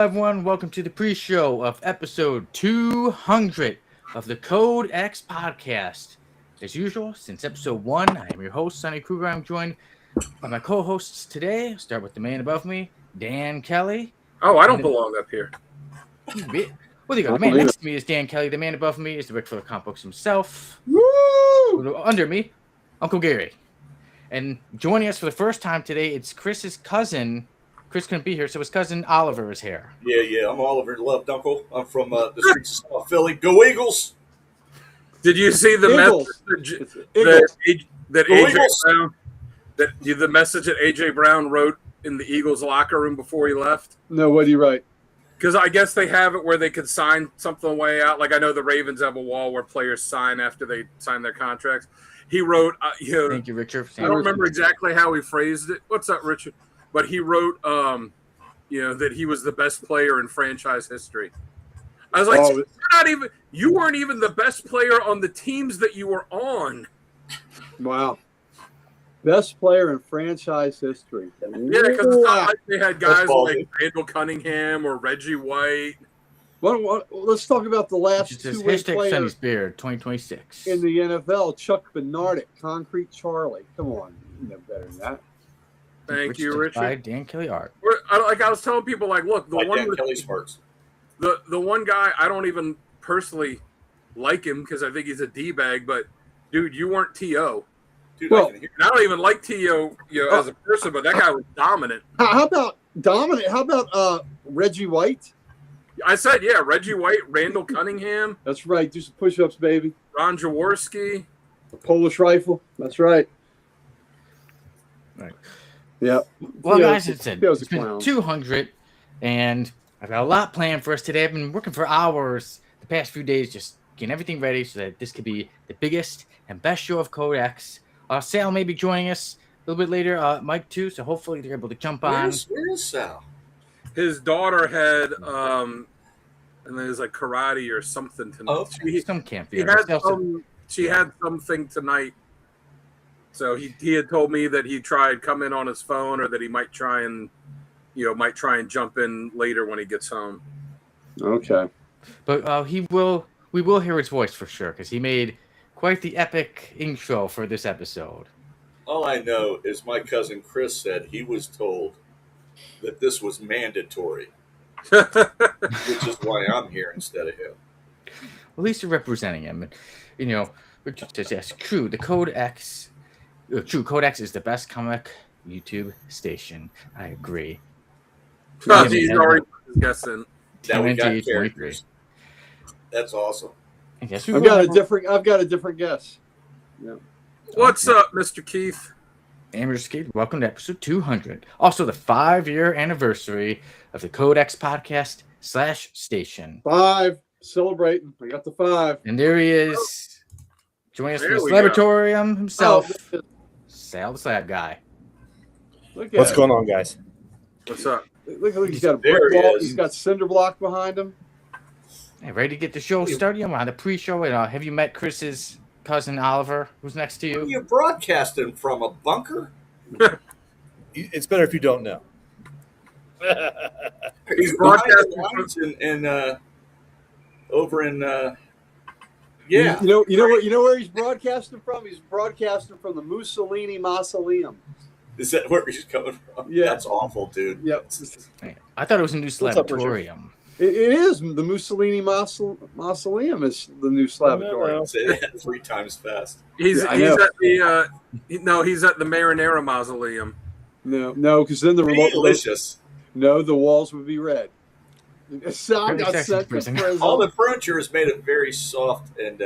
Everyone, welcome to the pre-show of episode 200 of the Code X podcast. As usual, since episode 1, I am your host, Sonny Kruger. I'm joined by my co-hosts today. I'll start with the man above me, Dan Kelly. Oh, I don't belong up here. Well, there you go. The man next to me is Dan Kelly. The man above me is the Rick for the comic books himself. Woo! Under me, Uncle Gary. And joining us for the first time today, it's Chris's cousin. Chris couldn't be here, so his cousin Oliver is here. Yeah. I'm Oliver, loved uncle. I'm from the streets of South Philly. Go Eagles! Did you see the message that AJ Brown? The message that AJ Brown wrote in the Eagles locker room before he left? No, what do you write? Because I guess they have it where they could sign something way out. Like I know the Ravens have a wall where players sign after they sign their contracts. He wrote, Thank you, Richard. I don't remember exactly how he phrased it. What's up, Richard? But he wrote, that he was the best player in franchise history. I was like, you weren't even the best player on the teams that you were on. Wow. Best player in franchise history. Yeah, because it's not like they had guys like Randall Cunningham or Reggie White. Well, let's talk about the last two-way player Sonny's Beard 2026 in the NFL. Chuck Bernardic, Concrete Charlie. Come on, you know better than that. Thank you, Richard. By Dan Kelly Art. I was telling people, look, Dan Kelly Sparks. The one guy, I don't even personally like him because I think he's a D-bag, but, dude, you weren't T.O. Dude, I don't even like T.O. As a person, but that guy was dominant. How about dominant? How about Reggie White? I said, yeah, Reggie White, Randall Cunningham. That's right. Do some push-ups, baby. Ron Jaworski. A Polish rifle. That's right. Right. Yeah. Well, guys, it's been 200, and I've got a lot planned for us today. I've been working for hours the past few days, just getting everything ready so that this could be the biggest and best show of Code X. Sal may be joining us a little bit later, Mike too, so hopefully they're able to jump on. Where is Sal? His daughter had, and there's like karate or something tonight. Oh, some camp. She had something tonight. So he had told me that he tried come in on his phone, or that he might try and jump in later when he gets home. Okay. But we will hear his voice for sure because he made quite the epic intro for this episode. All I know is my cousin Chris said he was told that this was mandatory, which is why I'm here instead of him. Well, at least you're representing him. And, Richard says, yes, true. The Code X is the best comic YouTube station. I agree. He's already guessing. Now we got characters. That's awesome. I've got a different guess. Yeah. What's up, Mr. Keith? Mr. Keith, welcome to episode 200. Also, the 5-year anniversary of the Code X podcast /station. 5. Celebrating. I got the 5. And there he is. Joining us from the Slabatorium himself. Sal the Slab Guy. What's going on, guys? What's up? Look, he's got a brick wall. He's got cinder block behind him. Hey, ready to get the show started? I'm on the pre-show. And have you met Chris's cousin Oliver, who's next to you? Where are you broadcasting from, a bunker? It's better if you don't know. He's broadcasting over in yeah. You know where he's broadcasting from? He's broadcasting from the Mussolini Mausoleum. Is that where he's coming from? Yeah. That's awful, dude. Yep. I thought it was a new Slabatorium. It is. The Mussolini Mausoleum is the new Slabatorium. Say that 3 times fast. He's at the Marinara Mausoleum. No, because then Delicious. No, the walls would be red. Sal got sent to prison. All the furniture is made of very soft and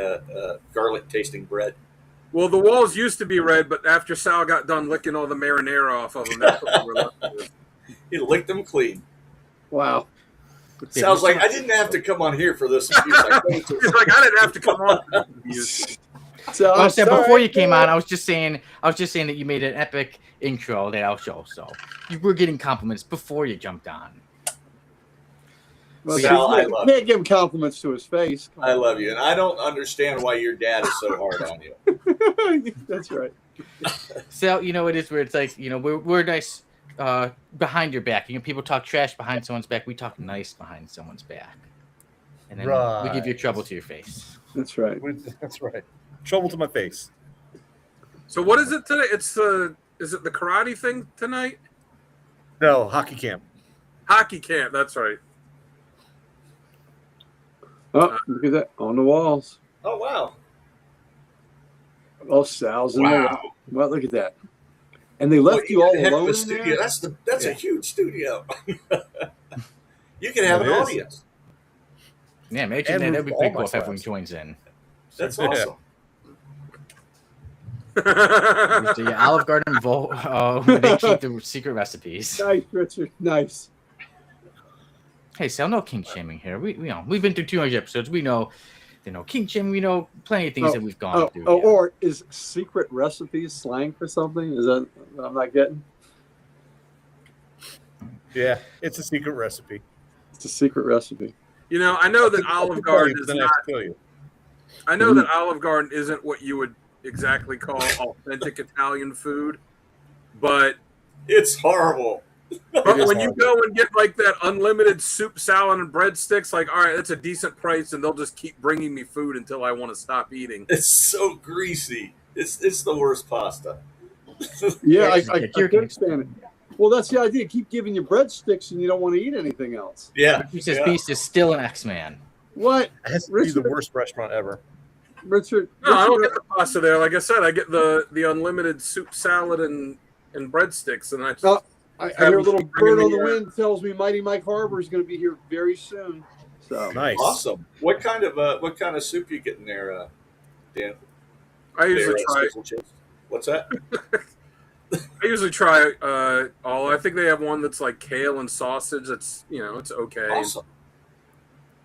garlic-tasting bread. Well, the walls used to be red, but after Sal got done licking all the marinara off of them, that's what they were left with. He licked them clean. Wow. Sounds like I didn't have to come on here for this. He's like, I didn't have to come on. So before you came on, I was just saying that you made an epic intro that I'll show. So you were getting compliments before you jumped on. Well, Sal, I love you. Can't give him compliments to his face. I love you, and I don't understand why your dad is so hard on you. That's right. So it is where it's like we're nice behind your back. People talk trash behind someone's back. We talk nice behind someone's back, and then we give you trouble to your face. That's right. That's right. Trouble to my face. So what is it today? It's is it the karate thing tonight? No, hockey camp. Hockey camp. That's right. Oh, look at that on the walls. Oh wow! Oh, Sal's in there. Well, look at that. And they left you all alone in studio. there? That's a huge studio. You can have an audience. Yeah, imagine that. That'd be pretty cool if everyone joins in. That's awesome. The Olive Garden vault. They keep the secret recipes. Nice, Richard. Nice. Hey, Sal, no king shaming here. We know we've been through 200 episodes. We know, king shaming. We know plenty of things that we've gone through. Oh, or is secret recipes slang for something? Is that I'm not getting? Yeah, it's a secret recipe. It's a secret recipe. I know that Olive Garden is not. I know that Olive Garden isn't what you would exactly call authentic Italian food, but it's horrible. But when you go and get like that unlimited soup, salad, and breadsticks, like, all right, that's a decent price, and they'll just keep bringing me food until I want to stop eating. It's so greasy. It's the worst pasta. Yeah, I can't stand it. Well, that's the idea. Keep giving you breadsticks, and you don't want to eat anything else. Yeah. Reese's Beast is still an X-Man. What? It has to be the worst restaurant ever. Richard? No, I don't get the pasta there. Like I said, I get the unlimited soup, salad, and breadsticks, and I just. I hear a little bird on the wind tells me Mighty Mike Harbor is going to be here very soon. So nice, awesome. What kind of soup you getting there, Dan? I usually try. What's that? I usually try all. I think they have one that's like kale and sausage. That's it's okay. Awesome.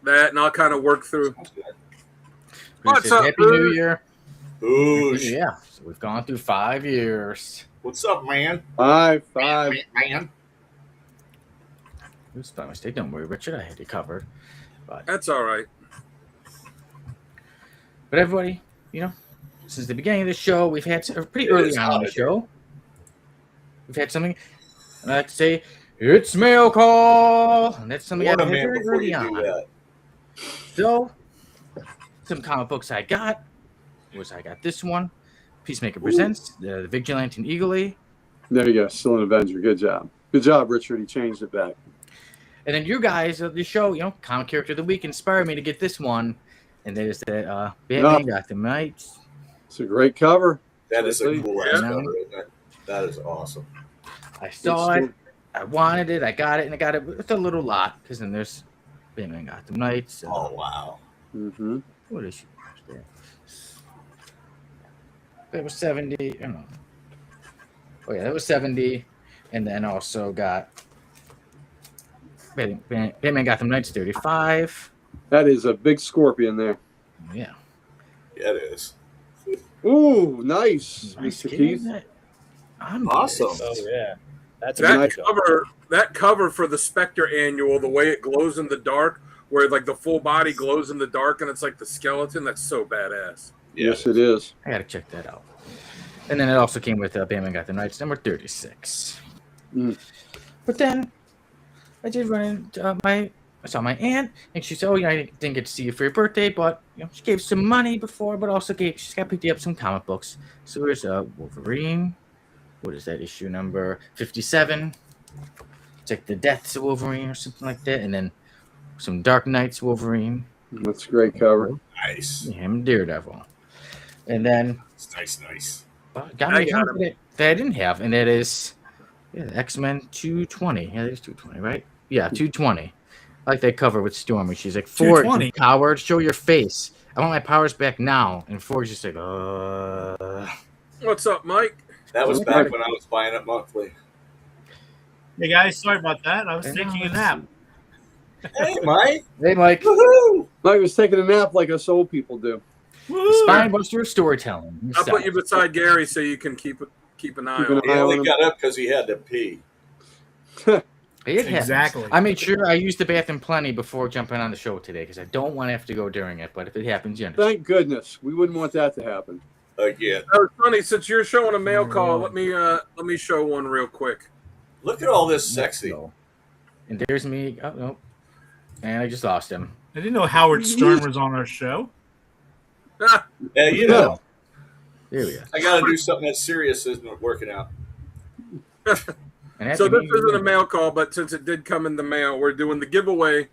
That and I'll kind of work through. What's up, Happy New Year. Ooh, yeah. So we've gone through 5 years. What's up, man? Five. Man. It was by mistake. Don't worry, Richard. I had you covered. But that's all right. But everybody, since the beginning of the show, we've had pretty early on in the show. We've had something. I like to say, it's mail call, and that's something I had very early on. So, some comic books I got got this one. Peacemaker Presents, the Vigilante and Eagle. There you go. Still an Avenger. Good job. Good job, Richard. He changed it back. And then you guys of the show, comic character of the week inspired me to get this one. And there's that Batman Gotham Knights. It's a great cover. That is a cool ass cover, isn't it? That is awesome. I saw it. I wanted it. I got it. And I got it with a little lot. Because then there's Batman Gotham Knights. Oh, wow. Mm-hmm. What is she? That was 70. I don't know. Oh, yeah, that was 70. And then also got Batman Gotham Knights 35. That is a big scorpion there. Yeah. Yeah, it is. Ooh, nice. Mr. Keith. Awesome. Oh, yeah. That's that cover. That cover for the Spectre annual, the way it glows in the dark, where like the full body glows in the dark and it's like the skeleton, that's so badass. Yes, it is. I gotta check that out. And then it also came with Batman Gotham Knights number 36. But then I did run into I saw my aunt, and she said, I didn't get to see you for your birthday, but she gave some money before, but also she's got picked up some comic books. So there's Wolverine. What is that, issue number 57? It's like the Deaths of Wolverine or something like that, and then some Dark Knights Wolverine. That's a great cover. Nice. Him and Daredevil. And then it's nice. Got me something that I didn't have, and that is X-Men 220. Yeah, there's 220, right? Yeah, 220. I like that cover with Stormy. She's like, Ford, you coward, show your face. I want my powers back now. And Ford's just like, What's up, Mike? That was back when I was buying it monthly. Hey, guys, sorry about that. I was taking a nap. Hey, Mike. Hey, Mike. Woohoo! Mike was taking a nap like us old people do. Spinebuster storytelling. I'll put you beside Gary so you can keep an eye on him. He only got up because he had to pee. Exactly. I made sure I used the bathroom plenty before jumping on the show today because I don't want to have to go during it. But if it happens, thank goodness. We wouldn't want that to happen. Again. Oh, Sonny, since you're showing a mail call, let me show one real quick. Look at all this sexy. And there's me. Oh, no. And I just lost him. I didn't know Howard Stern was on our show. Yeah, you know. There we go. I got to do something that's serious isn't working out. So this isn't a mail call, but since it did come in the mail, we're doing the giveaway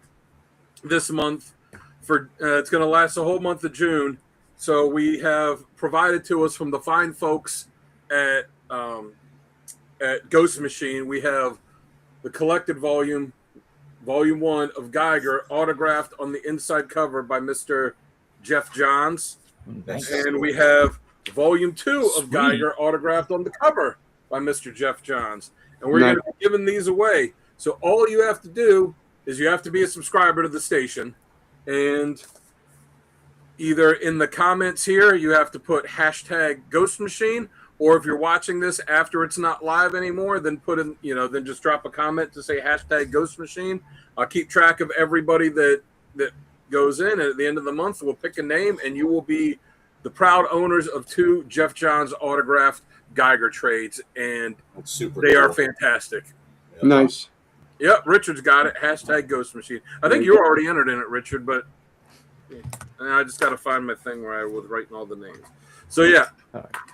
this month. For it's going to last the whole month of June. So we have provided to us from the fine folks at Ghost Machine. We have the collected volume 1 of Geiger, autographed on the inside cover by Mr. Jeff Johns. Nice. And we have volume 2 of Geiger, autographed on the cover by Mr. Jeff Johns. And we're going to be giving these away. So all you have to do is you have to be a subscriber to the station. And either in the comments here, you have to put hashtag Ghost Machine, or if you're watching this after it's not live anymore, then put in, then just drop a comment to say hashtag Ghost Machine. I'll keep track of everybody that goes in. And at the end of the month, we'll pick a name, and you will be the proud owners of 2 Jeff Johns autographed Geiger trades, and they are fantastic. Yeah. Nice. Yep, Richard's got it. Hashtag Ghost Machine. I think you're already entered in it, Richard, but I just got to find my thing where I was writing all the names. So, yeah,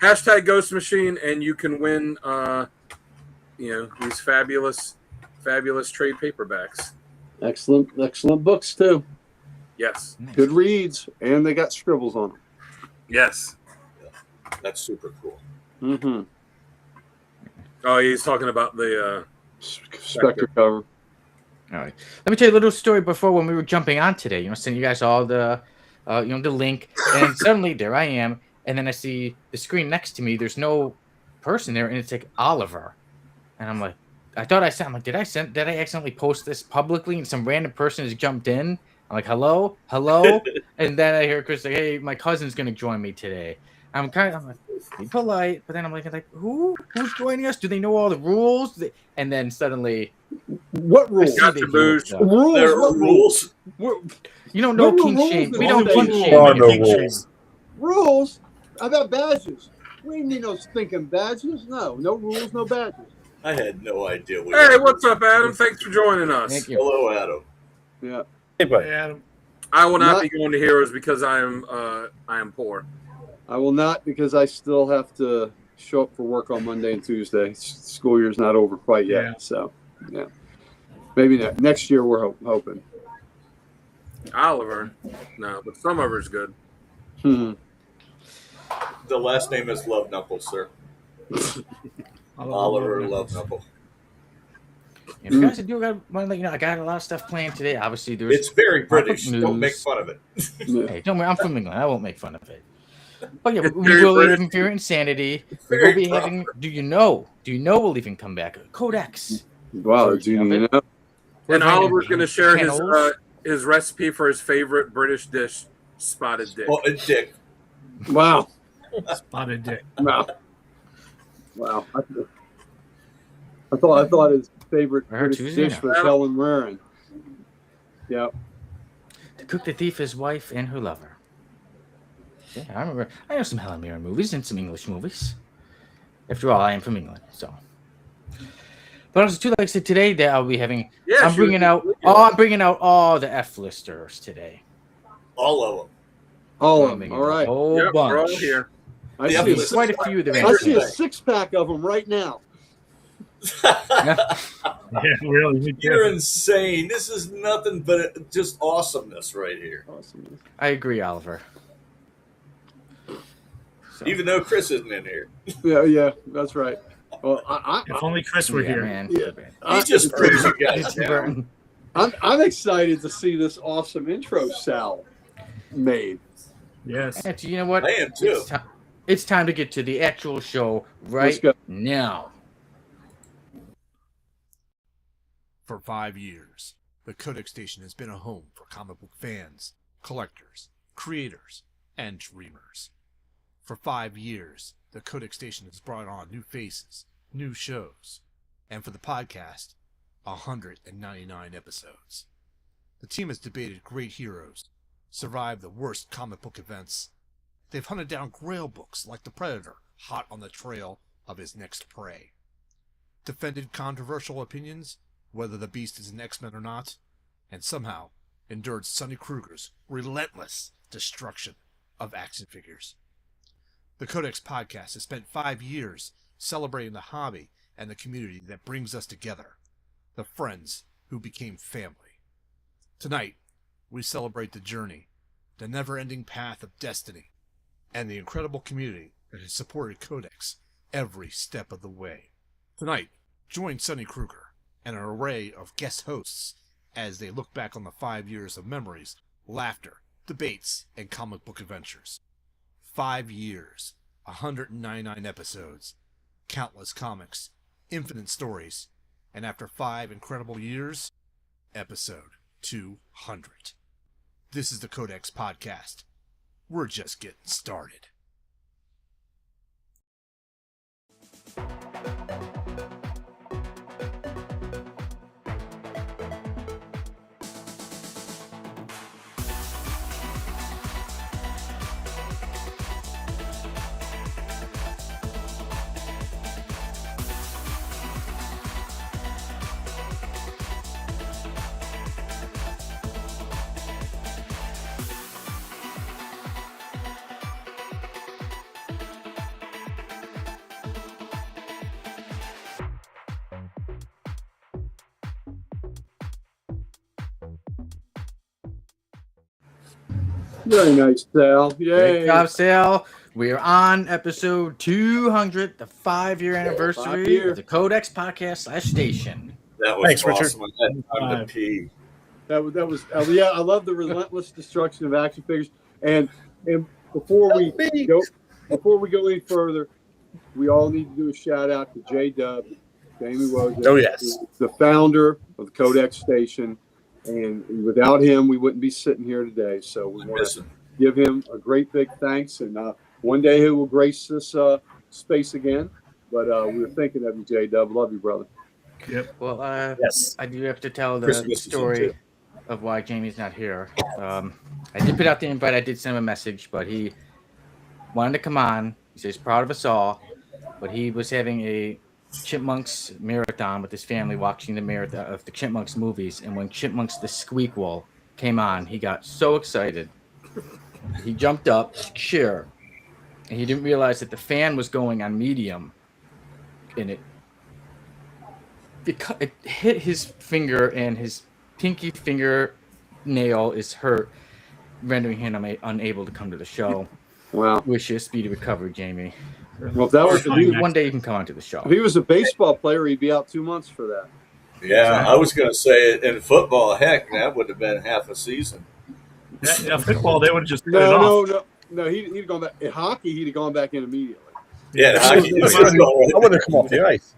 hashtag Ghost Machine, and you can win, these fabulous trade paperbacks. Excellent books, too. Yes. Good reads, and they got scribbles on them. Yes. Yeah. That's super cool. Mm-hmm. Oh, he's talking about the Spectre cover. All right. Let me tell you a little story before when we were jumping on today. Sending you guys all the, the link, and suddenly there I am, and then I see the screen next to me. There's no person there, and it's like Oliver, and I'm like, did I accidentally post this publicly, and some random person has jumped in? I'm like, hello, and then I hear Chris say, hey, my cousin's gonna join me today. I'm like, be polite, but then I'm like, who's joining us? Do they know all the rules? And then suddenly, what rules? Rules. There are rules. You don't know king shame. We don't king shame. Rules? How about badges? We ain't need no stinking badges. No rules, no badges. I had no idea. Hey, what's up, Adam? Thanks for joining us. Thank you. Hello, Adam. Yeah. Hey, buddy. Adam. I will not be going to Heroes because I am poor. I will not, because I still have to show up for work on Monday and Tuesday. School year's not over quite yet, so yeah. Maybe next year we're hoping. Oliver, no, but some of her's good. Hmm. The last name is Love Knuckles, sir. Oliver Love Knuckle. And guys, I got a lot of stuff planned today. Obviously, it's very British. Don't make fun of it. Hey, don't worry, I'm from England. I won't make fun of it. But yeah, we will live in fear and insanity. We will be having. Do you know we'll even come back? Codex. Wow, do you know? And Oliver's going to share his recipe for his favorite British dish, spotted dick. Oh, a dick. Wow. Spotted dick. Wow. I thought his favorite British dish was Helen Mirren. Yep. To cook the thief, his wife, and her lover. Yeah, I remember. I know some Helen Mirren movies and some English movies. After all, I am from England, so. But also, too, like I said today, that I'll be having. Yeah, I'm bringing out all the F-listers today. All of them. All of them. All right. Whole bunch. We're all here. I see quite a few. I see a 6-pack of them right now. Yeah, really. You're insane. This is nothing but just awesomeness right here. Awesomeness. I agree, Oliver. So. Even though Chris isn't in here. Yeah, that's right. Well, if only Chris were here. Man. Yeah. He just brings you guys down. I'm excited to see this awesome intro Sal made. Yes. And you know what? I am too. It's time to get to the actual show right now. For 5 years, the Codex Station has been a home for comic book fans, collectors, creators, and dreamers. For 5 years, the Codex Station has brought on new faces, new shows, and for the podcast, 199 episodes. The team has debated great heroes, survived the worst comic book events. They've hunted down grail books like the Predator, hot on the trail of his next prey. defended controversial opinions, whether the Beast is an X-Men or not, and somehow endured Sonny Kruger's relentless destruction of action figures. The Codex Podcast has spent 5 years celebrating the hobby and the community that brings us together, the friends who became family. Tonight, we celebrate the journey, the never-ending path of destiny, and the incredible community that has supported Codex every step of the way. Tonight, join Sonny Kruger and an array of guest hosts as they look back on the 5 years of memories, laughter, debates, and comic book adventures. 5 years, 199 episodes, countless comics, infinite stories, and after 5 incredible years, episode 200. This is the Codex Podcast. We're just getting started. Very nice, Sal. Yay. Great job, Sal. We are on episode 200, the 5-year anniversary of the Codex Podcast / Station. That was Thanks, awesome. Richard. I had time to pee. That was yeah. I love the relentless destruction of action figures. And before we go any further, we all need to do a shout out to J-Dub, Jamie Wojcik. Oh, yes. The founder of the Codex Station. And without him, we wouldn't be sitting here today. So we want to give him a great big thanks. And one day he will grace this space again. But we were thinking of you, J-Dub. Love you, brother. Yep. Well, Yes. I do have to tell the Christmas is story into. of why Jamie's not here. I did put out the invite. I did send him a message, but he wanted to come on. He says he's proud of us all, but he was having a Chipmunks marathon with his family, watching the marathon of the Chipmunks movies. And when Chipmunks the Squeakquel came on, he got so excited. He jumped up, cheer, and he didn't realize that the fan was going on medium, and it hit his finger, and his pinky finger nail is hurt, rendering him unable to come to the show. Wow. Wish you a speedy recovery, Jamie. Well, if that was One day you can come onto the show. if he was a baseball player, he'd be out 2 months for that. Yeah, I was going to say in football, heck, that would have been half a season. Yeah, football, they would have just put it off. No. He'd gone back. In hockey, he'd have gone back in immediately. Yeah, I wouldn't have come off the ice.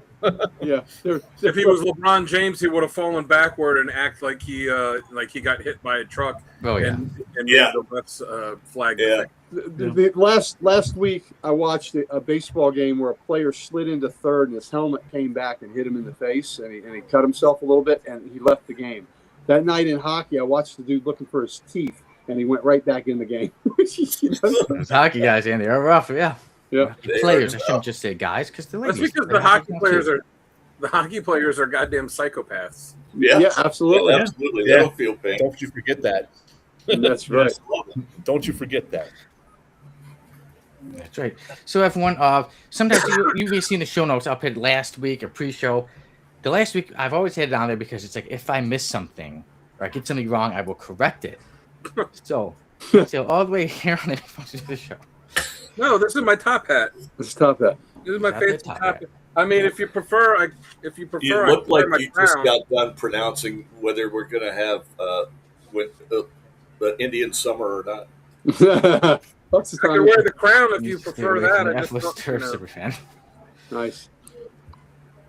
Yeah. If he was LeBron James, he would have fallen backward and act like he got hit by a truck. Oh yeah. And Yeah. the refs flagged Yeah. the thing. The last week, I watched a baseball game where a player slid into third and his helmet came back and hit him in the face, and he cut himself a little bit, and he left the game. That night in hockey, I watched the dude looking for his teeth, and he went right back in the game. Those hockey guys, Andy, are rough. Yeah. Yeah. Hockey players. I shouldn't just say guys, because the That's ladies. because the hockey players are goddamn psychopaths. Yeah, absolutely. Yeah, absolutely. Yeah. They don't feel pain. Don't you forget that. That's right. Don't you forget that. That's right. So everyone, sometimes you may see in the show notes I'll put last week or pre-show. The last week I've always had it on there because it's like if I miss something or I get something wrong, I will correct it. So all the way here on the show. No, this is my top hat. Let's stop that. This is my Top fancy hat. top hat. I mean, if you prefer, You I look wear like my you just crown. got done pronouncing whether we're going to have the Indian summer or not. What's the I can time? wear the crown if you prefer that. I just don't, super fan. Nice.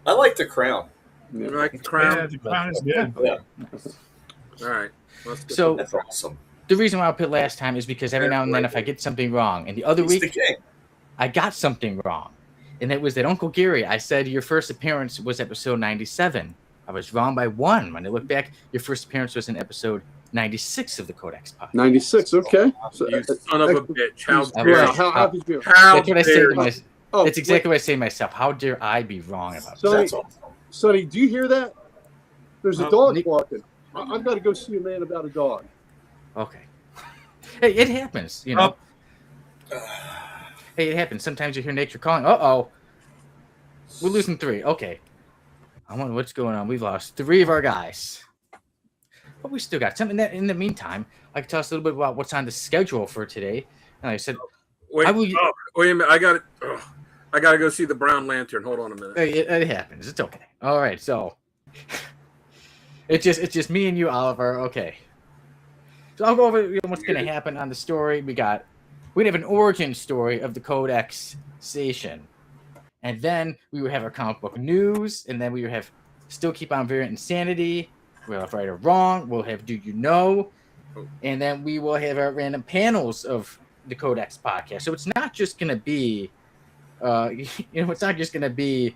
I like the crown. you like the Yeah, crown. the crown is good. Yeah, All right. Let's get So that's awesome. the reason why I put last time is because every now and then if I get something wrong, and the other He's the week king. I got something wrong, and it was that Uncle Gary. I said your first appearance was episode 97. I was wrong by one. When I look back, your first appearance was in episode 96 of the Codex Podcast. 96. Okay. So, you son of a bitch. How How dare dare you? you? how happy you? How That's what I said dare to you? my. That's exactly what I say to myself. How dare I be wrong about Sonny, that? Sonny, do you hear that? There's a dog barking. I've got to go see a man about a dog. Okay. Hey, it happens, you know. Hey, it happens. Sometimes you hear nature calling. Uh-oh. We're losing 3. Okay. I wonder what's going on. We've lost 3 of our guys. But we still got something. In the meantime, I can tell us a little bit about what's on the schedule for today. And like I said, wait a minute. I got to go see the Brown Lantern. Hold on a minute. It happens. It's okay. All right. So it's just me and you, Oliver. Okay. So I'll go over what's going to happen on the story. We have an origin story of the Codex Station. And then we would have our comic book news. And then we would have Still Keep On Variant Insanity. We'll have Right or Wrong. We'll have Do You Know? And then we will have our random panels of the Codex podcast. So it's not just going to be, it's not just going to be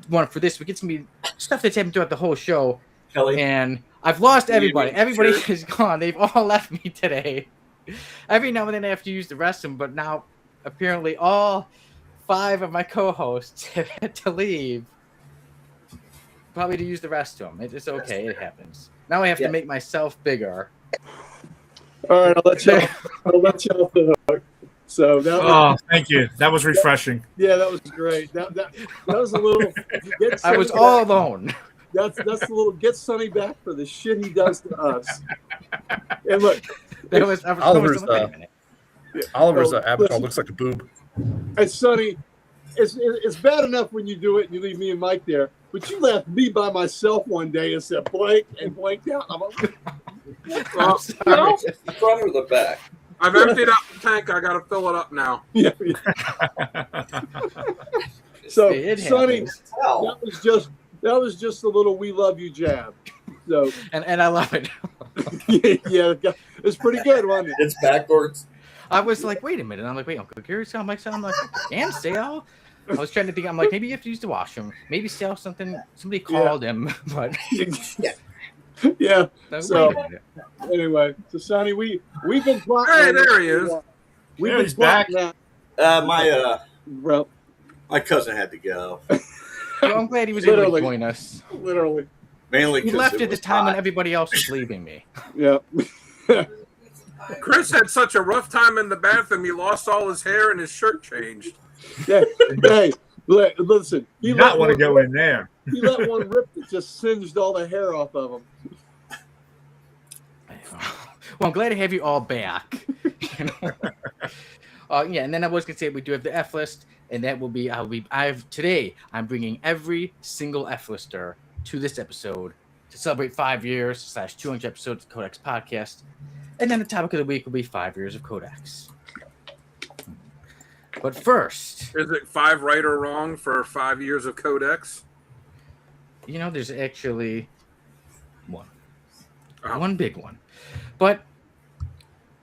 one for this week. It's going to be stuff that's happened throughout the whole show. Kelly? And I've lost everybody. Everybody is gone. They've all left me today. Every now and then I have to use the restroom, but now apparently all 5 of my co-hosts have had to leave. Probably to use the restroom. It's okay. It happens. Now I have to make myself bigger. All right, I'll let you off the hook. So thank you. That was refreshing. Yeah, that was great. That was a little. I was all alone. That's a little get Sonny back for the shit he does to us. And look, Oliver's avatar looks like a boob. And Sonny, it's bad enough when you do it and you leave me and Mike there, but you left me by myself one day and said blank and blanked out. I'm like, the front or the back? I've emptied out the tank. I got to fill it up now. Yeah. So, Sonny, that was just a little "we love you" jab. So, and I love it. yeah, it's pretty good, wasn't it? It's backwards. I was like, wait a minute. I'm like, wait, Uncle Gary's on my side. I'm like, and Sale. I was trying to think. I'm like, maybe you have to use the washroom. Maybe Sale something. Somebody called him, but yeah. So anyway, so Sonny, we've been plotting. Hey, there he is. We've been plotting that. My cousin had to go. Well, I'm glad he was able to join us. Literally. Mainly he left at the time when everybody else was leaving me. Yeah. Chris had such a rough time in the bathroom. He lost all his hair and his shirt changed. Yeah. Hey, listen. You not want to go in there. He let one rip that just singed all the hair off of him. Well, I'm glad to have you all back. Yeah, and then I was gonna say we do have the F list, and that will be today I'm bringing every single F lister to this episode to celebrate 5 years / 200 episodes of Codex Podcast, and then the topic of the week will be 5 years of Codex. But first, is it 5 right or wrong for 5 years of Codex? There's actually one big one, but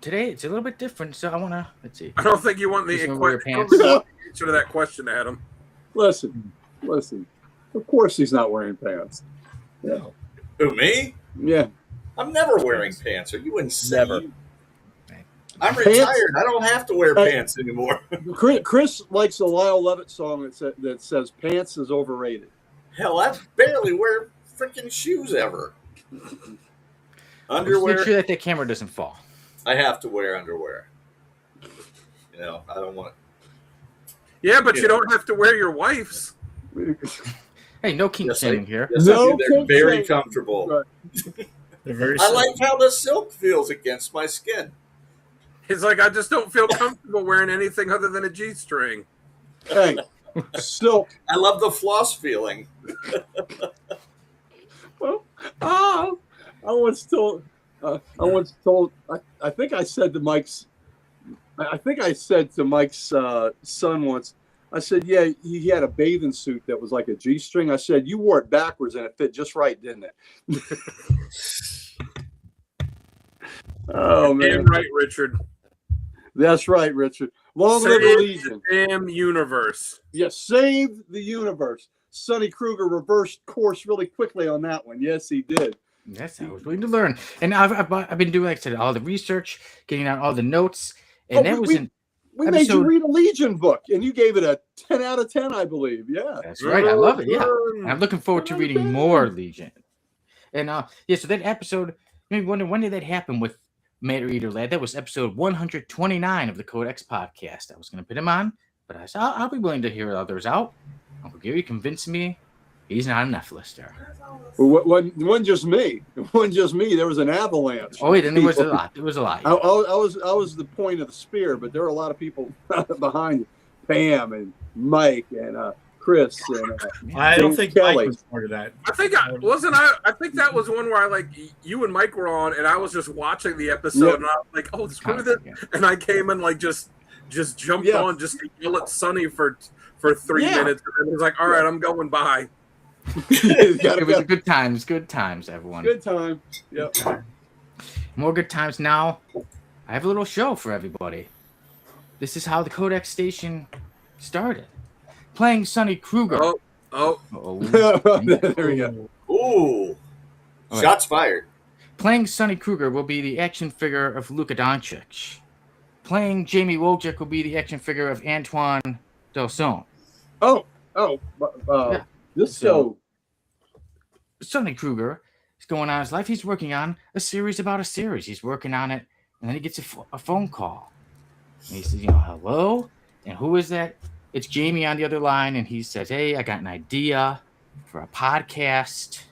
today it's a little bit different. So I want to let's see. I don't think you want the answer to that question, Adam. Listen. Of course he's not wearing pants. No. Who, me? Yeah. I'm never wearing pants. Are you insane? Never. I'm retired. I don't have to wear pants anymore. Chris likes a Lyle Lovett song that says pants is overrated. Hell, I barely wear freaking shoes ever. Underwear. Make sure that the camera doesn't fall. I have to wear underwear. I don't want to. Yeah, but you don't have to wear your wife's. Hey, no kink shaming here. Yes, no, they're very comfortable. Right. They're very I like how the silk feels against my skin. It's like I just don't feel comfortable wearing anything other than a G-string. Hey, silk. I love the floss feeling. Well, I once told. I think I said to Mike's son once. I said, "Yeah, he had a bathing suit that was like a G-string." I said, "You wore it backwards and it fit just right, didn't it?" Oh man! Damn right, Richard. That's right, Richard. Long live the Legion. Damn universe. Yes, saved the universe. Sonny Kruger reversed course really quickly on that one. Yes, he did. Yes, I was willing to learn, and I've been doing, like I said, all the research, getting out all the notes, and We made you read a Legion book, and you gave it a 10 out of 10, I believe. Yeah. That's right. I love it. Yeah. And I'm looking forward to reading more Legion. And so that episode, you may wonder, when did that happen with Matter Eater Lad? That was episode 129 of the Codex podcast. I was going to put him on, but I said, I'll be willing to hear others out. Uncle Gary convinced me he's not enough lister. Well, wasn't just me. It wasn't just me. There was an avalanche. Oh, wait, then there was a lot. There was a lot. I was the point of the spear, but there were a lot of people behind you. Pam and Mike and Chris and I don't think Kelly. Mike was part of that. I think that was one where you and Mike were on, and I was just watching the episode, and I was like, "Oh, screw this!" And I came and just jumped on just to yell at Sonny for 3 minutes, and it was like, "All right, I'm going by." It was good times, everyone. Good time. Yep. More good times now. I have a little show for everybody. This is how the Codex station started. Playing Sonny Kruger. Oh. There we go. Ooh. Shots fired. Playing Sonny Kruger will be the action figure of Luka Doncic. Playing Jamie Wojcik will be the action figure of Antoine Delson. This show. Sonny Kruger is going on his life. He's working on a series about a series. He's working on it, and then he gets a phone call. And he says, hello? And who is that? It's Jamie on the other line, and he says, hey, I got an idea for a podcast.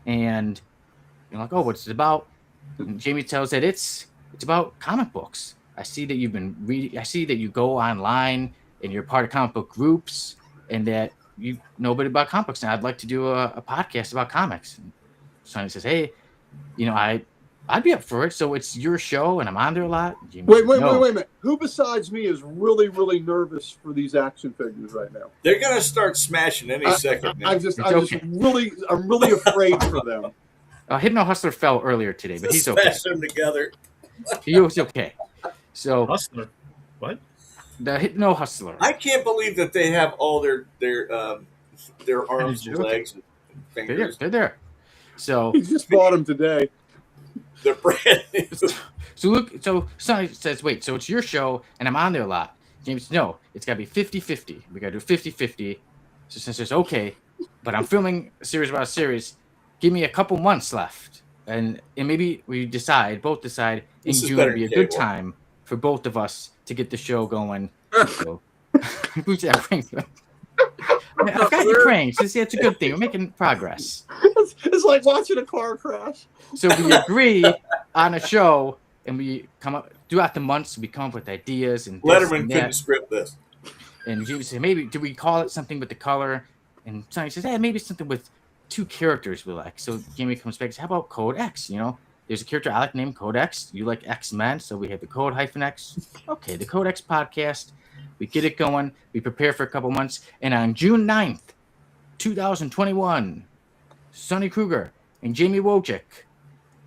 And you're like, oh, what's it about? And Jamie tells that it's about comic books. I see that you've been reading. I see that you go online and you're part of comic book groups, and that you know a bit about comic books. And I'd like to do a podcast about comics. And Sonny says, hey, I'd be up for it. So it's your show, and I'm on there a lot. Wait a minute. Who besides me is really, really nervous for these action figures right now? They're gonna start smashing any second. I'm really afraid for them. Hypno Hustler fell earlier today, but he's okay. Smash them together. He was okay. So Hustler, what? The Hypno Hustler. I can't believe that they have all their arms and legs and fingers. They're there. So he just bought them today. They're brand new. So Sonny says, wait, so it's your show, and I'm on there a lot. James, no, it's got to be 50-50. We got to do 50-50. So Sonny says, okay, but I'm filming a series about a series. Give me a couple months left. And maybe we both decide in June would be a good time for both of us to get the show going. So, who's that ring? I've got you praying. So it's a good thing. We're making progress. It's like watching a car crash. So we agree on a show, and we come up throughout the months. We come up with ideas and Letterman couldn't script this. And Jamie said, maybe do we call it something with the color? And Sonny says, hey, maybe something with 2 characters we like. So Jamie comes back and says, how about Code X? There's a character I like named Code X. You like X-Men, so we have the Code-X. Okay, the Code X podcast. We get it going. We prepare for a couple months. And on June 9th, 2021, Sonny Kruger and Jamie Wojcik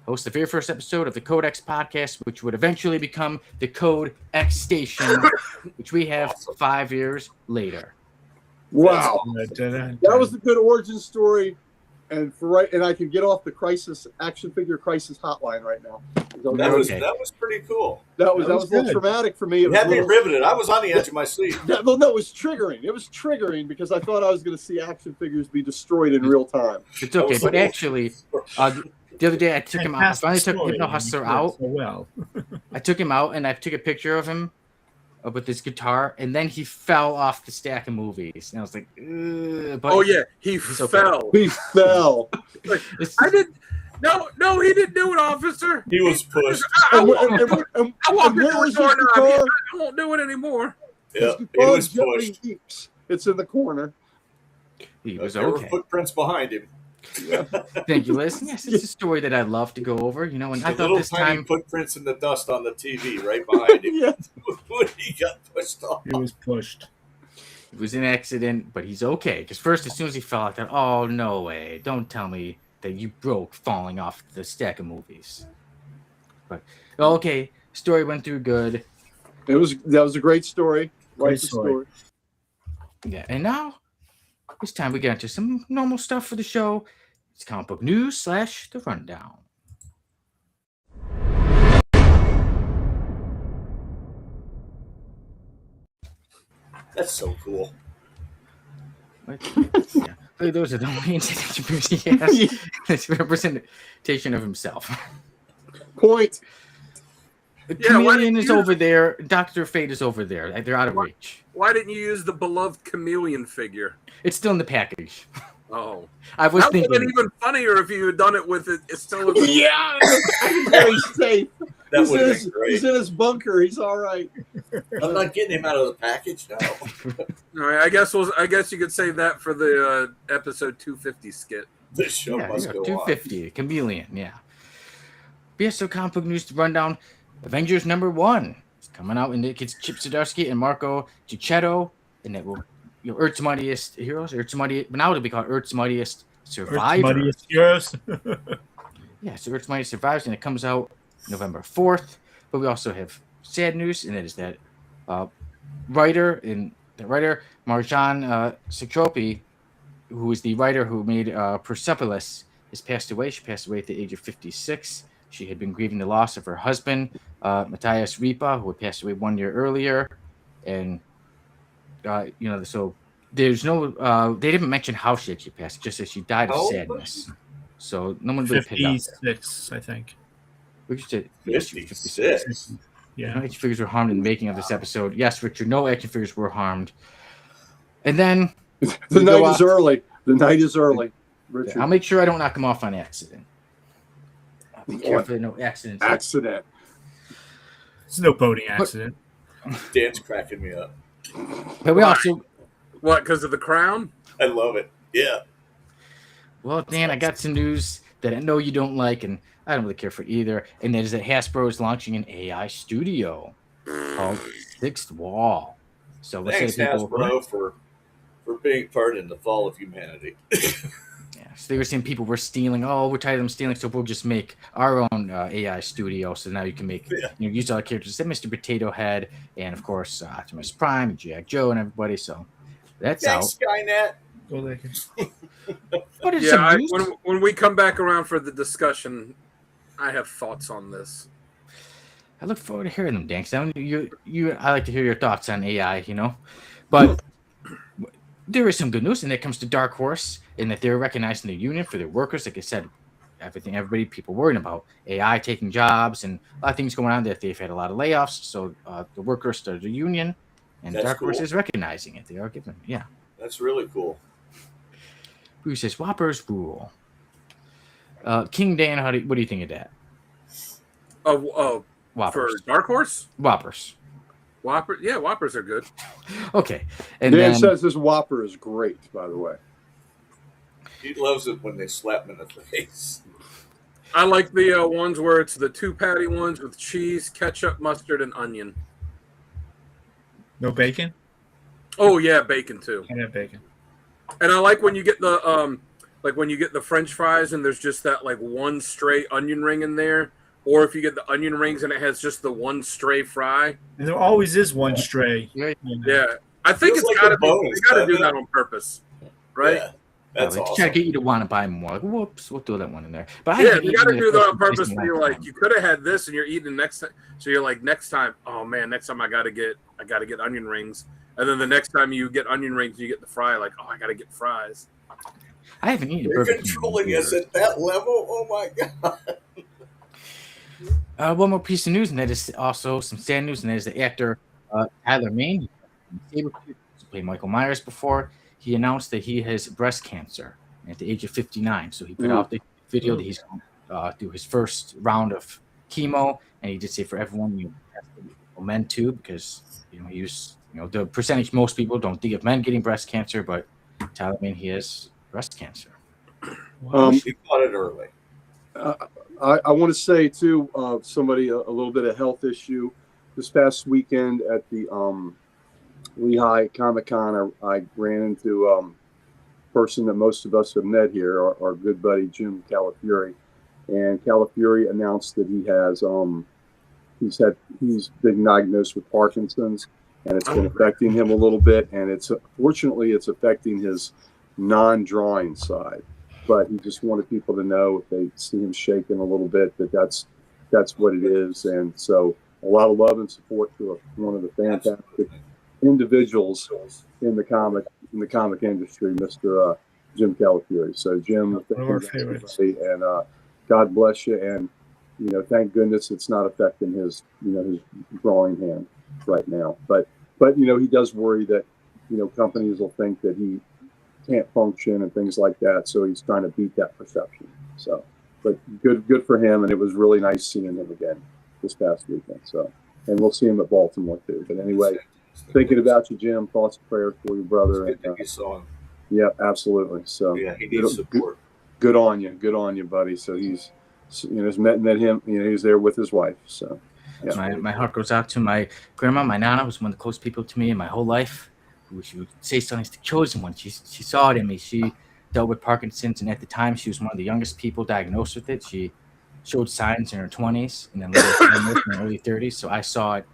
host the very first episode of the Code X podcast, which would eventually become the Code X Station, which we have 5 years later. Wow. That was a good origin story. And I can get off the action figure crisis hotline right now. That was pretty cool. That was a little traumatic for me. It had me riveted. I was on the edge of my seat. No, it was triggering. It was triggering because I thought I was going to see action figures be destroyed in real time. It's okay, but actually, the other day I took him out. I finally took Hypno Hustler out. I took him out and I took a picture of him with his guitar, and then he fell off the stack of movies, and I was like, but he fell. He fell. I didn't. No, he didn't do it, officer. He was pushed. I won't do it anymore. Yeah, he was pushed. It's in the corner. He was there were footprints behind him. Thank you, Liz. Yes, it's a story that I love to go over. And I thought this time footprints in the dust on the TV right behind him. When he got pushed off. He was pushed. It was an accident, but he's okay. Because first, as soon as he fell, I thought, oh, no way. Don't tell me that you broke falling off the stack of movies. But, okay, story went through good. That was a great story. Great story. Yeah, and now it's time we get into some normal stuff for the show. It's comic book news / the rundown. That's so cool. Yeah. Those are the only action figures he has. It's a representation of himself. Point. Chameleon is over there. Dr. Fate is over there. They're out of reach. Why didn't you use the beloved Chameleon figure? It's still in the package. Oh, I was thinking. That would have been even funnier if you had done it with it. It's still in Yeah, very safe. That would have been great. He's in his bunker. He's all right. I'm not getting him out of the package now. All right, I guess you could save that for the episode 250 skit. This show must go 250 on. Chameleon, yeah. But yeah, so comic book news to run down. Avengers #1 is coming out, and it gets Chip Zdarsky and Marco Gicchetto, and it will, Earth's Mightiest Heroes. But now it'll be called Earth's Mightiest Survivors. Earth's Mightiest Heroes. Yeah, so Earth's Mightiest Survivors, and it comes out November 4th. But we also have sad news, and that is that writer Marjan Satropi, who is the writer who made Persepolis, has passed away. She passed away at the age of 56. She had been grieving the loss of her husband, Matthias Ripa, who had passed away 1 year earlier. And, so there's no, they didn't mention how she actually passed, just that she died of sadness. So no one really picked up. 56, I think. We just did 56. Yeah. No action figures were harmed in the making of this episode. Yes, Richard, no action figures were harmed. And then the night is early. The night is early, Richard. I'll make sure I don't knock him off on accident. Be careful, no accidents. Accident. It's no boating accident. Dan's cracking me up. But we also... What, because of the crown? I love it. Yeah. Well, Dan, I got some news that I know you don't like, and I don't really care for either. And that is that Hasbro is launching an AI studio called Sixth Wall. So thanks, Hasbro, for being part in the fall of humanity. Yeah, so they were saying people were stealing. Oh, we're tired of them stealing, so we'll just make our own AI studio. So now you can make, use all the characters. Then Mr. Potato Head, and of course Optimus Prime, and G.I. Joe, and everybody. So that's out. Skynet. When we come back around for the discussion, I have thoughts on this. I look forward to hearing them, Dan. I like to hear your thoughts on AI, But there is some good news, and that comes to Dark Horse, in that they're recognizing the union for their workers. Like I said, people worrying about AI taking jobs and a lot of things going on that they've had a lot of layoffs. So the workers started a union, and Dark Horse is recognizing it. They are giving, That's really cool. Who says Whoppers rule? King Dan, what do you think of that? For Dark Horse? Whoppers. Whoppers are good. Okay. And Dan then says this Whopper is great, by the way. He loves it when they slap him in the face. I like the ones where it's the 2-patty ones with cheese, ketchup, mustard, and onion. No bacon? Oh yeah, bacon too. I have bacon. And I like when you get the French fries and there's just that one stray onion ring in there, or if you get the onion rings and it has just the one stray fry. And there always is one stray. Yeah, I think it's got to be. They got to do that on purpose, right? Yeah, that's awesome. Trying to get you to want to buy more. Whoops, we'll throw that one in there. But you got to do that on purpose. You're like, you could have had this, and you're eating next time. So you're like, next time, oh man, next time I got to get onion rings. And then the next time you get onion rings, you get the fry. Like, oh, I got to get fries. I haven't eaten. You're controlling us at that level. Oh my god. One more piece of news, and that is also some sad news, and that is the actor Tyler Mane, who played Michael Myers before. He announced that he has breast cancer at the age of 59. So he put out the video that he's going to do his first round of chemo, and he did say for everyone, men too, because he was. The percentage most people don't think of men getting breast cancer, but Tyler Mane, he has breast cancer. He caught it early. I want to say too, somebody a little bit of health issue. This past weekend at the Lehigh Comic-Con, I ran into a person that most of us have met here, our good buddy Jim Calafiore, and Calafiore announced that he's been diagnosed with Parkinson's. And it's been affecting him a little bit, and fortunately it's affecting his non-drawing side. But he just wanted people to know if they see him shaking a little bit that's what it is. And so a lot of love and support to one of the fantastic individuals in the comic industry, Mr. Jim Calafiore. So Jim, one of our favorites, and God bless you, and thank goodness it's not affecting his his drawing hand right now. But he does worry that companies will think that he can't function and things like that. So he's trying to beat that perception. So, but good for him, and it was really nice seeing him again this past weekend. So, and we'll see him at Baltimore too. But anyway, thinking about you, Jim. Thoughts and prayers for your brother. It's good that you saw him. Yeah, absolutely. So yeah, he needs support. Good on you, buddy. So he's met him. He's there with his wife. So yeah. My heart goes out to my grandma. My nana was one of the closest people to me in my whole life. She would say Sonny's the chosen one. She saw it in me. She dealt with Parkinson's, and at the time, she was one of the youngest people diagnosed with it. She showed signs in her 20s, and then later in her early 30s. So I saw it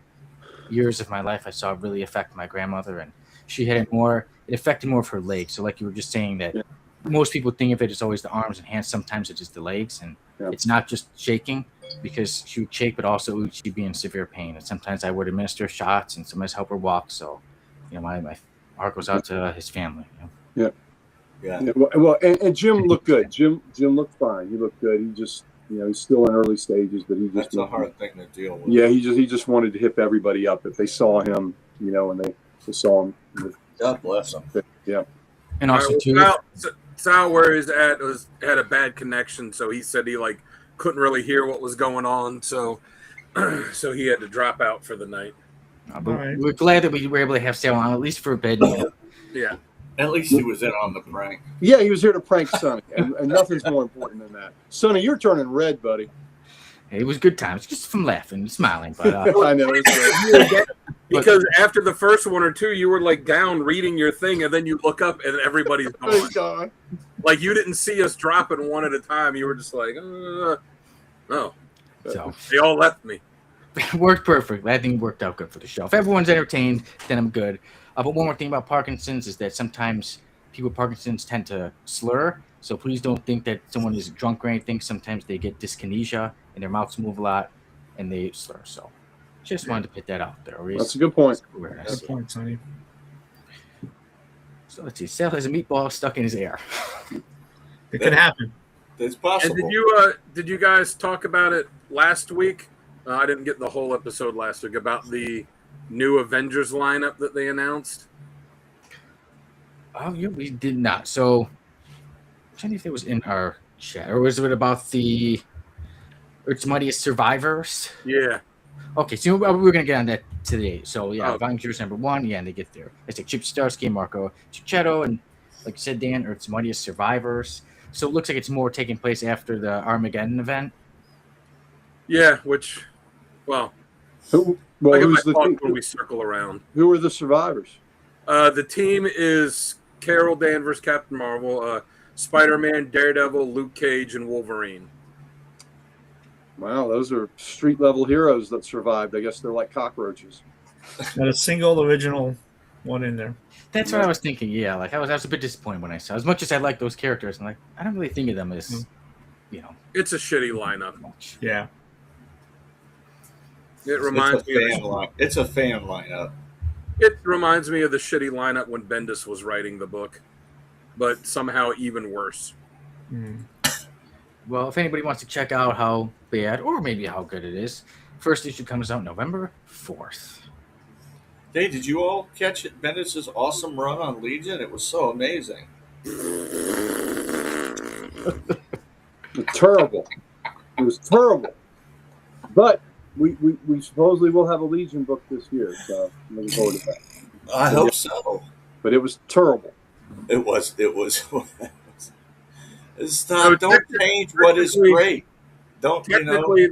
years of my life. I saw it really affect my grandmother, and she had it more. It affected more of her legs. So like you were just saying that most people think of it as always the arms and hands. Sometimes it's just the legs, and it's not just shaking, because she would shake, but also she'd be in severe pain. And sometimes I would administer shots, and sometimes help her walk. So, my heart goes out to his family. Yeah. Well, and Jim looked good. Jim looked fine. He looked good. He just, he's still in early stages, but he just. That's a hard thing to deal with. Yeah, he just wanted to hip everybody up if they saw him, and they saw him. God bless him. Yeah. And also Sal, where he's at, had a bad connection, so he said he couldn't really hear what was going on, so he had to drop out for the night. But we're glad that we were able to have Sal on, at least for a bit. Yeah. At least he was in on the prank. Yeah, he was here to prank Sonny, and nothing's more important than that. Sonny, you're turning red, buddy. It was good times, just from laughing and smiling. But I know. It's because after the first one or two, you were down reading your thing, and then you look up and everybody's gone. You didn't see us dropping one at a time. You were just like, no. So they all left me. It worked perfect. I think it worked out good for the show. If everyone's entertained, then I'm good. But one more thing about Parkinson's is that sometimes people with Parkinson's tend to slur. So please don't think that someone is drunk or anything. Sometimes they get dyskinesia and their mouths move a lot and they slur. So just wanted to put that out there. That's a good point. Good point, Sonny. So let's see. Sal has a meatball stuck in his ear. It could happen. It's possible. And did you guys talk about it last week? I didn't get the whole episode last week about the new Avengers lineup that they announced. Oh, yeah, we did not. So I'm trying to think if it was in our chat, or was it about the Earth's Mightiest Survivors? Yeah. Okay, so we're going to get on that today. So, Avengers #1, and they get there. It's like Chip Starsky, Marco Cicchetto, and like you said, Dan, Earth's Mightiest Survivors. So it looks like it's more taking place after the Armageddon event. Yeah, who's the team? When we circle around. Who are the survivors? The team is Carol Danvers, Captain Marvel, Spider-Man, Daredevil, Luke Cage, and Wolverine. Wow, those are street-level heroes that survived. I guess they're like cockroaches. Not a single original one in there. That's what I was thinking. Yeah, I was a bit disappointed when I saw. As much as I like those characters, I'm I don't really think of them as, It's a shitty lineup. Yeah. It reminds me. It's a fan lineup. It reminds me of the shitty lineup when Bendis was writing the book, but somehow even worse. Well, if anybody wants to check out how bad or maybe how good it is, first issue comes out November 4th. Hey, did you all catch it? Bendis' awesome run on Legion? It was so amazing. Terrible. It was terrible. But we supposedly will have a Legion book this year, so I'm looking forward to that. I hope so. But it was terrible. It was. Stop! Don't change what is great. Technically,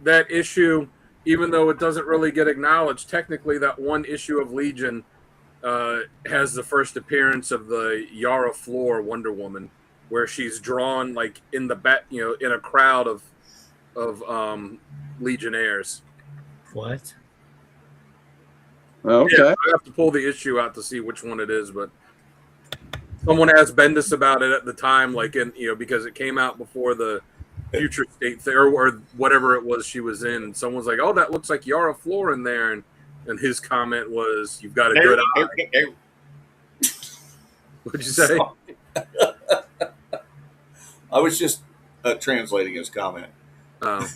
that issue, even though it doesn't really get acknowledged, technically that one issue of Legion has the first appearance of the Yara Flor Wonder Woman, where she's drawn in the back, in a crowd of Legionnaires. What? Okay. Yeah, I have to pull the issue out to see which one it is, but someone asked Bendis about it at the time, because it came out before the Future State or whatever it was she was in, and someone's like, "Oh, that looks like Yara Flor in there," and and his comment was, "You've got a good eye." What'd you say? I was just translating his comment. Oh.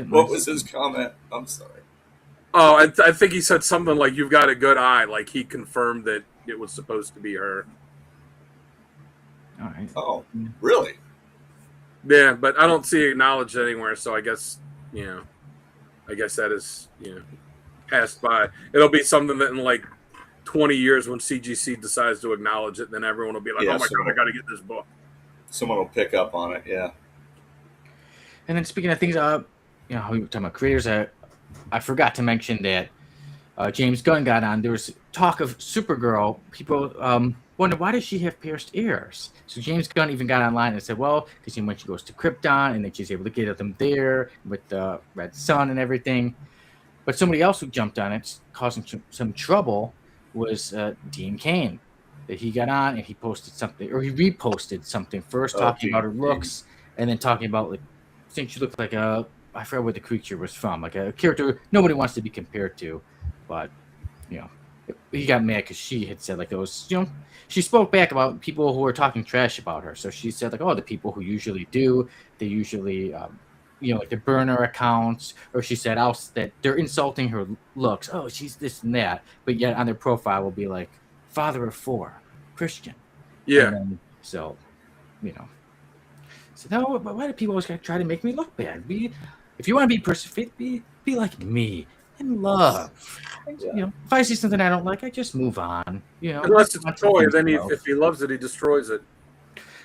What was his comment? I'm sorry. Oh, I think he said something like, "You've got a good eye." Like he confirmed that it was supposed to be her. All right. Oh, really? Yeah, but I don't see it acknowledged anywhere. So I guess that is passed by. It'll be something that in like 20 years when CGC decides to acknowledge it, then everyone will be like, "Oh my god, I got to get this book." Someone will pick up on it. Yeah. And then speaking of things, we were talking about creators. I forgot to mention that James Gunn got on. There was talk of Supergirl. People wonder, why does she have pierced ears? So James Gunn even got online and said, well, because when she goes to Krypton and then she's able to get at them there with the Red Sun and everything. But somebody else who jumped on it, causing some trouble, was Dean Cain. That he got on and he posted something, or he reposted something first, talking about her looks, and then talking about, like, I think she looked like I forgot where the creature was from, like a character nobody wants to be compared to. But, he got mad because she had said, like, those, she spoke back about people who were talking trash about her. So she said, like, oh, the people who usually do, they usually, like the burner accounts, or she said that they're insulting her looks. Oh, she's this and that. But yet on their profile will be like, father of 4, Christian. Yeah. Then, so, So now, why do people always try to make me look bad? If you want to be perfect, be like me in love. Yeah. If I see something I don't like, I just move on. Unless it's a toy, then if he loves it, he destroys it.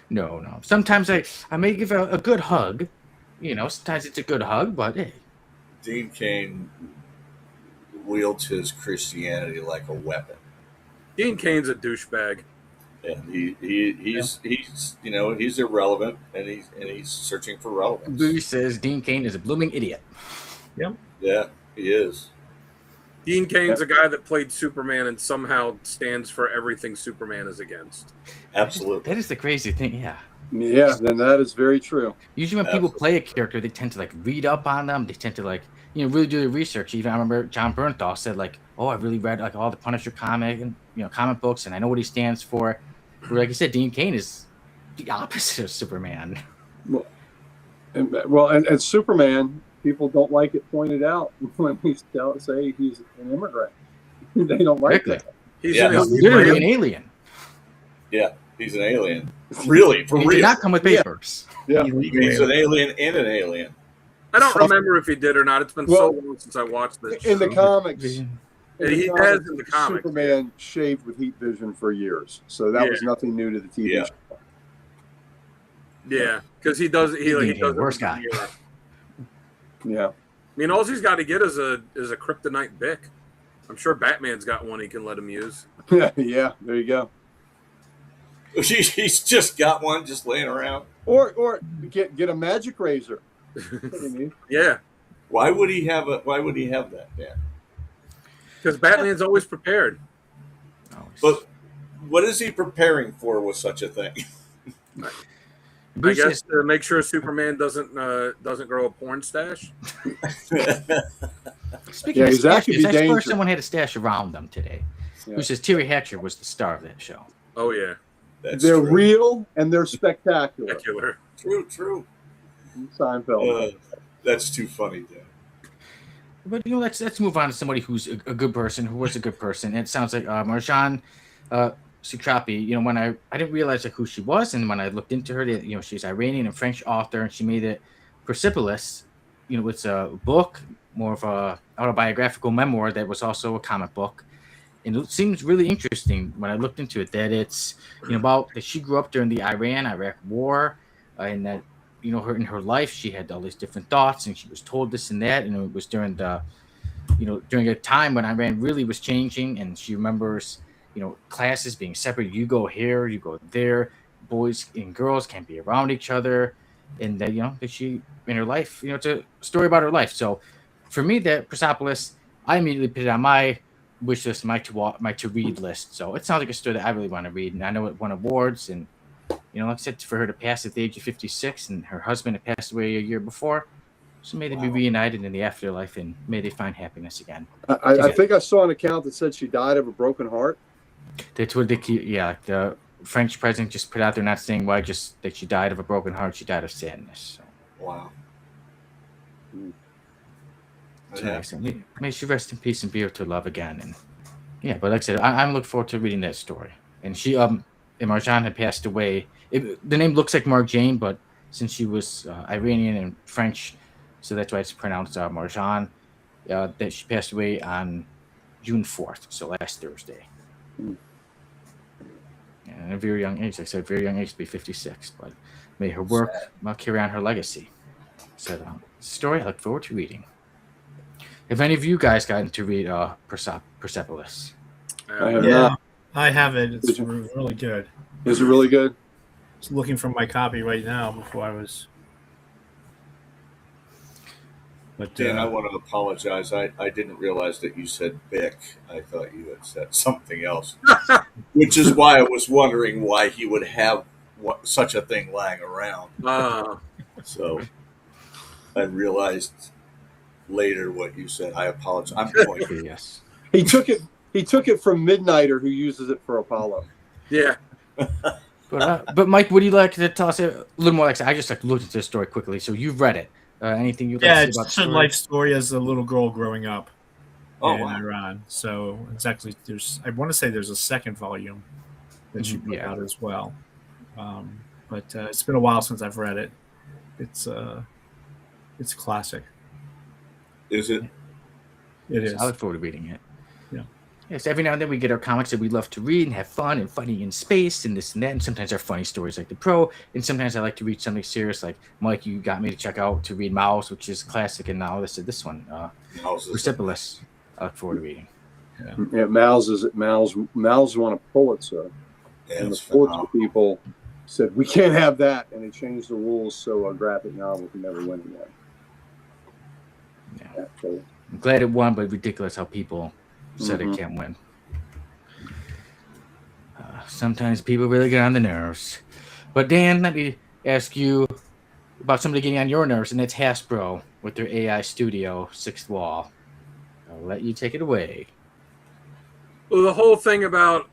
No. Sometimes I may give a good hug. Sometimes it's a good hug, but hey. Dean Cain wields his Christianity like a weapon. Dean Cain's a douchebag. And he's irrelevant, and he's searching for relevance. Boo says Dean Cain is a blooming idiot. Yep. Yeah, he is. Dean Cain's a guy that played Superman and somehow stands for everything Superman is against. Absolutely. That is the crazy thing, yeah. Yeah, then that is very true. Usually when people play a character, they tend to like read up on them. They tend to like, really do the research. Even I remember John Bernthal said like, oh, I really read like all the Punisher comic and comic books, and I know what he stands for. But like you said, Dean Cain is the opposite of Superman. And Superman, people don't like it pointed out when we say he's an immigrant. They don't like it. He's literally an alien. Yeah, he's an alien. Really, for he real. Did not come with papers. Yeah. He's an alien and an alien. I don't remember if he did or not. It's been so long since I watched this. In the comics, he has in the comics. Superman shaved with heat vision for years, so that was nothing new to the TV show. Yeah, because he does. He does. Worst guy. Yeah. I mean, all he's got to get is a kryptonite Bic. I'm sure Batman's got one he can let him use. Yeah, there you go. He's just got one just laying around. Or get a magic razor. Yeah. Why would he have that? Yeah. Because Batman's always prepared. But what is he preparing for with such a thing? I guess to make sure Superman doesn't grow a porn stash. Speaking of stashes, I swear someone had a stash around them today. Who says Terry Hatcher was the star of that show? Oh yeah, they're real and they're spectacular. True. Seinfeld. That's too funny, Dan. But let's move on to somebody who's a good person, who was a good person. And it sounds like Marjane Satrapi. When I didn't realize like who she was, and when I looked into her, she's Iranian and French author, and she made it Persepolis. It's a book, more of a autobiographical memoir that was also a comic book. And it seems really interesting when I looked into it that it's about that she grew up during the Iran-Iraq war, and that her in her life she had all these different thoughts, and she was told this and that, and it was during during a time when Iran really was changing, and she remembers classes being separated. You go here, you go there. Boys and girls can't be around each other, and that that she in her life, it's a story about her life. So for me, that Persepolis, I immediately put it on my wish list, my to read list. So it sounds like a story that I really want to read, and I know it won awards. And like I said, for her to pass at the age of 56, and her husband had passed away a year before, So may they be reunited in the afterlife, and may they find happiness again. I think I saw an account that said she died of a broken heart. That's what the French president just put out there, not saying why, just that she died of a broken heart. She died of sadness. So. Wow. So may she rest in peace and be able to love again. And yeah, but like I said, I'm looking forward to reading that story. And she, and Marjan had passed away. The name looks like Marjane, but since she was Iranian and French, so that's why it's pronounced Marjan. That she passed away on June 4th, so last Thursday. And at a very young age, like I said, very young age to be 56. But may her work carry on her legacy. So story I look forward to reading. Have any of you guys gotten to read Persepolis? I have not. I haven't. It's really good. Is it really good? Just looking for my copy right now before I was. But Dan, I want to apologize. I didn't realize that you said Bick. I thought you had said something else, which is why I was wondering why he would have such a thing lying around. So I realized later what you said. I apologize. I'm going to. Yes. He took it from Midnighter, who uses it for Apollo. Yeah. But Mike, would you like to tell us a little more? Like I just looked at this story quickly. So you've read it. Anything you'd like to say about the story? It's a life story as a little girl growing up in wow. Iran. So it's actually I want to say there's a second volume that she put out as well. But it's been a while since I've read it. It's a classic. Is it? It is. I look forward to reading it. Yeah. Yes, every now and then we get our comics that we love to read and have fun and fighting in space and this and that. And sometimes they're funny stories like The Pro. And sometimes I like to read something serious like Mike, you got me to check out to read Mouse, which is classic. And now this one, Persepolis. I look forward to reading. Yeah, Mal's won a Pulitzer. Yeah, and the Pulitzer people said, we can't have that. And they changed the rules so a graphic novel can never win again. Yeah. So, I'm glad it won, but ridiculous how people said it can't win. Sometimes people really get on the nerves. But Dan, let me ask you about somebody getting on your nerves, and that's Hasbro with their AI studio, Sixth Wall. I'll let you take it away. Well, the whole thing about,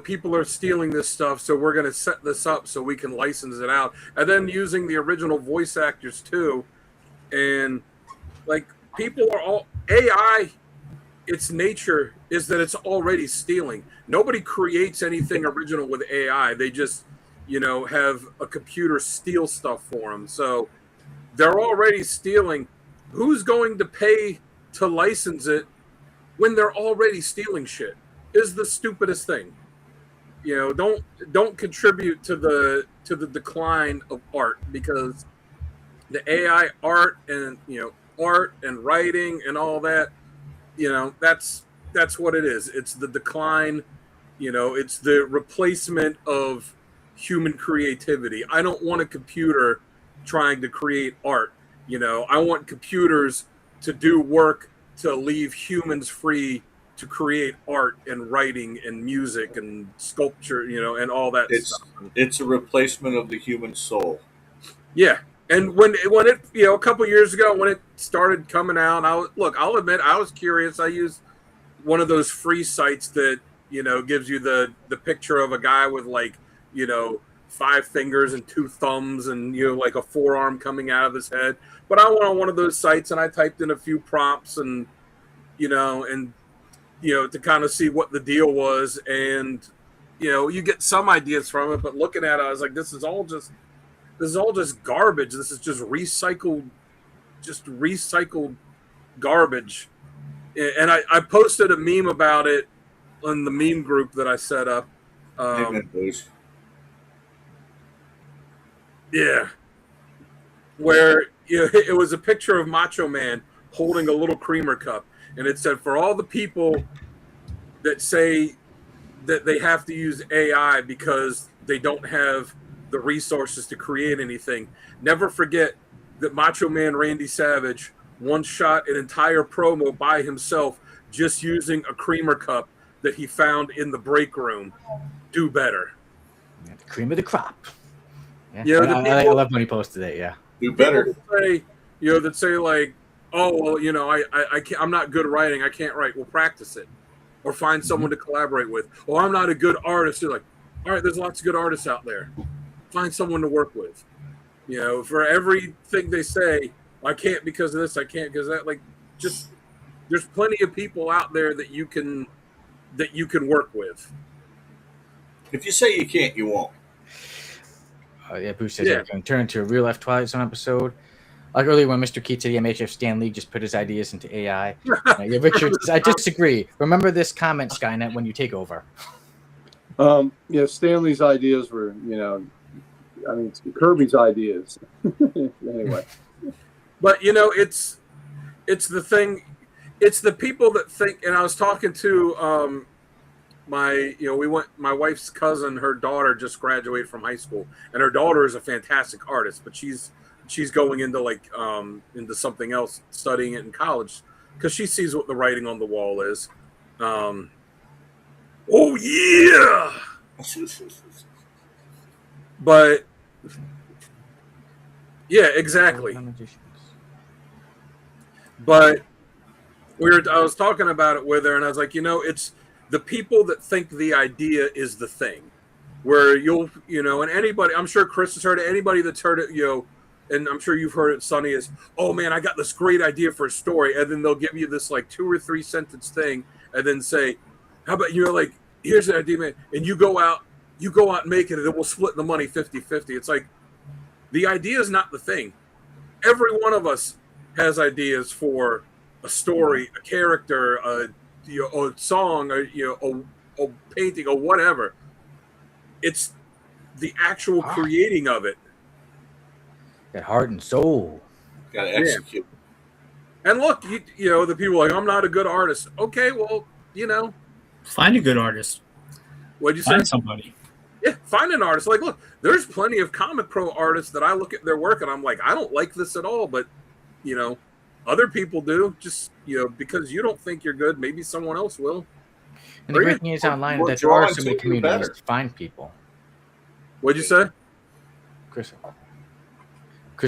people are stealing this stuff, so we're going to set this up so we can license it out. And then using the original voice actors, too. And, people are all... AI, its nature is that it's already stealing. Nobody creates anything original with AI. They just, have a computer steal stuff for them. So they're already stealing. Who's going to pay to license it when they're already stealing shit? Is the stupidest thing. Don't contribute to the decline of art, because the AI art and art and writing and all that, that's what it is. It's the decline, it's the replacement of human creativity. I don't want a computer trying to create art. I want computers to do work to leave humans free to create art and writing and music and sculpture, and all that stuff. It's a replacement of the human soul. Yeah. And when it a couple years ago when it started coming out, I'll admit I was curious. I used one of those free sites that gives you the picture of a guy with 5 fingers and 2 thumbs and like a forearm coming out of his head. But I went on one of those sites and I typed in a few prompts and to kind of see what the deal was, and you get some ideas from it. But looking at it, I was like, this is all just garbage. This is just recycled garbage. And I posted a meme about it on the meme group that I set up. Yeah. Where it was a picture of Macho Man holding a little creamer cup. And it said, for all the people that say that they have to use AI because they don't have the resources to create anything, never forget that Macho Man Randy Savage once shot an entire promo by himself just using a creamer cup that he found in the break room. Do better. Yeah, the cream of the crop. Yeah, I love when he posted it. Yeah. Do better. that say like, oh, well, I can't, I'm not good at writing. I can't write. Well, practice it, or find someone to collaborate with. Oh, I'm not a good artist. You're like, all right, there's lots of good artists out there. Find someone to work with. For everything they say, I can't because of this. I can't because that. Like, just there's plenty of people out there that you can work with. If you say you can't, you won't. Yeah, Bruce says it's going to turn into a real Life Twilight Zone episode. Like earlier when Mr. Keith said MHF Stan Lee just put his ideas into AI. Yeah, Richard, I disagree. Remember this comment, Skynet, when you take over. Stanley's ideas were, Kirby's ideas. Anyway. But, it's the thing. It's the people that think, and I was talking to my wife's cousin, her daughter just graduated from high school, and her daughter is a fantastic artist, but she's going into into something else, studying it in college, because she sees what the writing on the wall is. Oh yeah. But yeah, exactly. But I was talking about it with her, and I was like, it's the people that think the idea is the thing, where you'll, and anybody, I'm sure Chris has heard it, anybody that's heard it, and I'm sure you've heard it, Sonny, is, oh man, I got this great idea for a story, and then they'll give you this like 2 or 3 sentence thing, and then say, how about, like, here's the idea, man, and you go out and make it, and then we'll split the money 50-50. It's like, the idea is not the thing. Every one of us has ideas for a story, a character, a song, or a painting, or whatever. It's the actual creating of it. That heart and soul. Got to execute. Yeah. And look, the people are like, I'm not a good artist. Okay, well, find a good artist. What'd you say? Find somebody. Yeah, find an artist. Like, look, there's plenty of comic pro artists that I look at their work and I'm like, I don't like this at all, but other people do. Just because you don't think you're good, maybe someone else will. And the great thing is online that there are so many communities to find people. What'd you say, Chris, what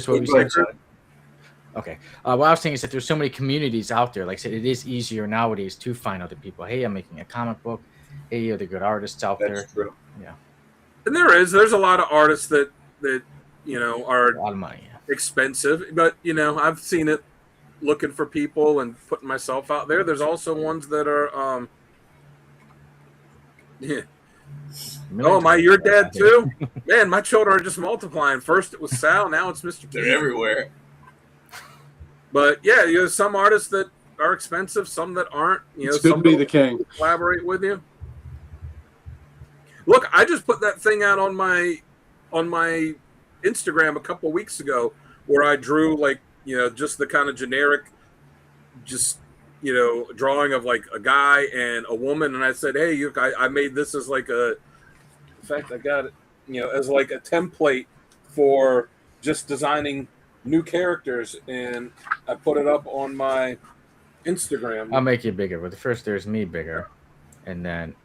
were you saying? Okay. What I was saying is that there's so many communities out there. Like I said, it is easier nowadays to find other people. Hey, I'm making a comic book. Hey, are there good artists out there? That's true. Yeah. And there's a lot of artists that are a lot of money, expensive, but I've seen it looking for people and putting myself out there. There's also ones that are oh, am I your dad too? Man, my children are just multiplying. First it was Sal, now it's Mr. Keith. They're everywhere. But yeah, there's some artists that are expensive, some that aren't. It's good to be the king. Collaborate with you. Look, I just put that thing out on my Instagram a couple weeks ago, where I drew just the kind of generic, drawing of like a guy and a woman, and I said, hey, I made this as like in fact, I got it, as like a template for just designing new characters, and I put it up on my Instagram. I'll make you bigger, but first there's me bigger, and then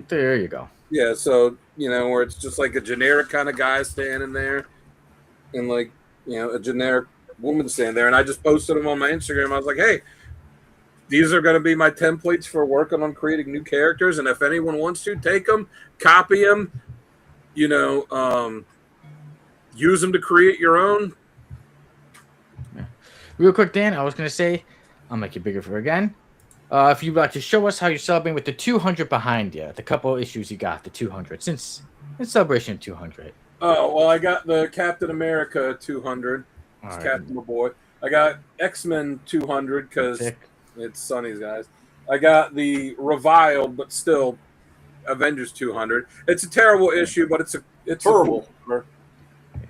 there you go. Yeah, so where it's just like a generic kind of guy standing there, and like a generic woman standing there, and I just posted them on my Instagram. I was like, hey, these are going to be my templates for working on creating new characters, and if anyone wants to, take them, copy them, use them to create your own. Yeah. Real quick, Dan, I was going to say, I'll make it bigger for again. If you'd like to show us how you're celebrating with the 200 behind you, the couple issues you got, the 200, since it's celebration of 200. Oh, well, I got the Captain America 200. It's right. Captain my boy. I got X-Men 200 because it's Sonny's guys. I got the reviled, but still Avengers 200. It's a terrible issue, but it's horrible.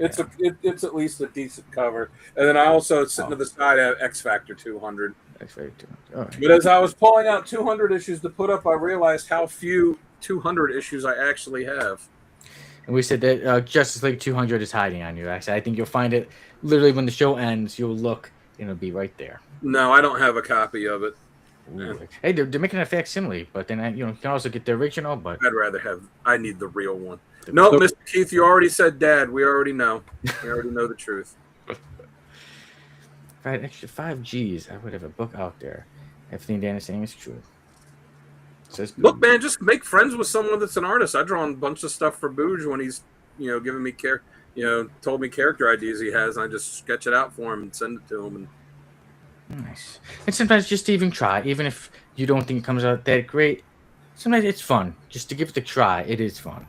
It's at least a decent cover. And then I also sitting to the side have X Factor 200. X Factor 200. Right. But as I was pulling out 200 issues to put up, I realized how few 200 issues I actually have. And we said that Justice League 200 is hiding on you. Actually, I think you'll find it literally when the show ends. You'll look, and it'll be right there. No, I don't have a copy of it. Ooh. Hey, they're making a facsimile, but then you can also get the original. But I'd rather have. I need the real one. No, Mr. Keith, you already said Dad. We already know. We already know the truth. If I had extra 5 G's, I would have a book out there. Everything Dan is saying is true. Says Look, man, just make friends with someone that's an artist. I drawn a bunch of stuff for Booge when he's, giving me told me character ideas he has, and I just sketch it out for him and send it to him. Nice. And sometimes just to even try, even if you don't think it comes out that great, sometimes it's fun just to give it a try. It is fun,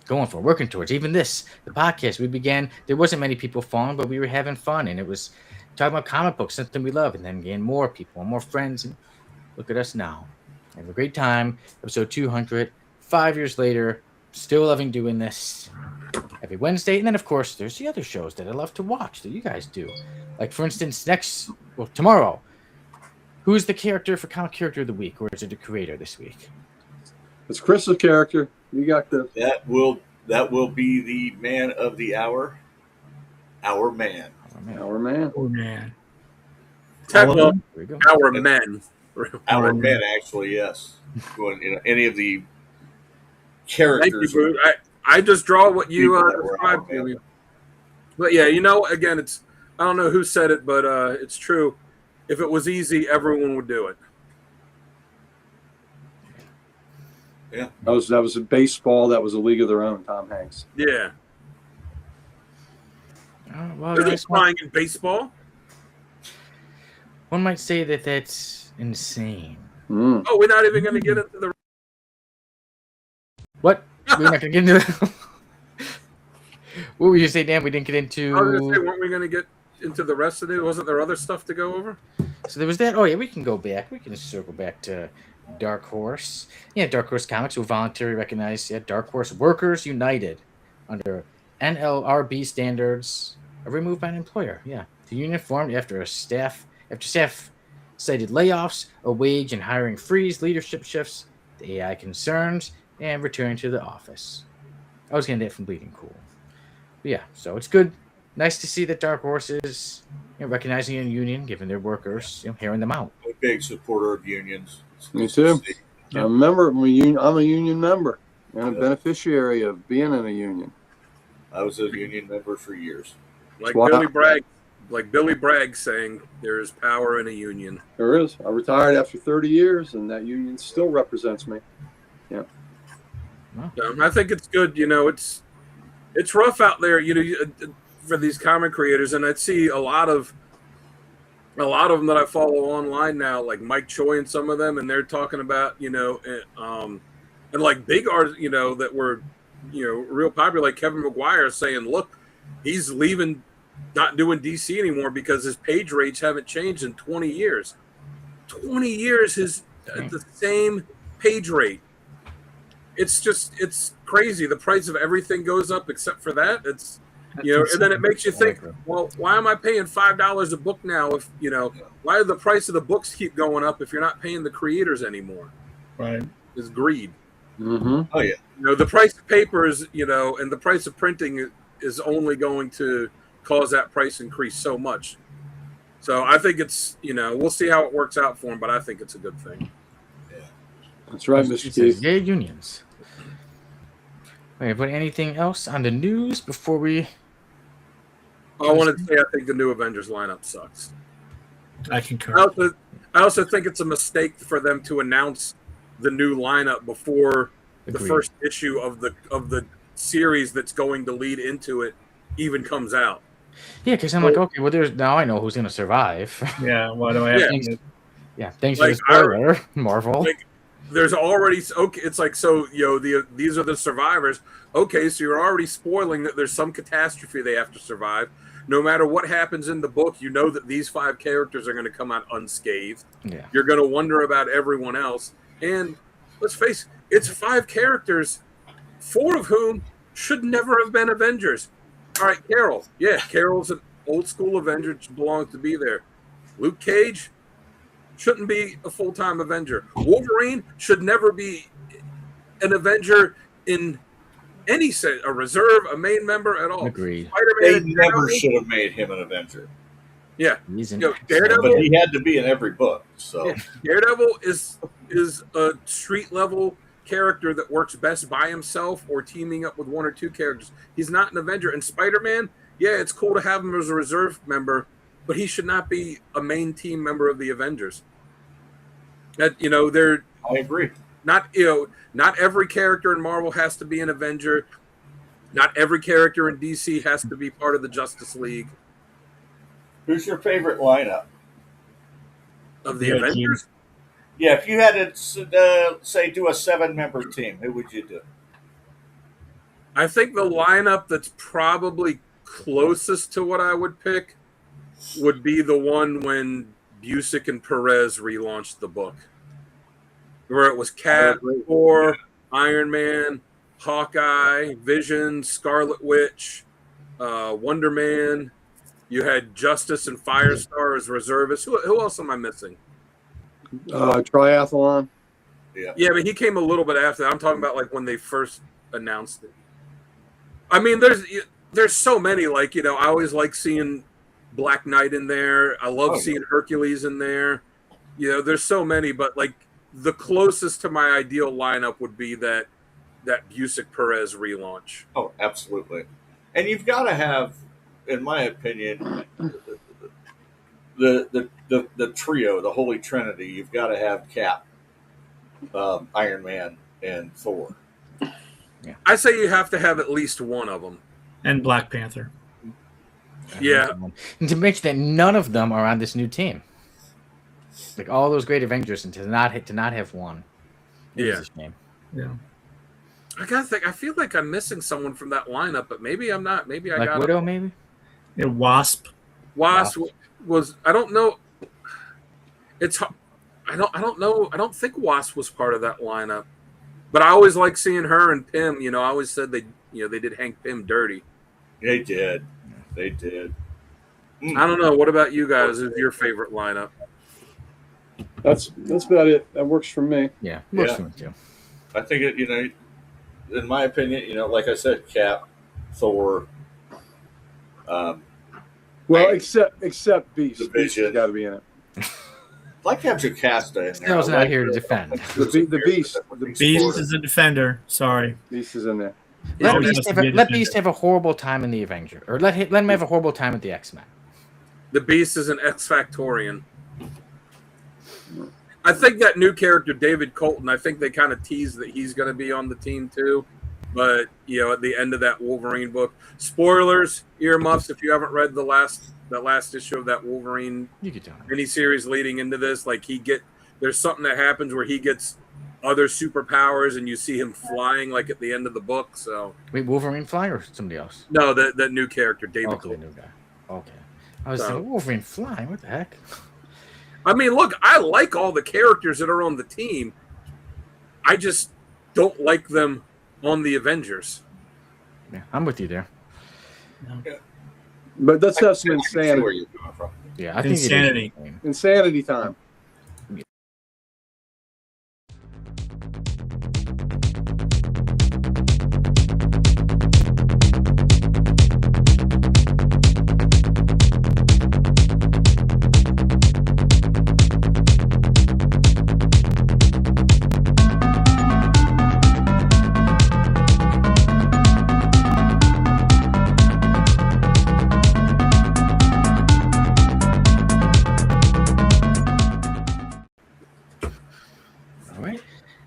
going for, working towards. Even the podcast we began, there wasn't many people following, but we were having fun, and it was talking about comic books, something we love, and then getting more people, more friends, and look at us now. Have a great time. Episode 200, 5 years later, still loving doing this every Wednesday. And then, of course, there's the other shows that I love to watch that you guys do. Like, for instance, tomorrow, who's the comic character of the week, or is it the creator this week? It's Chris's character. You got the that will be the man of the hour. Our man. Our man. Oh man. Our men. Our men, actually, yes. Any of the characters. Thank you, I just draw what you described to me. But yeah, again, I don't know who said it, but it's true. If it was easy, everyone would do it. Yeah, that was a baseball. That was a league of their own. Tom Hanks. Yeah. Well, There's crying in baseball. One might say that that's insane. Mm. Oh, we're not even going to get into the. What? We're not going to get into. What were you saying, Dan? We didn't get into. I was going to say, weren't we going to get into the rest of it? Wasn't there other stuff to go over? So there was that. Oh yeah, we can go back. We can circle back to Dark Horse. Yeah, Dark Horse Comics will voluntarily recognize Dark Horse Workers United under NLRB standards are removed by an employer. Yeah, the union formed after staff cited layoffs, a wage and hiring freeze, leadership shifts, the AI concerns, and returning to the office. I was getting that from Bleeding Cool. But yeah, so it's good. Nice to see that Dark Horse is recognizing a union, giving their workers, hearing them out. I'm a big supporter of unions. Me too. I'm a member. I'm a union member and a beneficiary of being in a union. I was a union member for years. Like Billy Bragg saying, there is power in a union. There is. I retired after 30 years, and that union still represents me. Yeah. I think it's good. It's rough out there. For these comic creators, and I'd see a lot of them that I follow online now, like Mike Choi and some of them, and they're talking about and like big artists that were real popular, like Kevin McGuire, saying, look, he's leaving, not doing DC anymore because his page rates haven't changed in 20 years. 20 years is the same page rate. It's crazy. The price of everything goes up except for that. And then it makes you think, well, why am I paying $5 a book now? If why do the price of the books keep going up if you're not paying the creators anymore? Right, it's greed. Mm-hmm. Oh yeah, the price of paper is and the price of printing is only going to cause that price increase so much. So I think it's we'll see how it works out for them, but I think it's a good thing. Yeah, that's right, Mr. Keith. Yeah, unions. Wait, but anything else on the news before we? I want to say I think the new Avengers lineup sucks. I concur. I also think it's a mistake for them to announce the new lineup before the first issue of the series that's going to lead into it even comes out. Yeah, because I'm like, okay, well, now I know who's going to survive. Yeah, why do I have to? Yeah, thanks for the spoiler, Marvel. There's already it's like these are the survivors. Okay, so you're already spoiling that there's some catastrophe they have to survive. No matter what happens in the book, that these 5 characters are going to come out unscathed. Yeah. You're going to wonder about everyone else. And let's face it, it's 5 characters, 4 of whom should never have been Avengers. All right, Carol. Yeah, Carol's an old school Avenger, belongs to be there. Luke Cage shouldn't be a full-time Avenger. Wolverine should never be an Avenger in any sense, a reserve, a main member at all. Agreed. They never should have made him an Avenger. Yeah. Daredevil, but he had to be in every book. So Daredevil is a street-level character that works best by himself or teaming up with 1 or 2 characters. He's not an Avenger. And Spider-Man, yeah, it's cool to have him as a reserve member, but he should not be a main team member of the Avengers. That they're. I agree. Not every character in Marvel has to be an Avenger. Not every character in DC has to be part of the Justice League. Who's your favorite lineup of the Avengers? Yeah, if you had to say do a 7-member team, who would you do? I think the lineup that's probably closest to what I would pick would be the one when Busick and Perez relaunched the book, where it was Cat, Thor, Iron Man, Hawkeye, Vision, Scarlet Witch, Wonder Man. You had Justice and Firestar as reservists. Who else am I missing? Triathlon. Yeah, but he came a little bit after that. I'm talking about like when they first announced it. I mean, there's so many. Like, I always like seeing Black Knight in there. I love seeing Hercules in there. There's so many, but like the closest to my ideal lineup would be that Busick Perez relaunch. Oh, absolutely. And you've got to have, in my opinion, the trio, the Holy Trinity. You've got to have Cap, Iron Man, and Thor. Yeah. I say you have to have at least one of them. And Black Panther. Yeah. And to mention that none of them are on this new team. Like all those great Avengers, and to not have one. Yeah. A shame. Yeah. I gotta think. I feel like I'm missing someone from that lineup, but maybe I'm not. Maybe I got Widow. Maybe. Yeah, Wasp. Wasp was. I don't know. It's. I don't know. I don't think Wasp was part of that lineup, but I always like seeing her and Pym. I always said they did Hank Pym dirty. They did. They did. I don't know. What about you guys? Who's your favorite lineup? That's about it. That works for me. Yeah, works for me too. I think it. In my opinion, like I said, Cap, Thor. Except Beast. Beast has got to be in it. I'd like to have Jocasta in there. I was not here to defend. The Beast. Beast is a defender. Sorry. Beast is in there. Let Beast have a horrible time in the Avenger, or let him have a horrible time with the X-Men. The Beast is an X-Factorian. I think that new character, David Colton, I think they kind of teased that he's going to be on the team too. But, at the end of that Wolverine book, spoilers, earmuffs, if you haven't read the last issue of that Wolverine miniseries leading into this, like there's something that happens where he gets other superpowers and you see him flying like at the end of the book. So wait, Wolverine fly or somebody else? No, that new character, David Colton. The new guy. Okay. I was thinking, Wolverine flying? What the heck? I mean, look, I like all the characters that are on the team. I just don't like them on the Avengers. Yeah, I'm with you there. Yeah. But let's have some insanity. Where you're coming from. Yeah, I think insanity. Insanity time.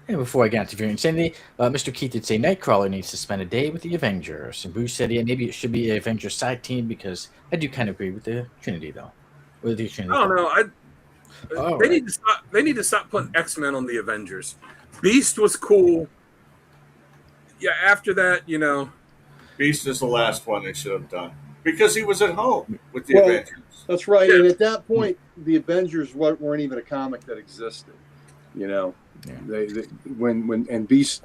Before I get into your insanity, Mr. Keith did say Nightcrawler needs to spend a day with the Avengers, and Bruce said, maybe it should be an Avengers side team because I do kind of agree with the Trinity though. With the Trinity. I don't know. They need to stop putting X-Men on the Avengers. Beast was cool. Yeah, after that, Beast is the last one they should have done because he was at home with the Avengers. That's right, and at that point, the Avengers weren't even a comic that existed. Yeah. When Beast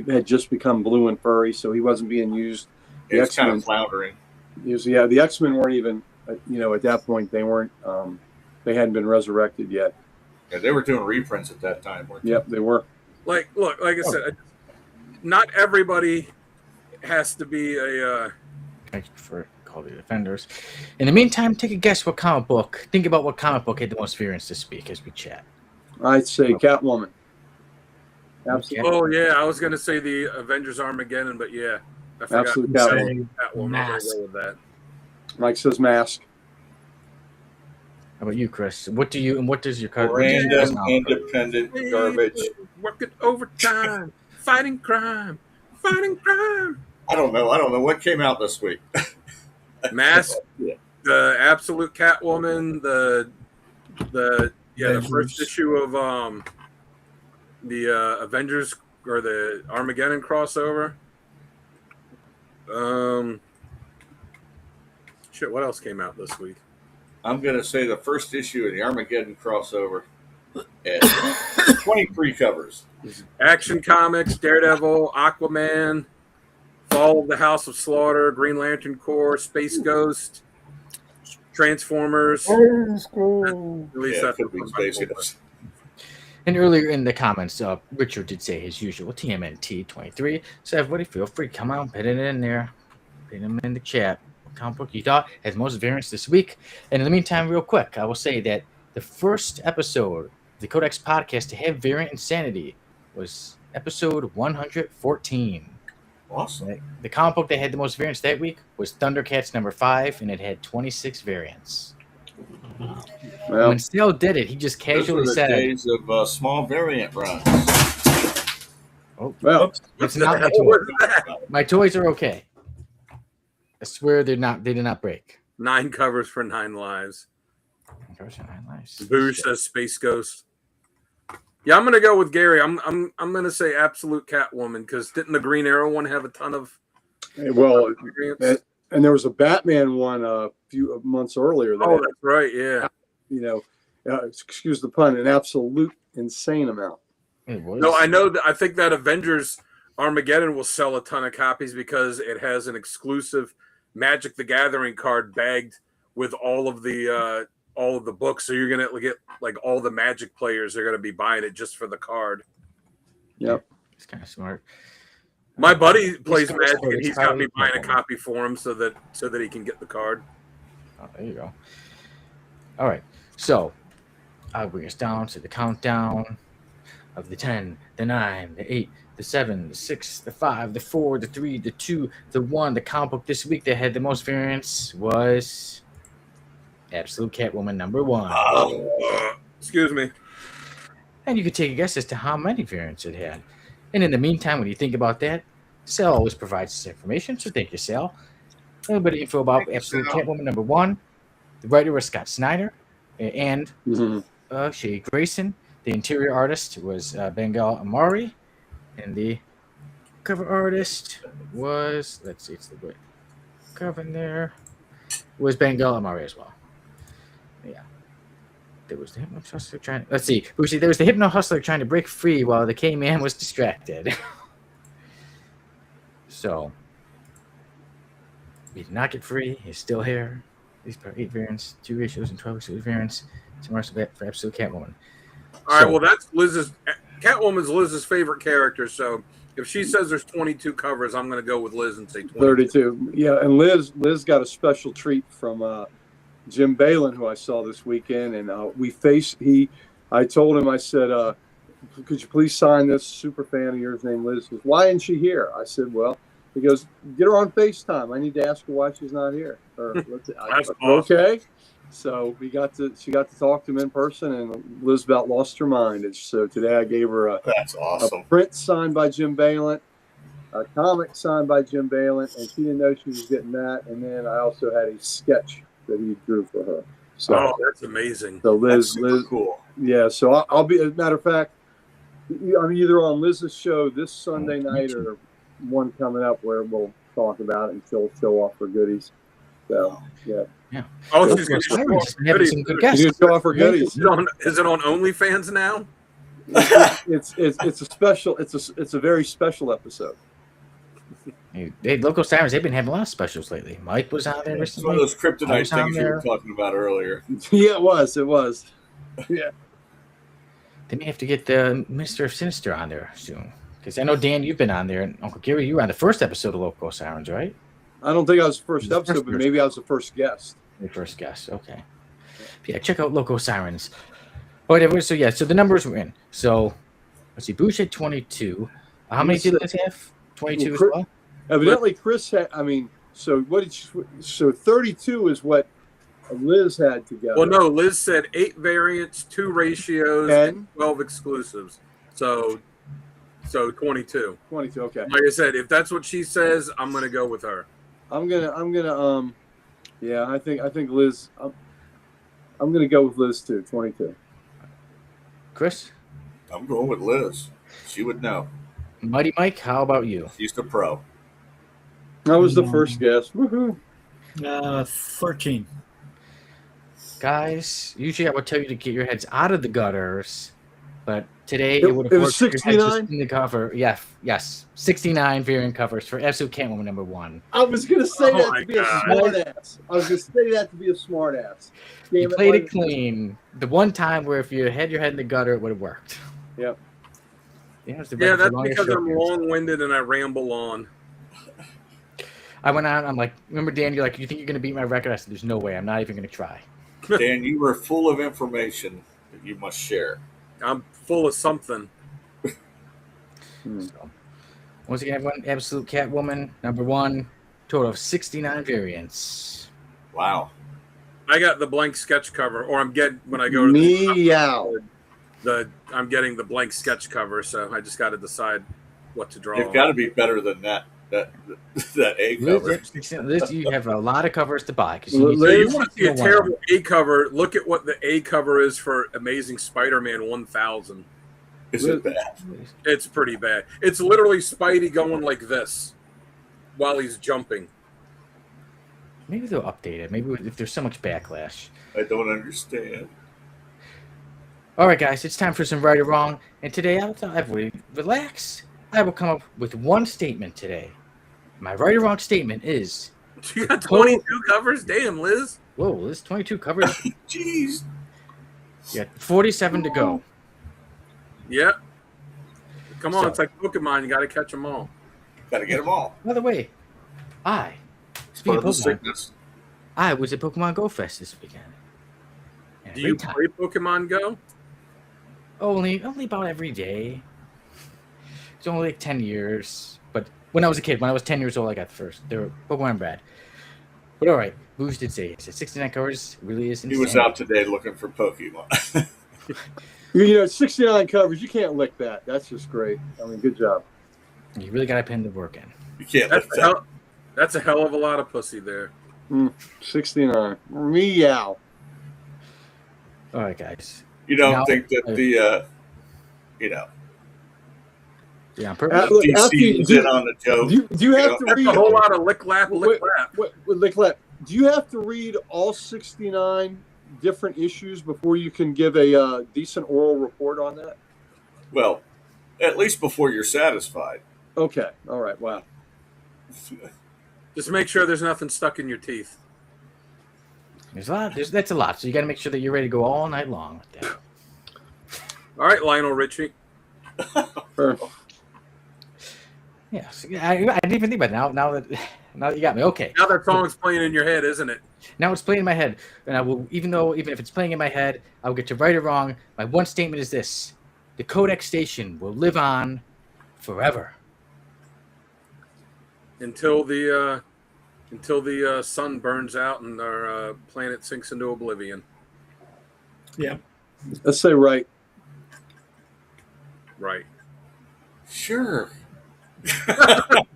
had just become blue and furry, so he wasn't being used. The X-Men kind of floundering. The X-Men weren't even, at that point they weren't. They hadn't been resurrected yet. Yeah, they were doing reprints at that time, weren't they? Yep, they were. Like I said, not everybody has to be a. For call the Defenders. In the meantime, take a guess what comic book. Think about what comic book had the most variants to speak as we chat. I'd say Catwoman. Absolutely. Oh yeah, I was gonna say the Avengers Armageddon, but yeah, I forgot. Absolute Catwoman. Catwoman. I'm gonna go with that. Mike says Mask. How about you, Chris? What does your cut? Random, independent garbage. Working overtime, fighting crime. I don't know what came out this week. Mask, Yeah. the Absolute Catwoman, the first issue of the Avengers or the Armageddon crossover. Shit, what else came out this week? I'm going to say the first issue of the Armageddon crossover. 23 covers. Action Comics, Daredevil, Aquaman, Fall of the House of Slaughter, Green Lantern Corps, Space Ghost, Transformers. At least that's could be Space Ghost. And earlier in the comments, Richard did say his usual TMNT23. So everybody feel free, come on, put it in there, put them in the chat. What comic book you thought has most variants this week? And in the meantime, real quick, I will say that the first episode of the Codex podcast to have variant insanity was episode 114. Awesome. The comic book that had the most variants that week was Thundercats number 5, and it had 26 variants. Well, when Sale did it, he just casually said, days of small variant runs. Oh, well, it's not my toys. My toys are okay. I swear they did not break. 9 covers for 9 lives. 9 covers for 9 lives. Boosh says Space Ghost. Yeah, I'm gonna go with Gary. I'm gonna say Absolute Catwoman because didn't the Green Arrow one have a ton of? Well, and there was a Batman one a few months earlier. That's right. Yeah. Excuse the pun, an absolute insane amount. It was. No, I know that. I think that Avengers Armageddon will sell a ton of copies because it has an exclusive Magic the Gathering card bagged with all of the books. So you're gonna get like all the Magic players are gonna be buying it just for the card. Yep, it's kind of smart. My buddy plays Magic, and he's got me buying a copy for him so that he can get the card. Oh, there you go. All right, so I'll bring us down to the countdown of the 10, the 9, the 8, the 7, the 6, the 5, the 4, the 3, the 2, the 1. The comic book this week that had the most variants was Absolute Catwoman number 1. Excuse me. And you could take a guess as to how many variants it had. And in the meantime, when you think about that, Sal always provides this information, so thank you, Sal. A little bit of info about Absolute Catwoman number 1. The writer was Scott Snyder and Shea Grayson. The interior artist was Bengal Amari. And the cover artist was, let's see, it's the good cover in there, was Bengal Amari as well. Yeah. There was the Hypno Hustler trying to, let's see, there was the Hypno Hustler trying to break free while the K-Man was distracted. So, he did not get free. He's still here. These are 8 variants, 2 issues, and 12 exclusive variants. Tomorrow's for Absolute Catwoman. All right, well, that's Catwoman's Liz's favorite character. So if she says there's 22 covers, I'm going to go with Liz and say 32. Yeah, and Liz got a special treat from Jim Balin, who I saw this weekend, and I told him, I said, could you please sign this super fan of yours named Liz? He goes, why isn't she here? I said, well, he goes, get her on FaceTime. I need to ask her why she's not here. That's awesome. Okay. So she got to talk to him in person, and Liz about lost her mind. And so today I gave her that's awesome. A print signed by Jim Balin, a comic signed by Jim Balin, and she didn't know she was getting that. And then I also had a sketch that he drew for her. So that's amazing. So Liz, cool. Yeah. So I'll be, as a matter of fact, I'm either on Liz's show this Sunday night or one coming up where we'll talk about it and she'll show off her goodies. So yeah. Oh, she's going to some good guests. Show off her goodies. Is it on OnlyFans now? It's a special. It's a very special episode. Hey, local stars, they've been having a lot of specials lately. Mike was on there recently. One of those kryptonite things you were talking about earlier. Yeah, it was. Yeah. They may have to get the Minister of Sinister on there soon. Because I know, Dan, you've been on there, and Uncle Gary, you were on the first episode of Local Sirens, right? I don't think I was the first episode, but maybe I was the first guest. The first guest, okay. Yeah, check out Local Sirens. Whatever. So yeah, so the numbers were in. So let's see, Bush had 22. How many did Liz have? 22 as well. Evidently, Chris had. I mean, so what did? So 32 is what Liz had together. Well, no, Liz said 8 variants, 2 ratios, 10? and 12 exclusives. So 22. 22. Okay. Like I said, if that's what she says, I'm gonna go with her. I'm gonna. Yeah, I think Liz. I'm gonna go with Liz too. 22. Chris? I'm going with Liz. She would know. Mighty Mike, how about you? She's the pro. That was the first guess. Woohoo! 13. Guys, usually I would tell you to get your heads out of the gutters, but today It would have was worked. Your heads 69? just in the cover. Yes. 69 variant covers for Absolute Catwoman number 1. I was gonna say Oh that my to be a God. smart ass. I was gonna say that to be a smart ass. You played it clean. The one time where if you had your head in the gutter, it would have worked. Yep. Yeah, That's because I'm long-winded and I ramble on. I went on. I'm like, remember, Dan? You're like, you think you're gonna beat my record? I said, there's no way. I'm not even gonna try. Dan, you were full of information that you must share. I'm full of something. So, once again, everyone, Absolute Catwoman number 1, total of 69 variants. Wow. I got the blank sketch cover, or I'm getting when I go to Meow. I'm getting the blank sketch cover, so I just got to decide what to draw. They've got to be better than that A cover. Liz, you have a lot of covers to buy. So you want to see a terrible A cover? Look at what the A cover is for Amazing Spider-Man 1000. Is it bad? It's pretty bad. It's literally Spidey going like this while he's jumping. Maybe they'll update it. Maybe if there's so much backlash. I don't understand. All right, guys, it's time for some right or wrong. And today, I'll tell everybody, relax. I will come up with one statement today. My right or wrong statement is... You got 22 covers? Damn, Liz. Whoa, Liz, 22 covers? Jeez. You got 47 to go. Yep. Come on, it's like Pokemon. You got to catch them all. Got to get them all. By the way, speaking of Pokemon, I was at Pokemon Go Fest this weekend. Do you play Pokemon Go? Only about every day. It's only like 10 years. But when I was a kid, when I was 10 years old, I got the first. They were Pokemon Brad. But all right, Booze did say it. 69 covers really is insane. He was out today looking for Pokemon. 69 covers. You can't lick that. That's just great. I mean, good job. You really got to put in the work in. You can't lick that. That's a hell of a lot of pussy there. 69. Meow. All right, guys. You don't think that Yeah, DC is in on the joke. Do you have to read a whole lot of lick lap? Lick lap. Do you have to read all 69 different issues before you can give a decent oral report on that? Well, at least before you're satisfied. Okay. All right. Wow. Just make sure there's nothing stuck in your teeth. There's a lot. That's a lot. So you got to make sure that you're ready to go all night long with that. All right, Lionel Richie. Yeah, so I didn't even think about it. Now that you got me. Okay. Now that song's playing in your head, isn't it? Now it's playing in my head, and I will even if it's playing in my head, I will get to right or wrong. My one statement is this: the Codex Station will live on forever until the sun burns out and our planet sinks into oblivion. Yeah. Let's say right. Right. Sure.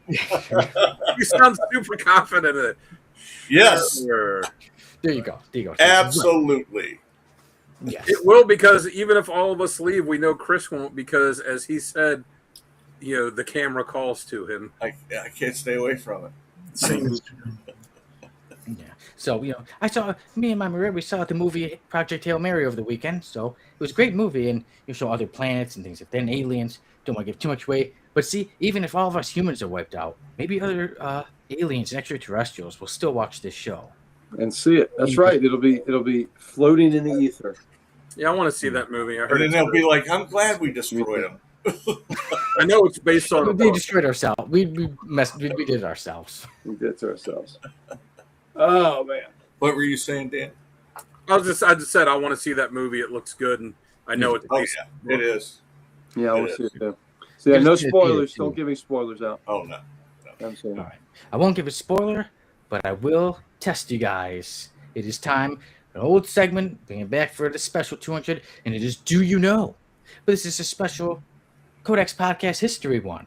You sound super confident in it. Yes. Sure. There you go. Absolutely. Yes. It will, because even if all of us leave, we know Chris won't, because as he said, the camera calls to him. I can't stay away from it. Same. Yeah. So, me and Mama Red, we saw the movie Project Hail Mary over the weekend. So it was a great movie, and you show other planets and things like that, and aliens. Don't want to give too much away. But see, even if all of us humans are wiped out, maybe other aliens and extraterrestrials will still watch this show. And see it. That's right. It'll be floating in the ether. Yeah, I want to see that movie. I heard and then they'll be like, I'm glad we destroyed them. I know it's based on. We destroyed ourselves. We did it ourselves. We did it to ourselves. Oh man! What were you saying, Dan? I just said I want to see that movie. It looks good, and I know it's. Oh yeah, it is. Yeah, we'll see it too. So yeah, no spoilers. Don't give any spoilers out. Oh no. All right. I won't give a spoiler, but I will test you guys It is time, an old segment, bringing it back for the special 200, and it is Do You Know? But this is a special Codex Podcast history one.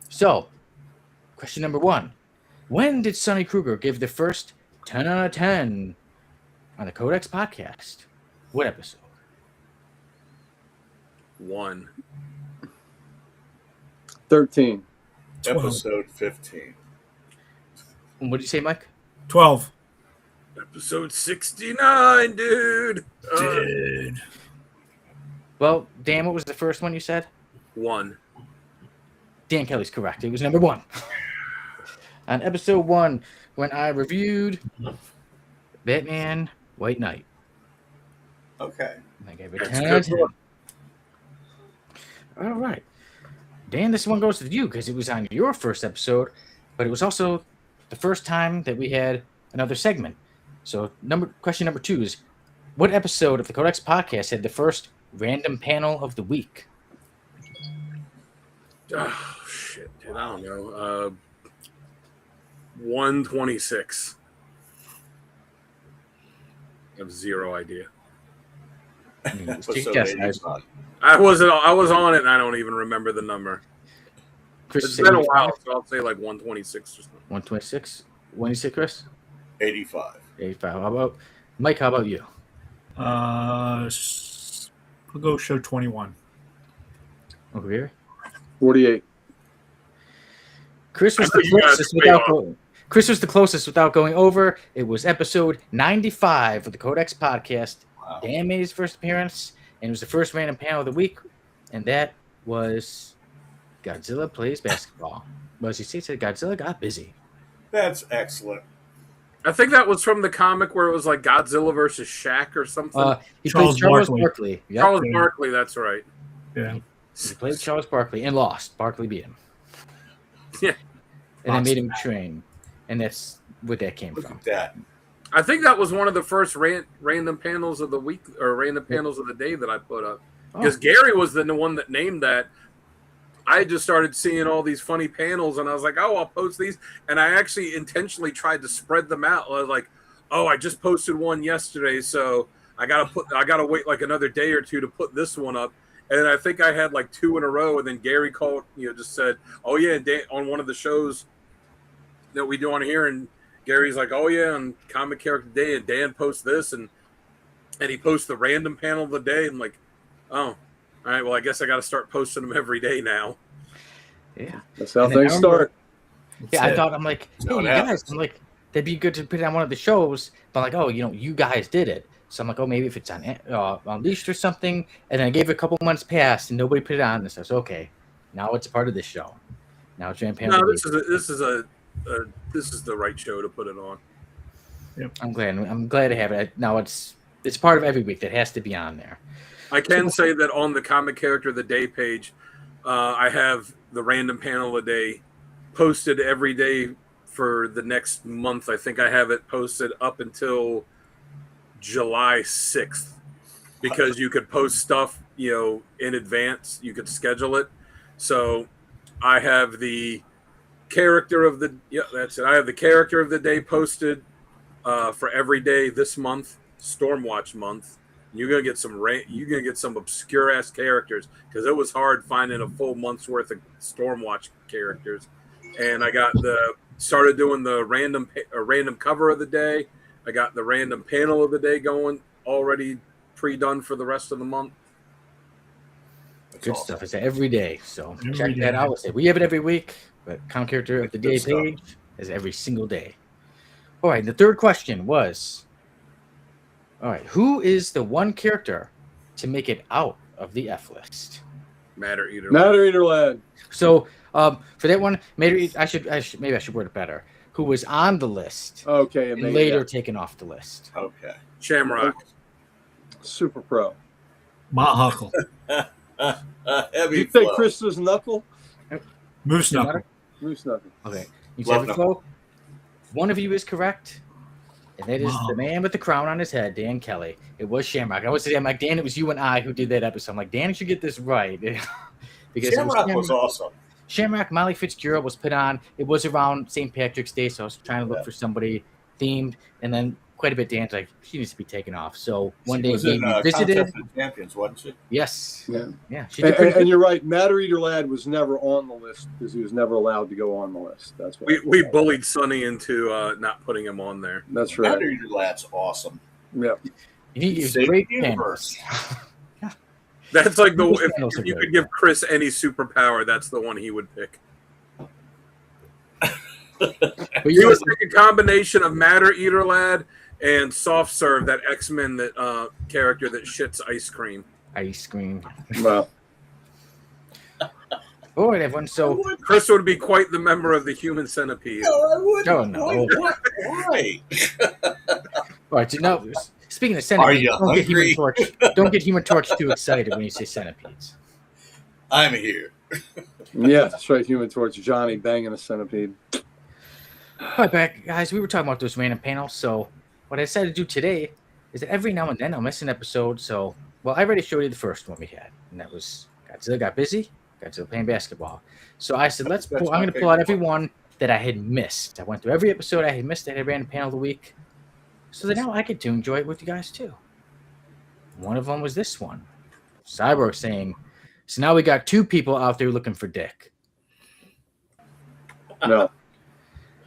So, question number 1. When did Sonny Kruger give the first 10 out of 10 on the Codex Podcast? What episode? 1. 13. Episode 15. And what did you say, Mike? 12. Episode 69, dude. Dude. Well, Dan, what was the first one you said? 1. Dan Kelly's correct. It was number 1. On episode 1, when I reviewed Batman White Knight. Okay. I gave it That's 10 out of good. 10. All right. Dan, this one goes to you because it was on your first episode, but it was also the first time that we had another segment. So question number 2 is, what episode of the Codex Podcast had the first random panel of the week? Oh, shit, dude. I don't know. 126. I have zero idea. Episode Guess, 85. I was on it and I don't even remember the number. Chris, It's been a while, so I'll say like 126 or something. 126. What do you say, Chris? 85. 85. How about Mike? How about you? We'll go show 21. Over here. 48. Chris was I the thought you guys closest were way without off. going. Chris was the closest without going over. It was episode 95 of the Codex Podcast. Wow. Dan made his first appearance, and it was the first random panel of the week, and that was Godzilla Plays Basketball. Well, as you see, it said Godzilla got busy. That's excellent. I think that was from the comic where it was like Godzilla versus Shaq or something. He Charles played Charles Barkley. Barkley. Yep. Charles Barkley, that's right. Yeah. He played Charles Barkley and lost. Barkley beat him. Yeah. And they made him train. And that's where that came Look from. at that. I think that was one of the first random panels of the week or random panels of the day that I put up. Because Gary was the one that named that. I just started seeing all these funny panels, and I was like, "Oh, I'll post these." And I actually intentionally tried to spread them out. I was like, "Oh, I just posted one yesterday, so I gotta wait like another day or two to put this one up." And then I think I had like 2 in a row, and then Gary called, just said, "Oh yeah," and Dan, on one of the shows that we do on here, and Gary's like, "Oh yeah," on Comic Character Day, and Dan posts this, and he posts the random panel of the day. I'm like, "Oh. All right, well, I guess I got to start posting them every day now." Yeah. That's how things start. Yeah, I thought, I'm like, hey, how it you guys, happens. I'm like, that'd be good to put it on one of the shows. But like, oh, you guys did it. So I'm like, oh, maybe if it's on Unleashed or something. And then I gave it a couple months past and nobody put it on. And so I was okay. Now it's a part of this show. Now it's Jan No, this is the right show to put it on. I'm glad to have it. Now it's part of every week that has to be on there. I can say that on the Comic Character of the Day page, I have the random panel of the day posted every day for the next month. I think I have it posted up until July 6th because you could post stuff, in advance. You could schedule it. So I have the character of the that's it. I have the character of the day posted for every day this month, Stormwatch month. You're gonna get some obscure ass characters because it was hard finding a full month's worth of Stormwatch characters. And I started doing the random cover of the day. I got the random panel of the day going already pre-done for the rest of the month. Good stuff. It's every day. So check that out. We have it every week, but Comic Character of the Day page is every single day. All right. The third question was, all right, who is the one character to make it out of the F list? Matter Eater Lad. So for that one, maybe I should word it better. Who was on the list? Okay, and later taken off the list. Okay. Shamrock. Super Pro. Ma Huckle. Heavy You think flow. Chris was Knuckle? Moose Knuckle. Moose Knuckle. Okay. You Love said flow. One of you is correct. And that is the man with the crown on his head, Dan Kelly. It was Shamrock. I always say, I'm like, Dan, it was you and I who did that episode. I'm like, Dan, you should get this right. Because Shamrock was awesome. Shamrock, Molly Fitzgerald was put on. It was around St. Patrick's Day, so I was trying to look for somebody themed. And then quite a bit. Dan's like, she needs to be taken off. So one She day was we in visited. Contest of Champions, wasn't she? Yes. Yeah. She did And you're right. Matter Eater Lad was never on the list because he was never allowed to go on the list. That's what we bullied Sonny into not putting him on there. That's right. Matter Eater Lad's awesome. Yeah. He's Save great the universe. That's like Those if panels are you good, could give Chris any superpower, that's the one he would pick. But He you was like a combination of Matter Eater Lad and Soft Serve, that X-Men that character that shits ice cream. ice cream. Well, All right, everyone. So Chris would be quite the member of the Human Centipede. No, I wouldn't. Oh, no. Why? all right, so now speaking of Are centipedes, you hungry? Don't get Human Torch too excited when you say centipedes. I'm here. yeah, that's right. Human Torch, Johnny banging a centipede. All right, back guys. We were talking about those random panels. So what I decided to do today is that every now and then I'll miss an episode. So I already showed you the first one we had, and that was Godzilla got busy. Godzilla playing basketball. So I said, I'm going to pull out every one that I had missed. I went through every episode I had missed that had random panel of the week, so that now I get to enjoy it with you guys too. One of them was this one. Cyborg saying, so now we got 2 people out there looking for dick. No.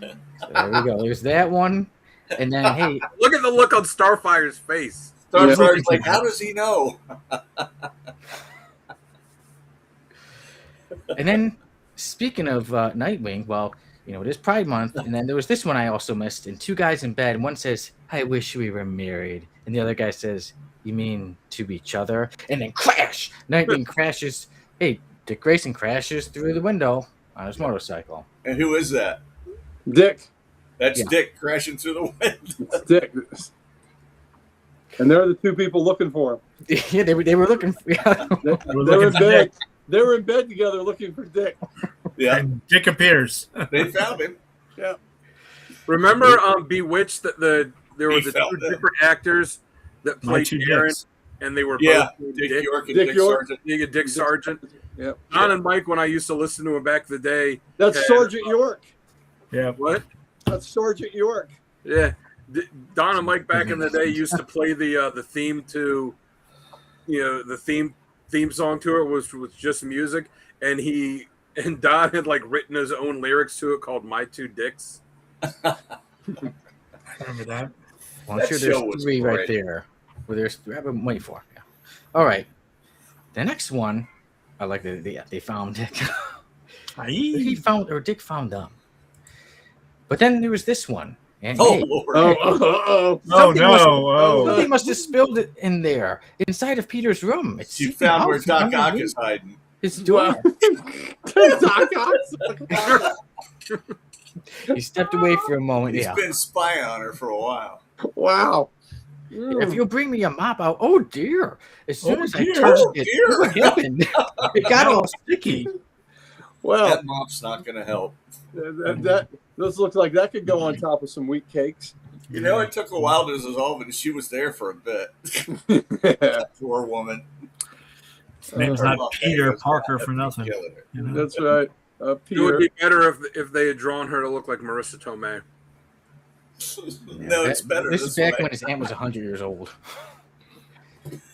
So there we go. There's that one. And then, hey. Look at the look on Starfire's face. Starfire's like, how does he know? And then, speaking of Nightwing, well, it is Pride Month, and then there was this one I also missed, and 2 guys in bed, and one says, I wish we were married, and the other guy says, you mean to each other? And then crash! Nightwing crashes, hey, Dick Grayson crashes through the window on his motorcycle. And who is that? Dick. That's Dick crashing through the window. Dick. And they're the 2 people looking for him. Yeah, they were looking for They're in bed. They were in bed together looking for Dick. Yeah. And Dick appears. They found him. Yeah. Remember Bewitched that there was 2 different actors that played Aaron, and they were both Dick York and Dick York. Sargent. Dick Sargent. Yeah. Don and Mike, when I used to listen to him back in the day. That's Sergeant York. Yeah. What? That's Sergeant York. Yeah. Don and Mike back in the day used to play the theme to, the theme song to it was just music, and Don had like written his own lyrics to it called "My Two Dicks." Remember that? Well, I'm sure there's 3 right there. Where there's I've been waiting for. Yeah. All right. The next one, I like that they found Dick. Dick found them. But then there was this one. And somebody must have spilled it in there inside of Peter's room. You found where Doc Ock is hiding. His door. Doc Ock. He stepped away for a moment. He's been spying on her for a while. Wow. If you'll bring me a mop out, oh dear! As soon as I touched it, what happened? It got all sticky. Well, that mop's not going to help. This looks like that could go on top of some wheat cakes. It took a while to dissolve, and she was there for a bit. Poor woman. His name's not Peter Parker for nothing. That's right. It would be better if they had drawn her to look like Marissa Tomei. No, it's better This this is back way. when his aunt was 100 years old.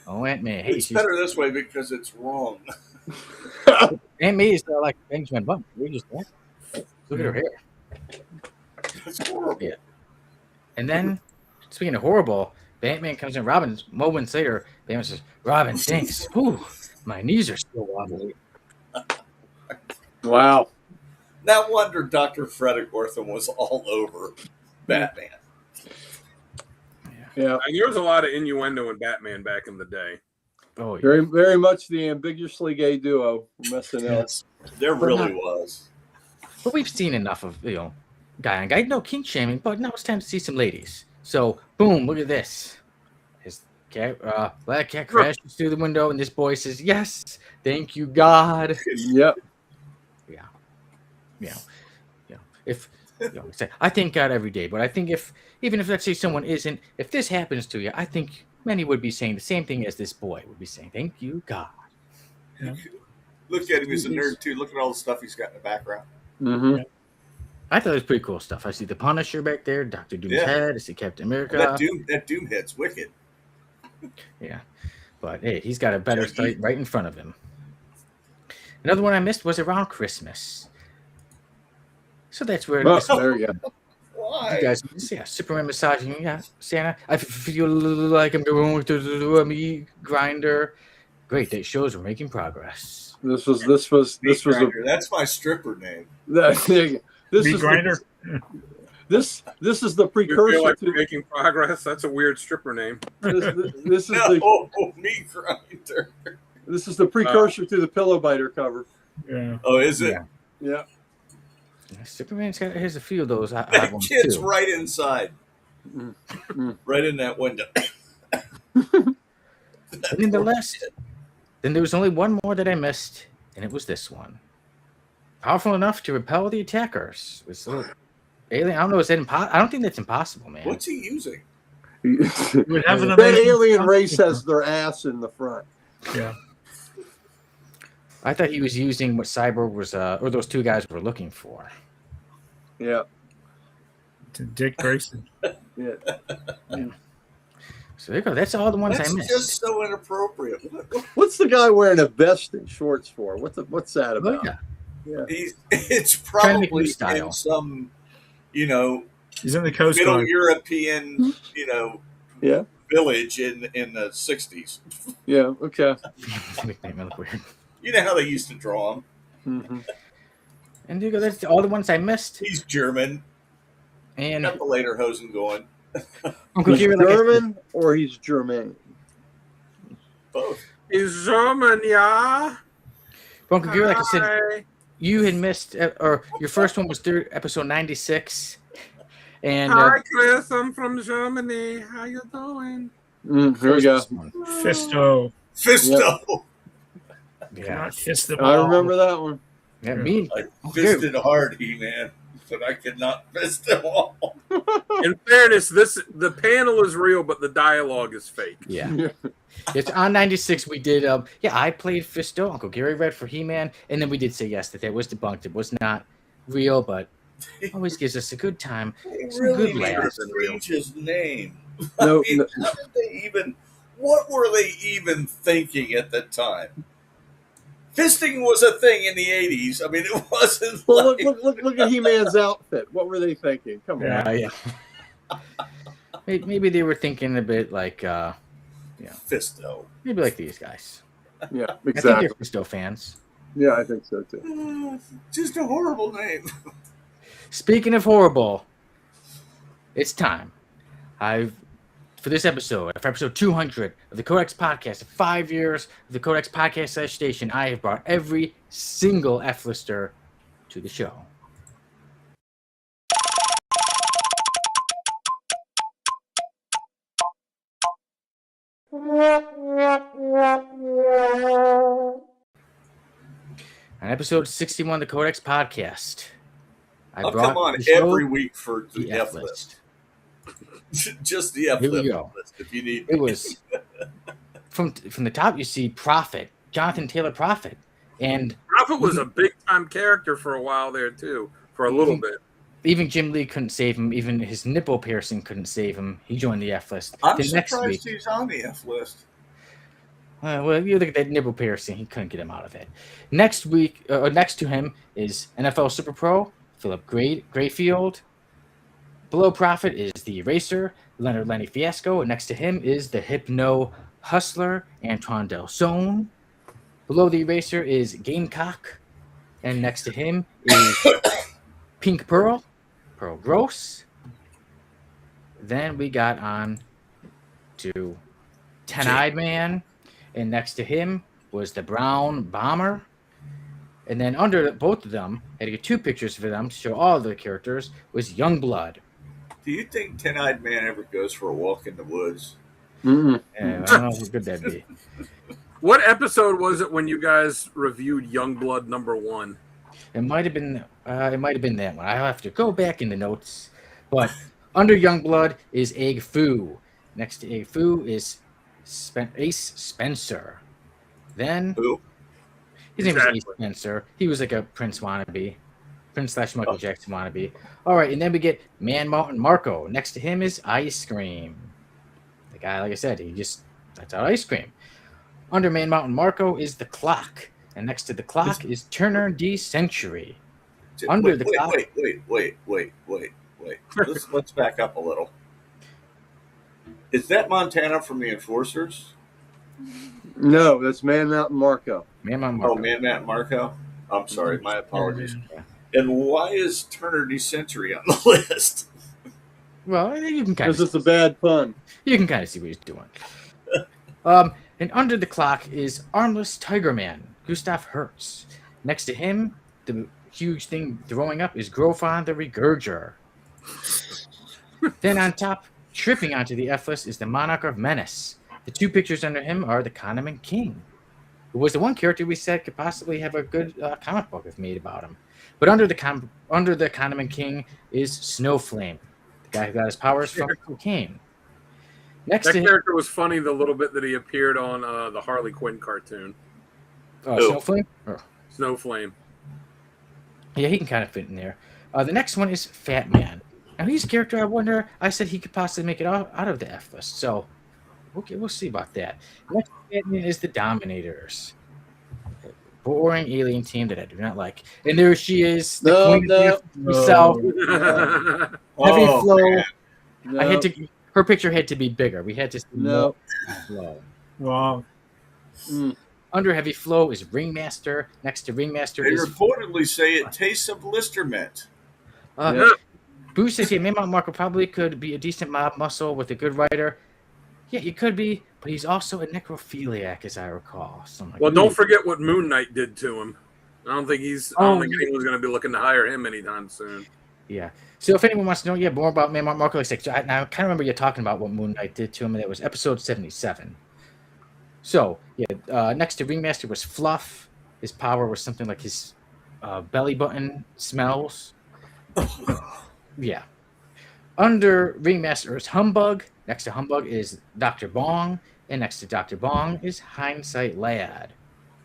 Oh, Aunt May. Hey, It's better this way because it's wrong. Aunt May is like Benjamin Button. We're just look at her hair. It's horrible. Yeah. And then, speaking of horrible, Batman comes in. Robin moments later, Batman says, "Robin stinks. Ooh, my knees are still wobbly." Wow. No wonder Dr. Frederick Ortham was all over Batman. Yeah. And there was a lot of innuendo in Batman back in the day. Oh, yeah. Very, very much the ambiguously gay duo from SNL. There really was. But we've seen enough of, guy on guy. No kink shaming, but now it's time to see some ladies. So, boom, look at this. His cat, black cat crashes through the window, and this boy says, "Yes, thank you, God." Yep. If I thank God every day, but I think even if let's say someone isn't, if this happens to you, I think many would be saying the same thing as this boy would be saying, "Thank you, God." Yeah. Look at him; he's a nerd too. Look at all the stuff he's got in the background. Mm-hmm. I thought it was pretty cool stuff. I see the Punisher back there, Doctor Doom's head. I see Captain America. Well, that Doom head's wicked. Yeah, but hey, he's got a better sight right in front of him. Another one I missed was around Christmas. So that's where there you go. Why? You guys, Superman massaging, Santa. I feel like I'm going to a meat grinder. Great, that shows we're making progress. This was That's my stripper name. This is grinder. This is the You precursor feel like to making progress? That's a weird stripper name. this is meat grinder. This is the precursor to the pillow biter cover. Yeah. Oh, is it? Yeah. Superman's got here's a few of those. That kid's right inside, right in that window. And then the last, then there was only one more that I missed, and it was this one. Powerful enough to repel the attackers. It's a little alien. I don't know. Is that I don't think that's impossible, man. What's he using? That alien race has their ass in the front. Yeah. I thought he was using what Cyborg was, or those two guys were looking for. Yeah. Dick Grayson. Yeah. So there you go. That's all the ones That's I missed. just so inappropriate. What's the guy wearing a vest and shorts for? What's that about? Oh, yeah. It's probably style. in some, He's in the Coast Middle Guard. European, village in the 60s. Yeah. Okay. Make me look weird. You know how they used to draw them. Mm-hmm. And there you go. That's all the ones I missed. He's German. And Got the later hosen going. Uncle He's Gary, German or he's German? Both. He's German, yeah. Uncle Gary, like I said, you had missed, or your first one was episode 96. And Hi, Chris. I'm from Germany. How you doing? Here we go. Fisto. Yeah, Fist the I ball. remember that one. yeah, me. I fisted hard, He-Man, but I could not fist them all. In fairness, the panel is real, but the dialogue is fake. Yeah. It's on 96. We did, I played Fisto. Uncle Gary read for He-Man. And then we did say yes, that was debunked. It was not real, but always gives us a good time. They Some really good made laughs. his name. No, How did they even, what were they even thinking at the time? Fisting was a thing in the 80s. I mean, it wasn't Well, like... look at He-Man's outfit. What were they thinking? Come on. Yeah. Maybe they were thinking a bit like, Fisto. maybe like these guys. Yeah, I think exactly. they're Fisto fans. Yeah, I think so too. Just a horrible name. Speaking of horrible, it's time. For this episode, for episode 200 of the Codex Podcast, 5 years of the Codex Podcast Station, I have brought every single F-lister to the show. On episode 61 of the Codex Podcast, I'll come on every week for the F list. Just the F list if you need. It was from the top. You see Prophet, Jonathan Taylor Prophet, and Prophet was a big time character for a while there too, for a little bit. Even Jim Lee couldn't save him. Even his nipple piercing couldn't save him. He joined the F list. I'm surprised he's on the F list. Well, you look at that nipple piercing. He couldn't get him out of it. Next week, next to him is NFL Super Pro Philip Grayfield. Below Prophet is the Eraser, Leonard Lenny Fiasco, and next to him is the Hypno Hustler, Antoine Delzone. Below the Eraser is Gamecock, and next to him is Pink Pearl, Pearl Gross. Then we got on to Ten-Eyed Man, and next to him was the Brown Bomber. And then under both of them, I had to get two pictures for them to show all the characters, was Youngblood. Do you think Ten-Eyed Man ever goes for a walk in the woods? Yeah, I don't know how good that'd be. What episode was it when you guys reviewed Youngblood #1? It might have been that one. I'll have to go back in the notes. But under Youngblood is Egg Foo. Next to Egg Foo is Ace Spencer. Then Who? his name was Ace Spencer. He was like a Prince wannabe. Prince/Michael Jackson wannabe. All right, and then we get Man Mountain Marco. Next to him is Ice Cream. The guy, like I said, that's out ice cream. Under Man Mountain Marco is the clock, and next to the clock is Turner D Century. Under the clock. Wait. Let's back up a little. Is that Montana from the Enforcers? No, that's Man Mountain Marco. Man Mountain Marco. Oh, Man Mountain Marco. I'm sorry, my apologies. Yeah. And why is Turner D Century on the list? Well, you can kind of. Because it's a bad pun. You can kind of see what he's doing. And under the clock is Armless Tiger Man, Gustav Hertz. Next to him, the huge thing throwing up is Grofon the Regurger. Then on top, tripping onto the F list, is the Monarch of Menace. The two pictures under him are the Kahneman King, who was the one character we said could possibly have a good comic book if made about him. But under the Kahneman King is Snowflame, the guy who got his powers from cocaine. That character was funny the little bit that he appeared on the Harley Quinn cartoon. Snowflame? Oh. Snowflame. Yeah, he can kind of fit in there. The next one is Fat Man. Now, he's a character I said he could possibly make it out of the F list. So, okay, we'll see about that. Next Fat Man is the Dominators. Boring alien team that I do not like. And there she is. The queen herself. Heavy flow. No. Her picture had to be bigger. We had to see more flow. Wow. Under Heavy Flow is Ringmaster. Next to Ringmaster they reportedly say it tastes of blister mint. Bruce says, Man Mountain Marco probably could be a decent mob muscle with a good writer. Yeah, he could be, but he's also a necrophiliac, as I recall. Don't forget what Moon Knight did to him. I don't think anyone's going to be looking to hire him anytime soon. Yeah. So if anyone wants to know more about Man Mountain Marco, I kind of remember you talking about what Moon Knight did to him, and it was episode 77. So, next to Ringmaster was Fluff. His power was something like his belly button smells. Yeah. Under Ringmaster is Humbug. Next to Humbug is Dr. Bong. And next to Dr. Bong is Hindsight Lad.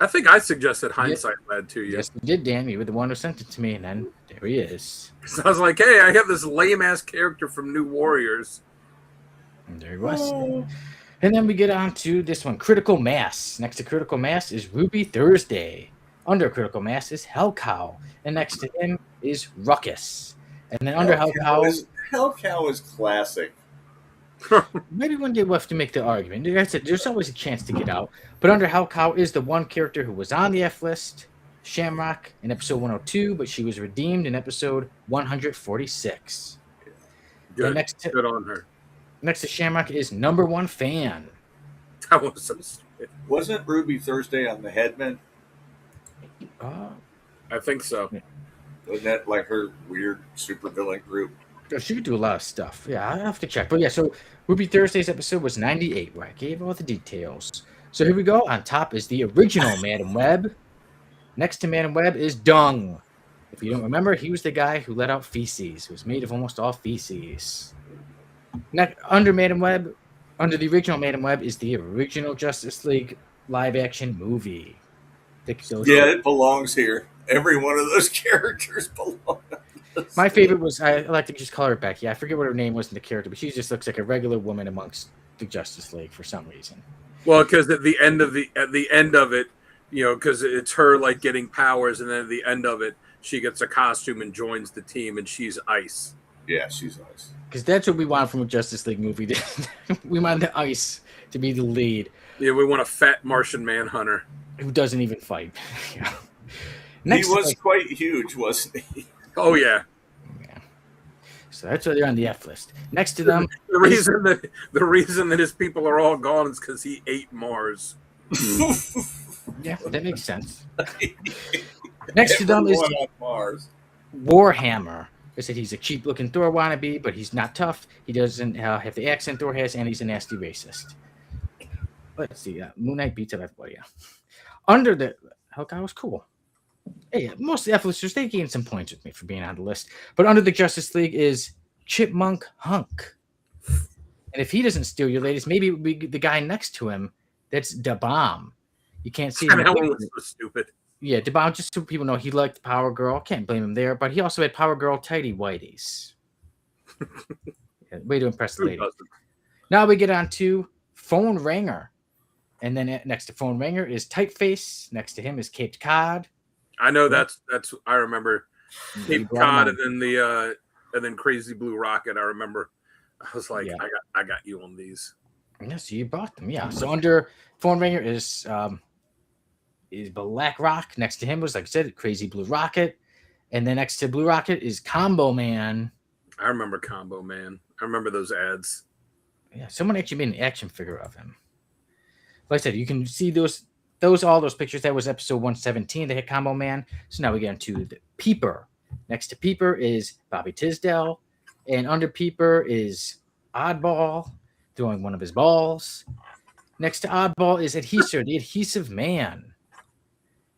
I think I suggested Hindsight Lad to you. Yes, you did, Dan. You were the one who sent it to me, and then there he is. So I was like, hey, I have this lame-ass character from New Warriors. And there he was. Oh. And then we get on to this one, Critical Mass. Next to Critical Mass is Ruby Thursday. Under Critical Mass is Hellcow. And next to him is Ruckus. And then under Hellcow is classic. Maybe one day we'll have to make the argument. There's always a chance to get out. But under Hellcow is the one character who was on the F list, Shamrock, in episode 102, but she was redeemed in episode 146. Good on her. Next to Shamrock is Number One Fan. That was so stupid. Wasn't Ruby Thursday on the Headman? I think so. Yeah. Wasn't that like her weird supervillain group? She could do a lot of stuff. Yeah, I have to check. But yeah, so Ruby Thursday's episode was 98, where I gave all the details. So here we go. On top is the original Madam Web. Next to Madam Web is Dung. If you don't remember, he was the guy who let out feces. It was made of almost all feces. Under the original Madam Web is the original Justice League live-action movie. It belongs here. Every one of those characters belongs. My favorite was, I like to just call her Becky. I forget what her name was in the character, but she just looks like a regular woman amongst the Justice League for some reason. Well, because at the end of it, because it's her like getting powers, and then at the end of it, she gets a costume and joins the team, and she's Ice. Yeah, she's Ice. Because that's what we want from a Justice League movie. We want the Ice to be the lead. Yeah, we want a fat Martian Manhunter who doesn't even fight. Yeah. He was quite huge, wasn't he? Oh yeah. So that's why they're on the F list. Next to them, the reason that his people are all gone is because he ate Mars. Yeah, that makes sense. Next to them is on Mars. Warhammer. I said he's a cheap-looking Thor wannabe, but he's not tough. He doesn't have the accent Thor has, and he's a nasty racist. Let's see. Moon Knight beats up everybody. Under the Hellcow was cool. Hey, most of the F-listers, they gained some points with me for being on the list. But under the Justice League is Chipmunk Hunk. And if he doesn't steal your ladies, maybe it would be the guy next to him that's Da Bomb. You can't see him. That one was so stupid. Yeah, DeBow, just so people know, he liked Power Girl. Can't blame him there. But he also had Power Girl tighty whities. Way to impress the lady. Now we get on to Phone Ringer. And then next to Phone Ringer is Typeface. Next to him is Caped Cod. I know that's I remember Caped Cod and then Crazy Blue Rocket. I remember. I was like, I got you on these. Yes, you bought them. Yeah. So under Phone Ringer is Black Rock. Next to him was, like I said, Crazy Blue Rocket. And then next to Blue Rocket is Combo Man. I remember Combo Man. I remember those ads. Yeah, someone actually made an action figure of him. Like I said, you can see all those pictures. That was episode 117. They hit Combo Man. So now we get into the Peeper. Next to Peeper is Bobby Tisdale. And under Peeper is Oddball throwing one of his balls. Next to Oddball is Adhesive, the Adhesive Man.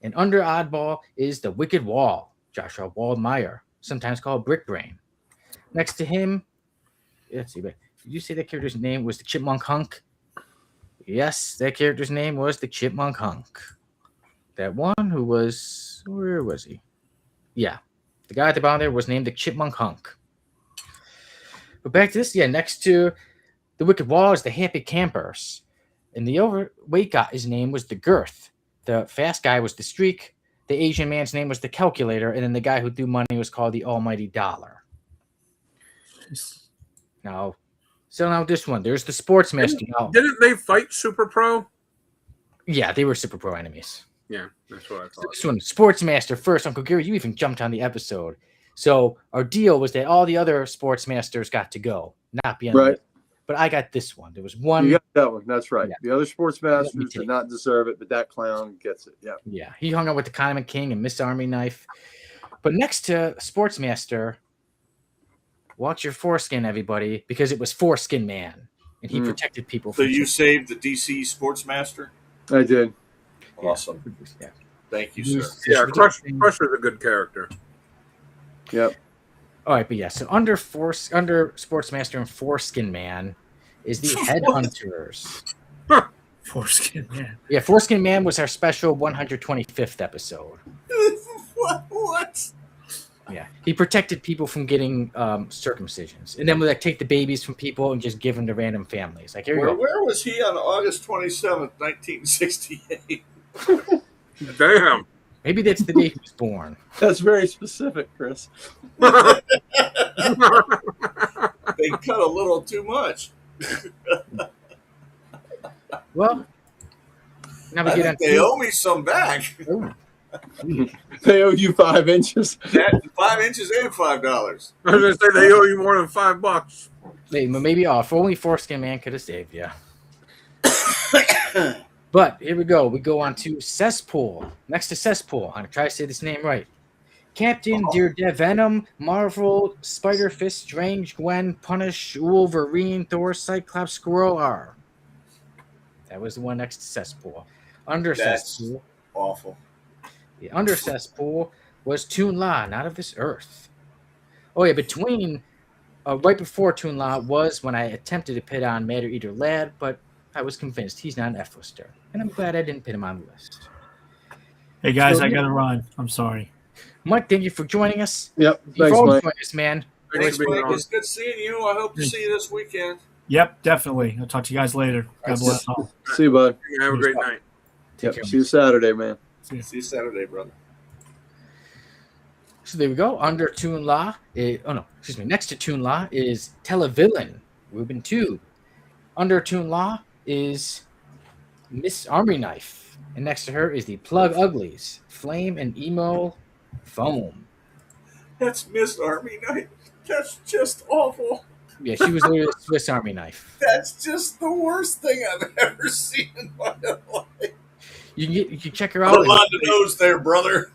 And under Oddball is the Wicked Wall, Joshua Waldmeyer, sometimes called Brick Brain. Next to him, let's see, did you say that character's name was the Chipmunk Hunk? Yes, that character's name was the Chipmunk Hunk. That one who was, where was he? Yeah, the guy at the bottom there was named the Chipmunk Hunk. But back to this, next to the Wicked Wall is the Happy Campers. And the overweight guy, his name was the Girth. The fast guy was the Streak. The Asian man's name was the Calculator. And then the guy who threw money was called the Almighty Dollar. Now this one, there's the Sportsmaster. Didn't they fight Super Pro? Yeah, they were Super Pro enemies. Yeah, that's what I thought. So this one, Sportsmaster first. Uncle Gary, you even jumped on the episode. So our deal was that all the other Sportsmasters got to go, not be on the list. But I got this one. There was one. You got that one. That's right. Yeah. The other Sportsmasters did not deserve it, but that clown gets it. Yeah. Yeah. He hung out with the Condiment King and Miss Army Knife. But next to Sportsmaster, watch your foreskin, everybody, because it was Foreskin Man, and he protected people. So you saved the DC Sportsmaster? I did. Awesome. Yeah. Thank you, sir. Yeah, Crusher's a good character. Yep. All right, but so under Sportsmaster and Foreskin Man is the Headhunters. Foreskin Man. Yeah, Foreskin Man was our special 125th episode. What? Yeah, he protected people from getting circumcisions, and then we take the babies from people and just give them to random families. Like, here you go. Where was he on August 27th, 1968? Damn. Maybe that's the day he was born. That's very specific, Chris. They cut a little too much. Well, now we get on. They owe me some back. They owe you 5 inches. 5 inches and $5. I was gonna say they owe you more than $5. Maybe off. Only Foreskin Man could have saved you. But here we go. We go on to Cesspool. Next to Cesspool, I'm going to try to say this name right. Captain Daredevenom, Marvel, Spider-Fist, Strange, Gwen, Punish, Wolverine, Thor, Cyclops, Squirrel R. That was the one next to Cesspool. Under Cesspool. Awful. The under Cesspool was Toon La, Not of This Earth. Oh, yeah, right before Toon La was when I attempted to pit on Matter Eater Lad, but I was convinced he's not an F-lister. And I'm glad I didn't put him on the list. Hey, guys, I got to run. I'm sorry. Mike, thank you for joining us. Yep. Thanks, Mike. Us, man. Thanks, Mike. It's good seeing you. I hope to see you this weekend. Yep, definitely. I'll talk to you guys later. God bless all. See you, bud. Have a great night. Yep. See you Saturday, man. See you Saturday, brother. So there we go. Under Toon La. Next to Toon La is Televillain, Ruben Tube. Under Toon La is Miss Army Knife. And next to her is the Plug Uglies, Flame and Emo Foam. That's Miss Army Knife. That's just awful. Yeah, she was literally a Swiss Army Knife. That's just the worst thing I've ever seen in my life. You can check her out. Hold on to those there, brother.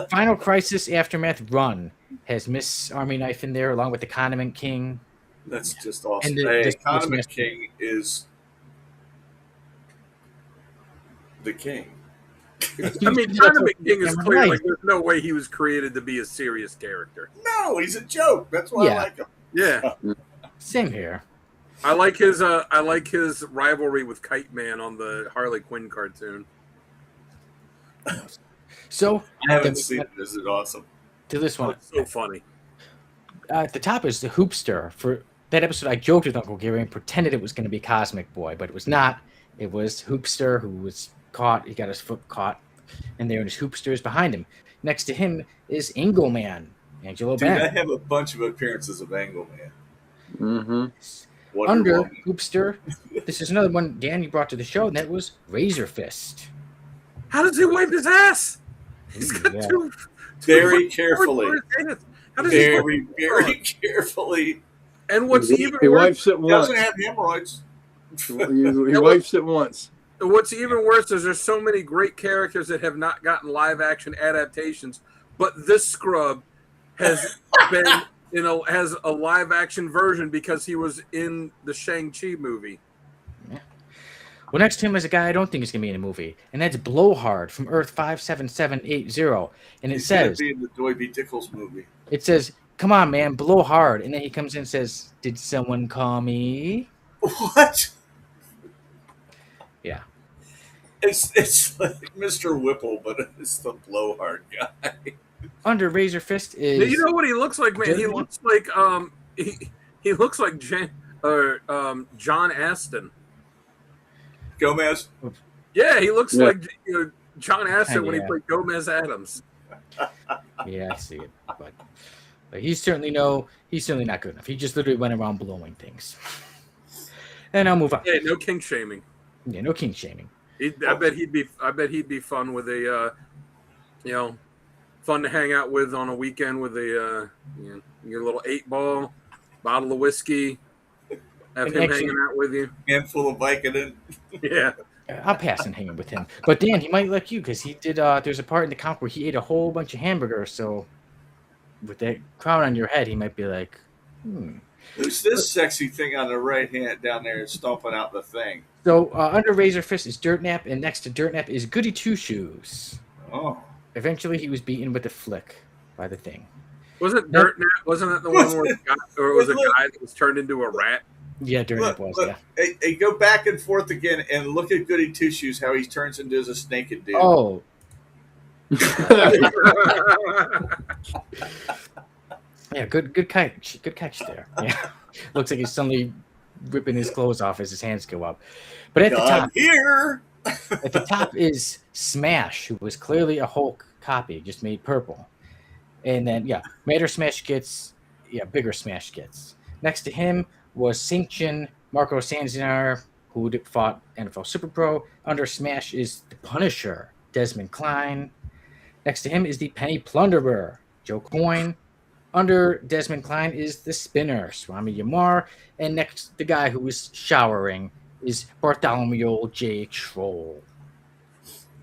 Final Crisis Aftermath Run has Miss Army Knife in there along with the Condiment King. That's just awesome. And the Condiment King is the king. I mean, Condiment King is clear. Like, there's no way he was created to be a serious character. No, he's a joke. That's why I like him. Yeah. Same here. I like his rivalry with Kite Man on the Harley Quinn cartoon. So I haven't seen it. Is it awesome? To this one, it's so funny. At the top is the Hoopster. For that episode, I joked with Uncle Gary and pretended it was going to be Cosmic Boy, but it was not. It was Hoopster who was caught. He got his foot caught, and there his Hoopster is behind him. Next to him is Angleman, Angelo Ben. I have a bunch of appearances of Angleman. Mm-hmm. Under Hoopster, this is another one Dan you brought to the show, and that was Razor Fist. How does he wipe his ass? He's got two very carefully. Very carefully. And what's even he worse, wipes it once. He doesn't have hemorrhoids. He wipes it once. What's even worse is there's so many great characters that have not gotten live action adaptations, but this scrub has been, has a live action version because he was in the Shang-Chi movie. Yeah. Well, next to him is a guy I don't think is going to be in a movie, and that's Blowhard from Earth 57780. And it says, be in the Doiby Dickles movie. It says, "Come on, man, blow hard." And then he comes in and says, "Did someone call me?" What? Yeah. It's like Mr. Whipple, but it's the blowhard guy. Under Razor Fist is. You know what he looks like, man? He looks like he looks like John Aston. Gomez. Yeah, he looks like John Aston when he played Gomez Adams. Yeah, I see it, but he's certainly not good enough. He just literally went around blowing things. And I'll move on. Yeah, no king shaming. Yeah, no king shaming. I bet he'd be fun with a, fun to hang out with on a weekend with a, your little 8-ball, bottle of whiskey, have him hanging out with you, handful of Vicodin. Yeah. I'll pass on hanging with him. But Dan, he might like you because he did. There's a part in the comic where he ate a whole bunch of hamburgers. So with that crown on your head, he might be like, Who's this sexy thing on the right hand down there stomping out the thing? So under Razor Fist is Dirtnap, and next to Dirtnap is Goody Two Shoes. Oh. Eventually, he was beaten with a flick by the thing. Wasn't Dirtnap? Wasn't that the one where it was a guy that was turned into a rat? Yeah, Dirtnap was. Yeah. Hey, go back and forth again and look at Goody Two Shoes, how he turns into a naked dude. Oh. Yeah, good catch. Good catch there. Yeah. Looks like he's suddenly ripping his clothes off as his hands go up. But at the top here. At the top is Smash, who was clearly a Hulk copy, just made purple. And then Mater Smash gets bigger Smash gets. Next to him was Sanction Marco Sanzinar, who fought NFL Super Pro. Under Smash is the Punisher, Desmond Klein. Next to him is the Penny Plunderer, Joe Coyne. Under Desmond Klein is the Spinner, Swami Yamar. And next, the guy who was showering is Bartholomew J. Troll.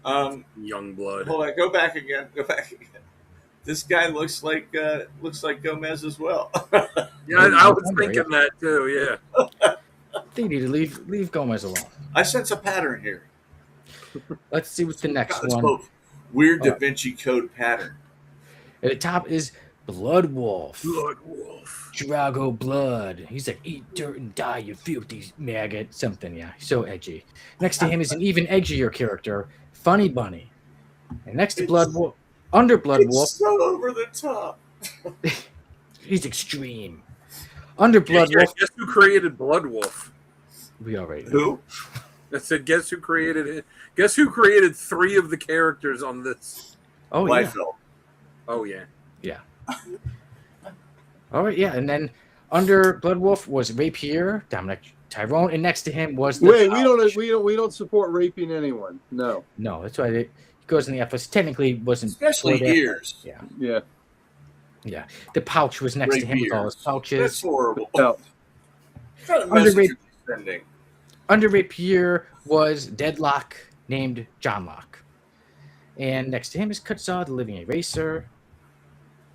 Youngblood. Hold on, go back again. This guy looks like Gomez as well. Yeah, I was thinking that too. Yeah. They need to leave Gomez alone. I sense a pattern here. Let's see what's the next one. Weird Da Vinci Code pattern. At the top is Blood Wolf. Blood Wolf. Drago Blood. He's like, eat dirt and die, you filthy maggot. Something, yeah. So edgy. Next to him is an even edgier character, Funny Bunny. And next to Blood Wolf, under Blood Wolf. So over the top. He's extreme. Under Blood Wolf. Guess who created Blood Wolf? We already know. Who? I said, guess who created it? Guess who created 3 of the characters on this? Oh, Liefeld. Yeah. Oh, yeah. Yeah. All right, yeah. And then under Blood Wolf was Rapier, Dominic Tyrone, and next to him was the we don't support raping anyone. No, that's why it goes in the FS. Technically, wasn't especially ears. Yeah. The pouch was next to him with all his pouches. That's horrible. No. Under Rapier was Deadlock, named John Locke, and next to him is Kutsaw, the Living Eraser.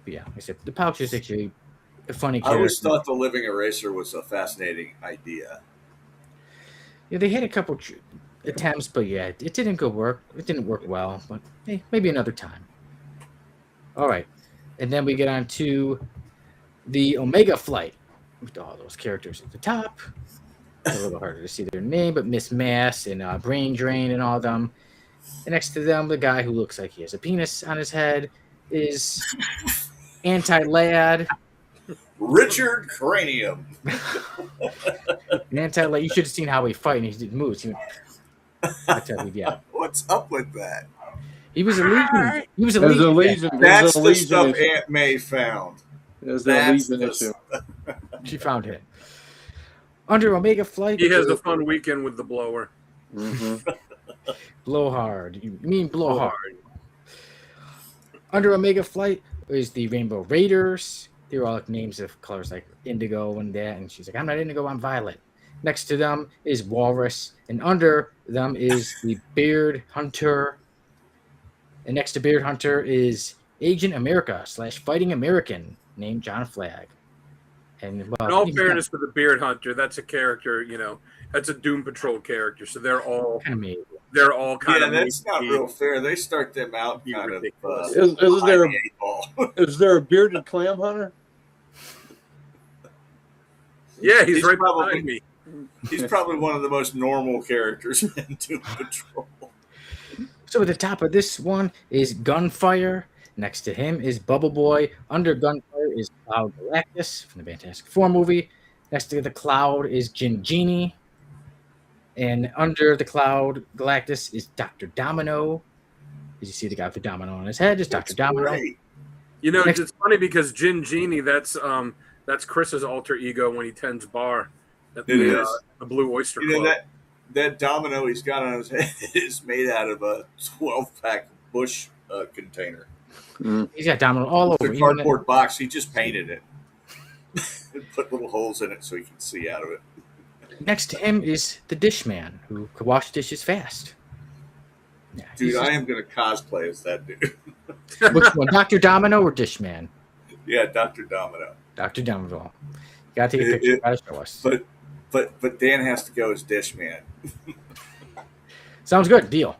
But yeah, I said the pouch is actually a funny character. I always thought the Living Eraser was a fascinating idea. Yeah, they had a couple attempts, but it didn't go work. It didn't work well, but hey, maybe another time. All right, and then we get on to the Omega Flight with all those characters at the top. It's a little harder to see their name, but Miss Mass and Brain Drain and all of them. And next to them, the guy who looks like he has a penis on his head is Anti-Lad. Richard Cranium. Anti-Lad. You should have seen how he fight and he did moves. Yeah. What's up with that? He was a Legion. He was a There's a Legion. Legion. That's There's a the Legion stuff issue. Aunt May found. There's a That's Legion the issue. She found him. Under Omega Flight. He has a fun weekend with the blower. Mm-hmm. Blow hard. You mean blow hard. Under Omega Flight is the Rainbow Raiders. They're all like names of colors like indigo and that. And she's like, I'm not indigo, I'm violet. Next to them is Walrus. And under them is the Beard Hunter. And next to Beard Hunter is Agent America / Fighting American named John Flagg. And In all fairness to the Beard Hunter, that's a character, that's a Doom Patrol character. So they're all kind of made. They're all kind of. Yeah, that's not real fair. They start them out kind of. Is there a bearded clam hunter? Yeah, he's right behind me. He's probably one of the most normal characters in Doom Patrol. So at the top of this one is Gunfire. Next to him is Bubble Boy. Under Gunfire is Cloud Galactus from the Fantastic Four movie. Next to the Cloud is Jin Genie. And under the Cloud Galactus is Dr. Domino. As you see the guy with the domino on his head is Dr. Domino. Great. It's funny because Jin Genie, that's Chris's alter ego when he tends bar at the Blue Oyster Club. That domino he's got on his head is made out of a 12-pack Bush container. He's got domino all over. It's a cardboard box. He just painted it. And put little holes in it so he can see out of it. Next to him is the Dish Man, who could wash dishes fast. Yeah, dude, I am going to cosplay as that dude. Which one, Dr. Domino or Dish Man? Yeah, Dr. Domino. Dr. Domino. You got to take a picture. You got to show us. But Dan has to go as Dish Man. Sounds good. Deal.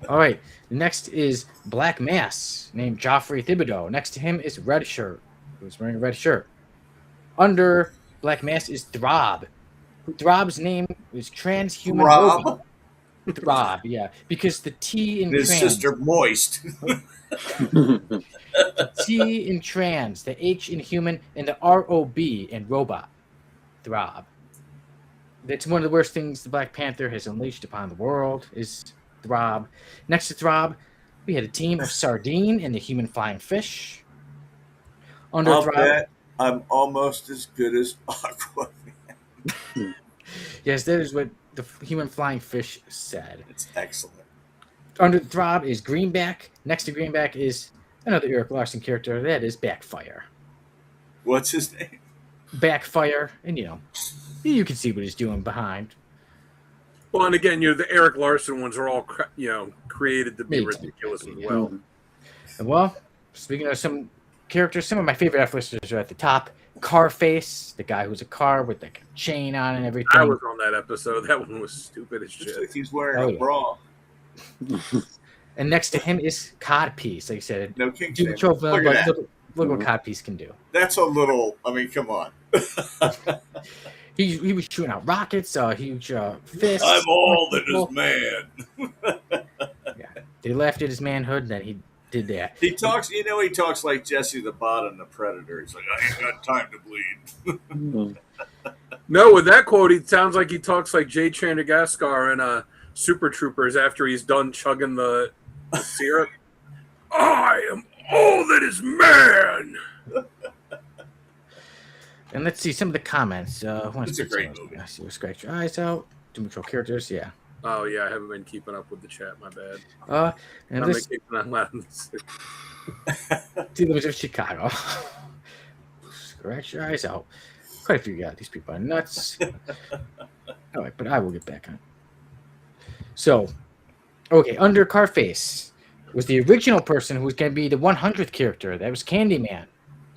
All right. Next is Black Mass, named Joffrey Thibodeau. Next to him is Red Shirt, who's wearing a red shirt. Under Black Mass is Throb. Throb's name is Transhuman. Throb? Throb, yeah. Because the T in his trans. sister Moist. The T in trans, the H in human, and the ROB in robot. Throb. That's one of the worst things the Black Panther has unleashed upon the world is Throb. Next to Throb, we had a team of Sardine and the Human Flying Fish. Under I'll Throb, bet I'm almost as good as Aquaman. Yes, that is what the Human Flying Fish said. It's excellent. Under Throb is Greenback. Next to Greenback is another Eric Larson character. That is Backfire. What's his name? Backfire. And, you can see what he's doing behind. Well, and again, the Eric Larson ones are all, created to be ridiculous as well. And well, speaking of some characters, some of my favorite F-listers are at the top. Carface, the guy who's a car with like a chain on and everything. I was on that episode. That one was stupid as shit. Like he's wearing a bra. And next to him is Codpiece. Like I said, no king. Look what Codpiece can do. That's a little. I mean, come on. He was shooting out rockets, huge fists. I'm all that is man. Yeah, they laughed at his manhood, and then he did that. He talks. He talks like Jesse the Bot in the Predator. He's like, I ain't got time to bleed. No, with that quote, he sounds like he talks like Jay Chandigarkar in Super Troopers after he's done chugging the syrup. I am all that is man. And let's see some of the comments. It's a great movie. I see. Scratch your eyes out. Doom Patrol characters, yeah. Oh yeah, I haven't been keeping up with the chat. My bad. And I'm this. keeping on loud. See, there was of Chicago. Scratch your eyes out. Quite a few guys. These people are nuts. All right, but I will get back on. So, okay, under Carface was the original person who was going to be the 100th character. That was Candyman.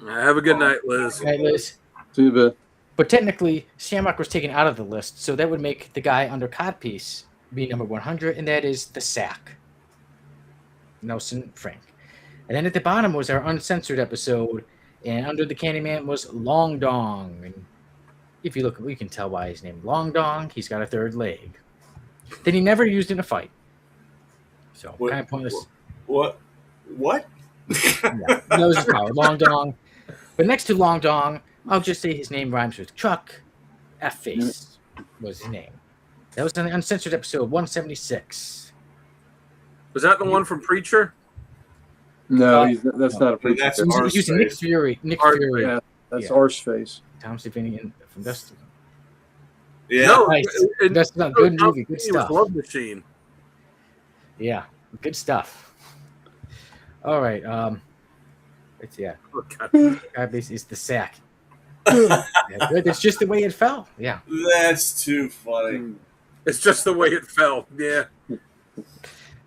Have a good night, Liz. Good night, Liz. See you, bit. But technically, Shamrock was taken out of the list, so that would make the guy under Codpiece be number 100, and that is the Sack. Nelson Frank. And then at the bottom was our uncensored episode, and under the Candyman was Long Dong. And if you look, we can tell why he's named Long Dong. He's got a third leg that he never used in a fight. So kind of pointless. What? Yeah, nose is power. Long Dong. But next to Long Dong, I'll just say his name rhymes with Chuck. F-Face was his name. That was in the uncensored episode 176. Was that the one from Preacher? No, that's not a Preacher. That's He was Nick Fury. Fury. Yeah, that's Arseface. Tom Savini from Dusty. Yeah. No, Nice. That's not good movie. Good stuff. Love Machine. Yeah, good stuff. All right. It's it's the sack. It's just the way it fell. Yeah. That's too funny. It's just the way it fell. Yeah.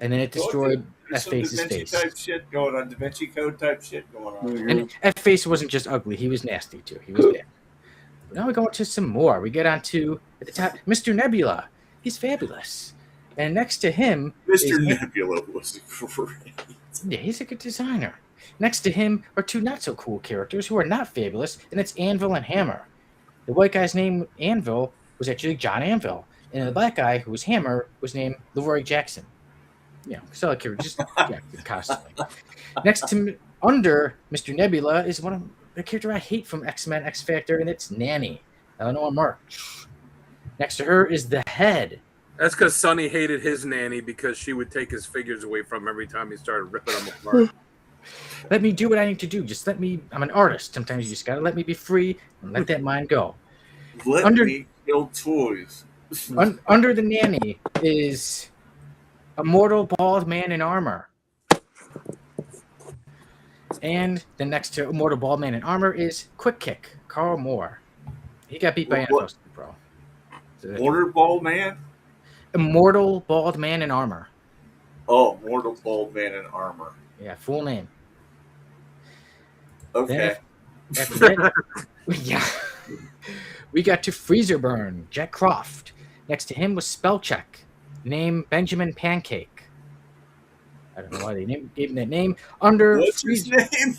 And then it destroyed F-Face's Da Vinci face. type shit going on. Da Vinci Code type shit going on. Mm-hmm. And F-Face wasn't just ugly; he was nasty too. He was bad. But now we go into some more. We get on to at the top, Mr. Nebula. He's fabulous. And next to him, Mr. Nebula was great. Yeah, he's a good designer. Next to him are two not so cool characters who are not fabulous, and it's Anvil and Hammer. The white guy's name Anvil was actually John Anvil, and the black guy who was Hammer was named Leroy Jackson. Yeah, so like just constantly. Next to under Mr. Nebula is one of the character I hate from X-Men X Factor, and it's Nanny, Eleanor March. Next to her is the Head. That's because Sonny hated his nanny because she would take his figures away from him every time he started ripping them apart. Let me do what I need to do. Just let me. I'm an artist. Sometimes you just gotta let me be free and let that mind go. Let me kill toys. Under the Nanny is a mortal bald man in armor. And the next to Immortal Bald Man in Armor is Quick Kick, Carl Moore. He got beat by NFL Pro. Mortal Bald Man? Immortal Bald Man in Armor. Oh, Mortal Bald Man in Armor. Yeah, full name. Okay. After that, yeah. We got to Freezer Burn, Jack Croft. Next to him was Spellcheck, name Benjamin Pancake. I don't know why they gave him that name. What's his name?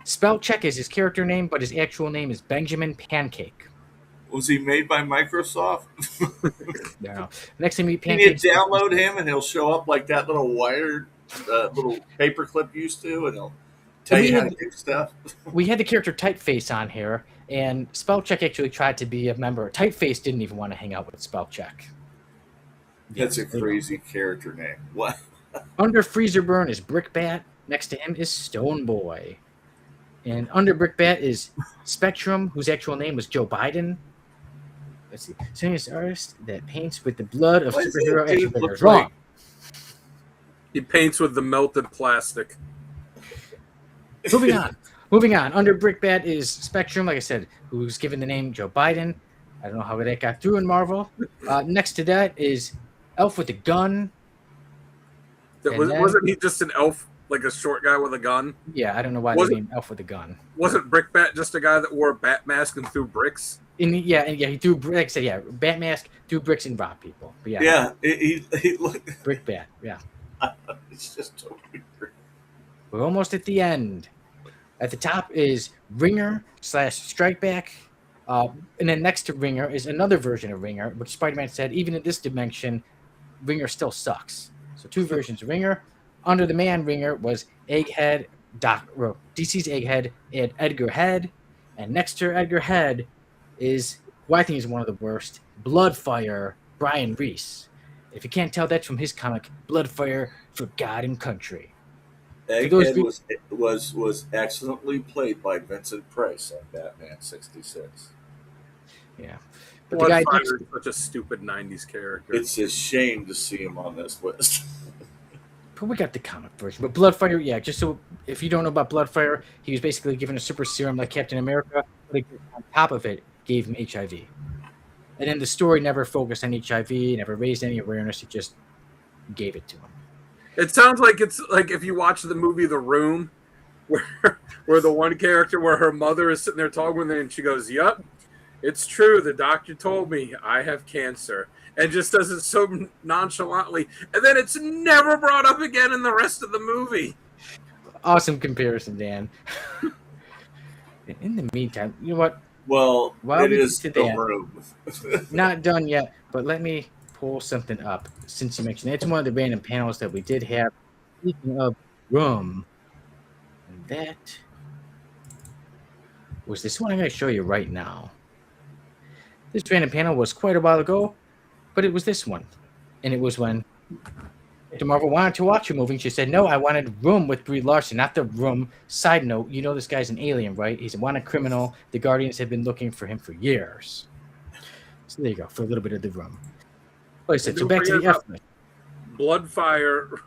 Spellcheck is his character name, but his actual name is Benjamin Pancake. Was he made by Microsoft? No. Next to me, Can you download him and he'll show up like that little wired little paperclip used to, and he'll tell you how to do stuff? We had the character Typeface on here, and Spellcheck actually tried to be a member. Typeface didn't even want to hang out with Spellcheck. That's a crazy character name. What? Under Freezer Burn is Brickbat. Next to him is Stone Boy. And under Brickbat is Spectrum, whose actual name was Joe Biden. Let's see. Serious artist that paints with the blood of superhero action figures. Wrong. He paints with the melted plastic. Moving on. Under Brickbat is Spectrum, like I said, who's given the name Joe Biden. I don't know how that got through in Marvel. Next to that is Elf with a Gun. Wasn't he just an elf, like a short guy with a gun? Yeah, I don't know why they named Elf with a Gun. Wasn't Brickbat just a guy that wore a bat mask and threw bricks? He threw, like I said, bat mask, threw bricks and robbed people. But he looked Brickbat, yeah. It's just totally weird. We're almost at the end. At the top is Ringer / Strikeback. And then next to Ringer is another version of Ringer, which Spider-Man said, even in this dimension, Ringer still sucks. So two versions of Ringer. Under the man Ringer was Egghead, DC's Egghead, and Edgar Head. And next to Edgar Head is, who I think is one of the worst, Bloodfire, Brian Reese. If you can't tell, that's from his comic, Bloodfire for God and Country. Egghead was excellently played by Vincent Price on Batman 66. Yeah. But the guy is such a stupid 90s character. It's a shame to see him on this list. But we got the comic version. But Bloodfire, yeah, just so if you don't know about Bloodfire, he was basically given a super serum like Captain America, but on top of it, gave him HIV. And then the story never focused on HIV, never raised any awareness, it just gave it to him. It sounds like it's like if you watch the movie The Room, where the one character where her mother is sitting there talking with her and she goes, "Yup, it's true. The doctor told me I have cancer," and just does it so nonchalantly, and then it's never brought up again in the rest of the movie. Awesome comparison, Dan. In the meantime, you know what? Well, While it we is get The to that, Room. not done yet, but let me pull something up since you mentioned it. It's one of the random panels that we did have. Speaking of room, and that was this one I'm going to show you right now. This random panel was quite a while ago, but it was this one. And it was when Captain Marvel wanted to watch a movie. She said, no, I wanted Room with Brie Larson, not The Room. Side note, you know this guy's an alien, right? He's a wanted criminal. The Guardians have been looking for him for years. So there you go, for a little bit of The Room. Like I said, so back to the F-list. Bloodfire,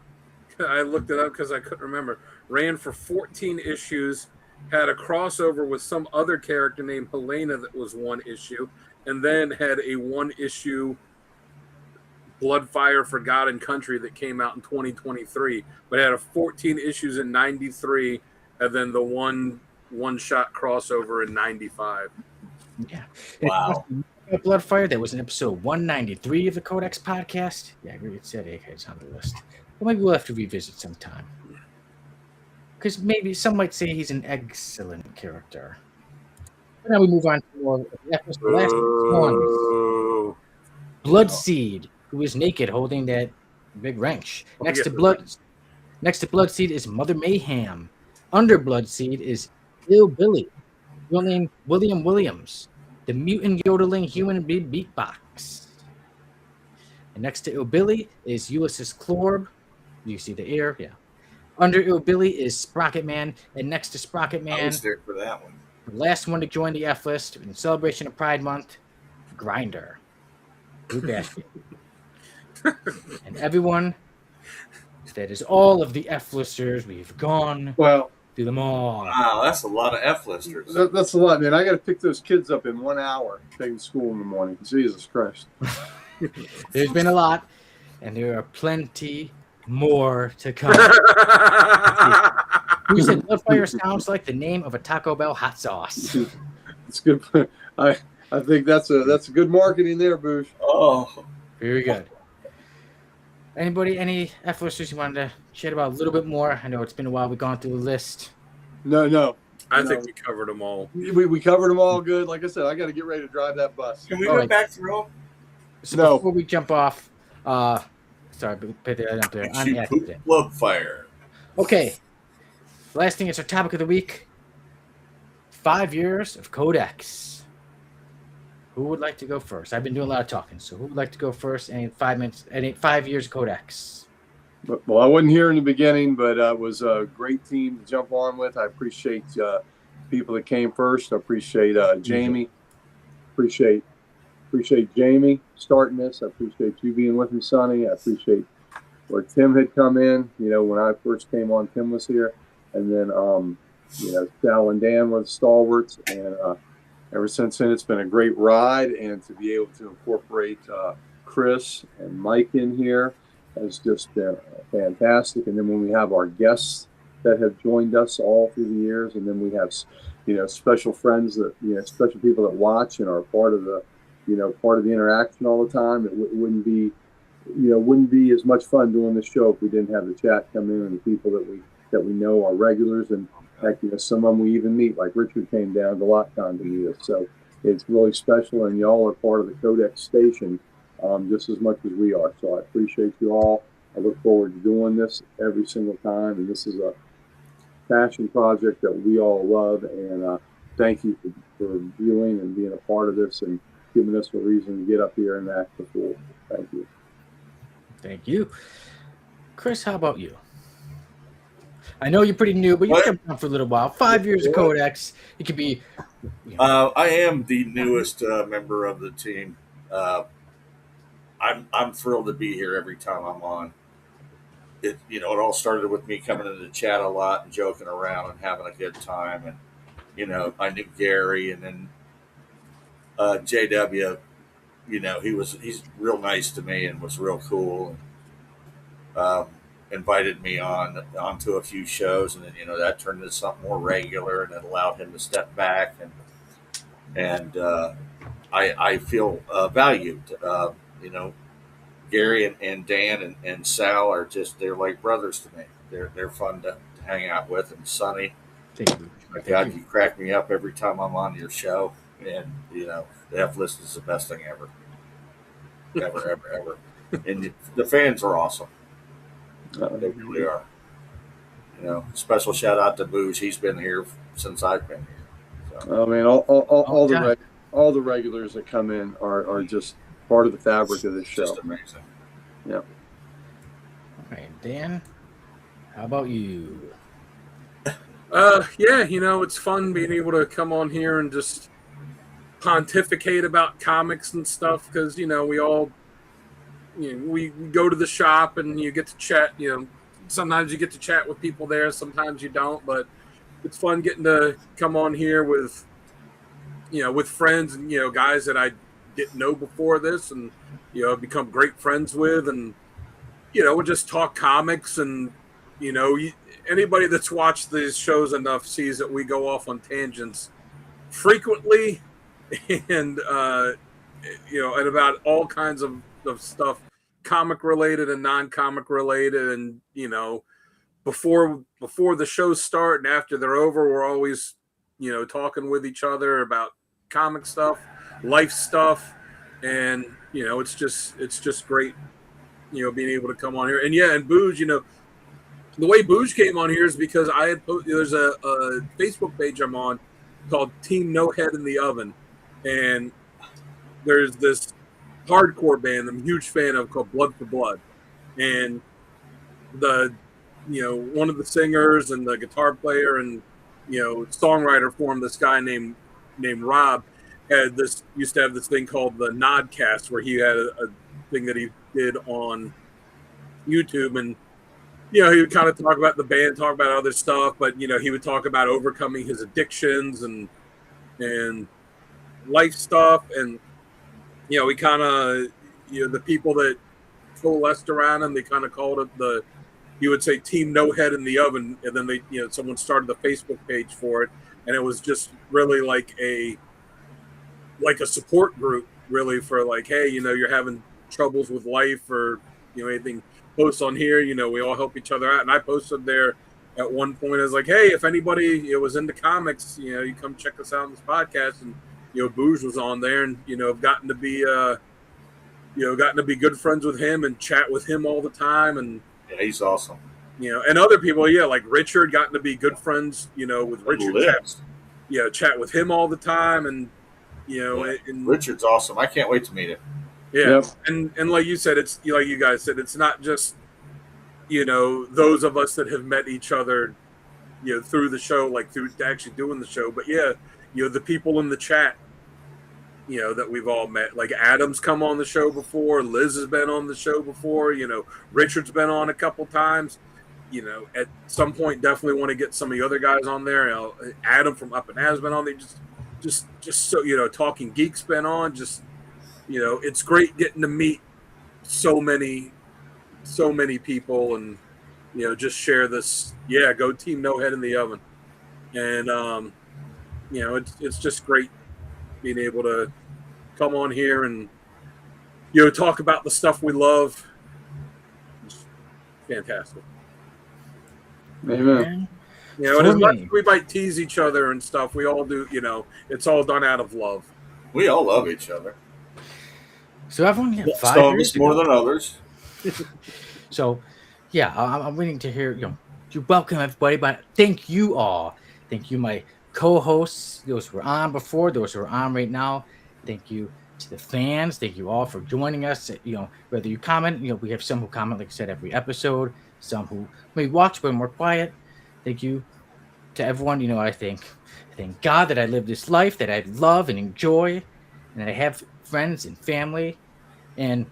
I looked it up because I couldn't remember, ran for 14 issues, had a crossover with some other character named Helena that was one issue, and then had a one-issue Bloodfire Forgotten Country that came out in 2023, but had a 14 issues in 93, and then the one-shot crossover in 95. Yeah. Wow. Bloodfire, that was in episode 193 of the Codex podcast. Yeah, it said Egghead's on the list. Well, maybe we'll have to revisit sometime. Because maybe some might say he's an excellent character. But now we move on to more of the last one. Bloodseed, who is naked holding that big wrench. Next to Bloodseed is Mother Mayhem. Under Bloodseed is Ill Billy, real name William Williams, the mutant yodeling human beatbox. And next to Ill Billy is Ulysses Klorb. You see the ear? Yeah. Under Ill Billy is Sprocket Man, and next to Sprocket Man, I was there for that one. The last one to join the F list in celebration of Pride Month, Grinder. Blue Basket. And everyone, that is all of the F listers. We've gone through them all. Wow, that's a lot of F listers. That's a lot, man. I got to pick those kids up in 1 hour, take them to school in the morning. Jesus Christ. There's been a lot, and there are plenty more to come. You said Bloodfire sounds like the name of a Taco Bell hot sauce. It's good. I think that's a good marketing there, Boosh. Oh, very good. Anybody, any F listers you wanted to chat about a little bit more? I know it's been a while. We've gone through the list. No. I think we covered them all. We covered them all good. Like I said, I got to get ready to drive that bus. Can we go back through them? So before we jump off, sorry, put that up there. On accident. Bloodfire. Okay. Last thing is our topic of the week. 5 years of Codex. Who would like to go first? I've been doing a lot of talking, so who would like to go first? And 5 minutes, and 5 years of Codex. Well, I wasn't here in the beginning, but it was a great team to jump on with. I appreciate people that came first. I appreciate Jamie. Appreciate Jamie starting this. I appreciate you being with me, Sonny. I appreciate where Tim had come in. You know, when I first came on, Tim was here. And then, Sal and Dan were the stalwarts. And ever since then, it's been a great ride. And to be able to incorporate Chris and Mike in here has just been fantastic. And then when we have our guests that have joined us all through the years, and then we have, special friends that, special people that watch and are part of the interaction all the time, it wouldn't be as much fun doing this show if we didn't have the chat come in and the people that we know are regulars, and heck, some of them we even meet, like Richard came down to LockCon to meet us. So it's really special, and y'all are part of the Codex station just as much as we are. So I appreciate you all. I look forward to doing this every single time, and this is a passion project that we all love, and thank you for viewing and being a part of this and giving us a reason to get up here and act the fool. Thank you. Thank you. Chris, how about you? I know you're pretty new, but you've been around for a little while. 5 years of Codex. It could be. I am the newest member of the team. I'm thrilled to be here every time I'm on. It all started with me coming into the chat a lot and joking around and having a good time. And I knew Gary, and then JW. He's real nice to me and was real cool. Invited me onto a few shows, and then that turned into something more regular, and it allowed him to step back, and I feel valued. Gary and Dan and Sal are they're like brothers to me. They're fun to hang out with, and Sonny. Thank you. My God, you crack me up every time I'm on your show, and the F list is the best thing ever. ever, ever, ever. And the fans are awesome. They really are. You know, special shout out to Booge. He's been here since I've been here. So. I mean, all the regulars that come in are just part of the fabric of this show. Just amazing. Yeah. All right, Dan, how about you? Yeah, you know, it's fun being able to come on here and just pontificate about comics and stuff because, you know, we all, you know, we go to the shop and you get to chat, you know, sometimes you get to chat with people there, sometimes you don't, but it's fun getting to come on here with, you know, with friends and, you know, guys that I didn't know before this and, you know, become great friends with and, you know, we'll just talk comics and, you know, anybody that's watched these shows enough sees that we go off on tangents frequently and, you know, and about all kinds of stuff, comic related and non-comic related. And, you know, before the shows start and after they're over, we're always, you know, talking with each other about comic stuff, life stuff. And, you know, it's just great, you know, being able to come on here. And yeah, and Booge, you know, the way Booge came on here is because I had there's a Facebook page I'm on called Team No Head in the Oven, and there's this hardcore band I'm a huge fan of called Blood for Blood, and the, you know, one of the singers and the guitar player and, you know, songwriter for him, this guy named Rob, used to have this thing called the Nodcast where he had a thing that he did on YouTube, and, you know, he would kind of talk about the band, talk about other stuff, but, you know, he would talk about overcoming his addictions and life stuff. And, you know, he kind of, you know, the people that coalesced around him, they kind of called it he would say Team No Head in the Oven. And then they, you know, someone started the Facebook page for it. And it was just really like a support group, really, for like, hey, you know, you're having troubles with life or, you know, anything, post on here, you know, we all help each other out. And I posted there at one point, I was like, hey, if anybody, you know, was into comics, you know, you come check us out on this podcast. And, you know, Booge was on there, and, you know, I've gotten to be good friends with him and chat with him all the time. And yeah, he's awesome. You know, and other people, yeah, like Richard, gotten to be good friends, you know, with Richard, chat with him all the time. And, you know, and Richard's awesome. I can't wait to meet him. Yeah, yep. And like you said, it's, you know, like you guys said, it's not just, you know, those of us that have met each other, you know, through the show, like through actually doing the show, but yeah, you know, the people in the chat, you know, that we've all met, like Adam's come on the show before, Liz has been on the show before, you know, Richard's been on a couple times, you know, at some point definitely want to get some of the other guys on there. You know, Adam from Up and has been on there, just so, you know, Talking Geek's been on, just, you know, it's great getting to meet so many people and, you know, just share this. Yeah, go Team No Head in the Oven. And, you know, it's just great being able to come on here and, you know, talk about the stuff we love. It's fantastic. Amen. You know, and as much as we might tease each other and stuff, we all do, you know, it's all done out of love. We all love each other. So everyone had 5 some years more ago. than others. So, yeah, I'm waiting to hear, you know, you welcome everybody, but thank you all. Thank you, my co-hosts, those who were on before, those who are on right now. Thank you to the fans. Thank you all for joining us. You know, whether you comment, you know, we have some who comment, like I said, every episode, some who may watch but more quiet. Thank you to everyone. You know, I thank God that I live this life that I love and enjoy, and that I have friends and family. And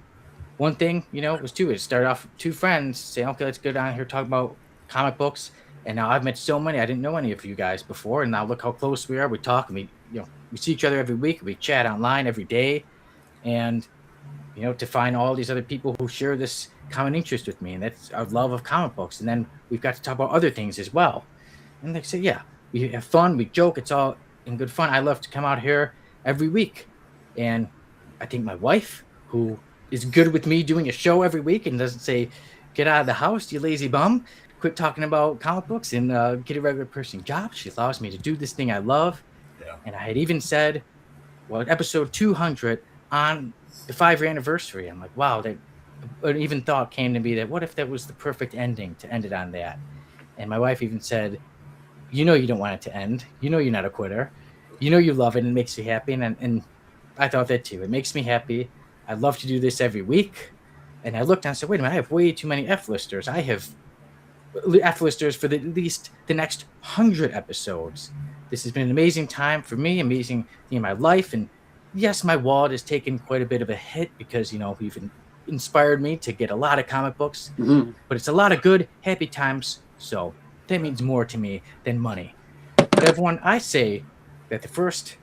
one thing, you know, was start off with 2 friends, say, okay, let's go down here, talk about comic books. And now I've met so many, I didn't know any of you guys before. And now look how close we are. We talk and we see each other every week. We chat online every day. And, you know, to find all these other people who share this common interest with me. And that's our love of comic books. And then we've got to talk about other things as well. And like I said, yeah, we have fun, we joke, it's all in good fun. I love to come out here every week. And I think my wife, who is good with me doing a show every week and doesn't say, get out of the house, you lazy bum, quit talking about comic books and get a regular person job. She allows me to do this thing I love. Yeah. And I had even said, well, episode 200 on the 5-year anniversary. I'm like, wow, that an even thought came to me that what if that was the perfect ending to end it on that? And my wife even said, you know, you don't want it to end. You know, you're not a quitter. You know, you love it and it makes you happy. And I thought that too. It makes me happy. I love to do this every week. And I looked and I said, wait a minute, I have way too many F listers. I have F listers for at least the next 100 episodes. This has been an amazing time for me, amazing in my life. And yes, my wallet has taken quite a bit of a hit because, you know, you've inspired me to get a lot of comic books, but it's a lot of good, happy times. So that means more to me than money. But everyone, I say that the first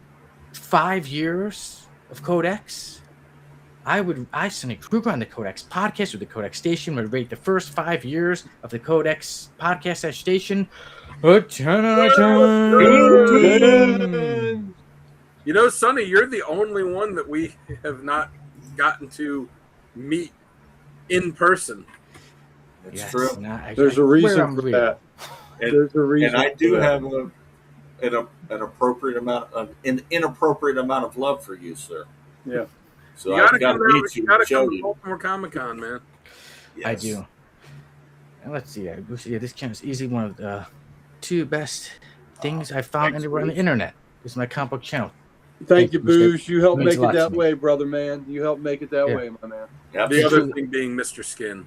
5 years of Codex, I, Sonny Kruger on the Codex podcast or the Codex station, would rate the first 5 years of the Codex podcast station a 10 out of 10. You know, Sonny, you're the only one that we have not gotten to meet in person. It's true. There's a reason for that. There's a reason. And I do have an inappropriate amount of love for you, sir. Yeah. So I've got to meet you. You got to come to Baltimore Comic Con, man. Yes. I do. And let's see. This channel is easily one of the 2 best things I found anywhere on the internet. This is my comic book channel. Thank you, Booze. You helped make it that way, brother, man. You helped make it that way, my man. The other thing being Mr. Skin.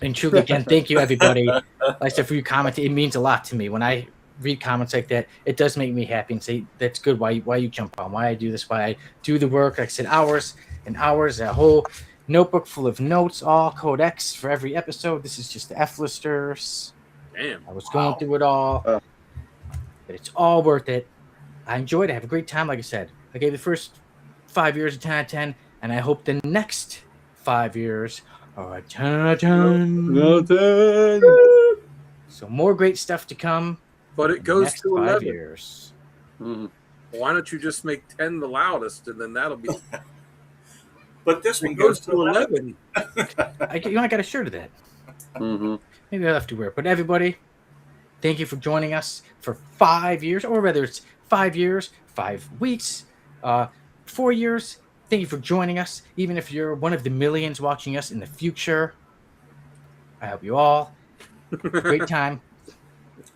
And truly, again, thank you, everybody. Like I said, for you commenting, it means a lot to me. When I read comments like that, it does make me happy and say, that's good. Why you jump on? Why I do this? Why I do the work? Like I said, hours and hours, a whole notebook full of notes, all Codex for every episode. This is just the F-listers. Damn. I was going through it all. But it's all worth it. I enjoyed it. I have a great time. Like I said, I gave the first 5 years a 10 out of 10, and I hope the next 5 years are a 10 out of 10. So more great stuff to come. But it goes to 11 years. Mm-hmm. Why don't you just make 10 the loudest, and then that'll be. But this one goes to 11. I got a shirt of that. Maybe I'll have to wear it. But everybody, thank you for joining us for 5 years, or whether it's 5 years, 5 weeks, 4 years. Thank you for joining us. Even if you're one of the millions watching us in the future, I hope you all have a great time.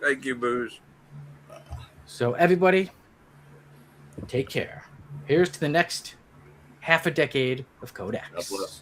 Thank you, Booze. So everybody, take care. Here's to the next half a decade of Codex. God bless.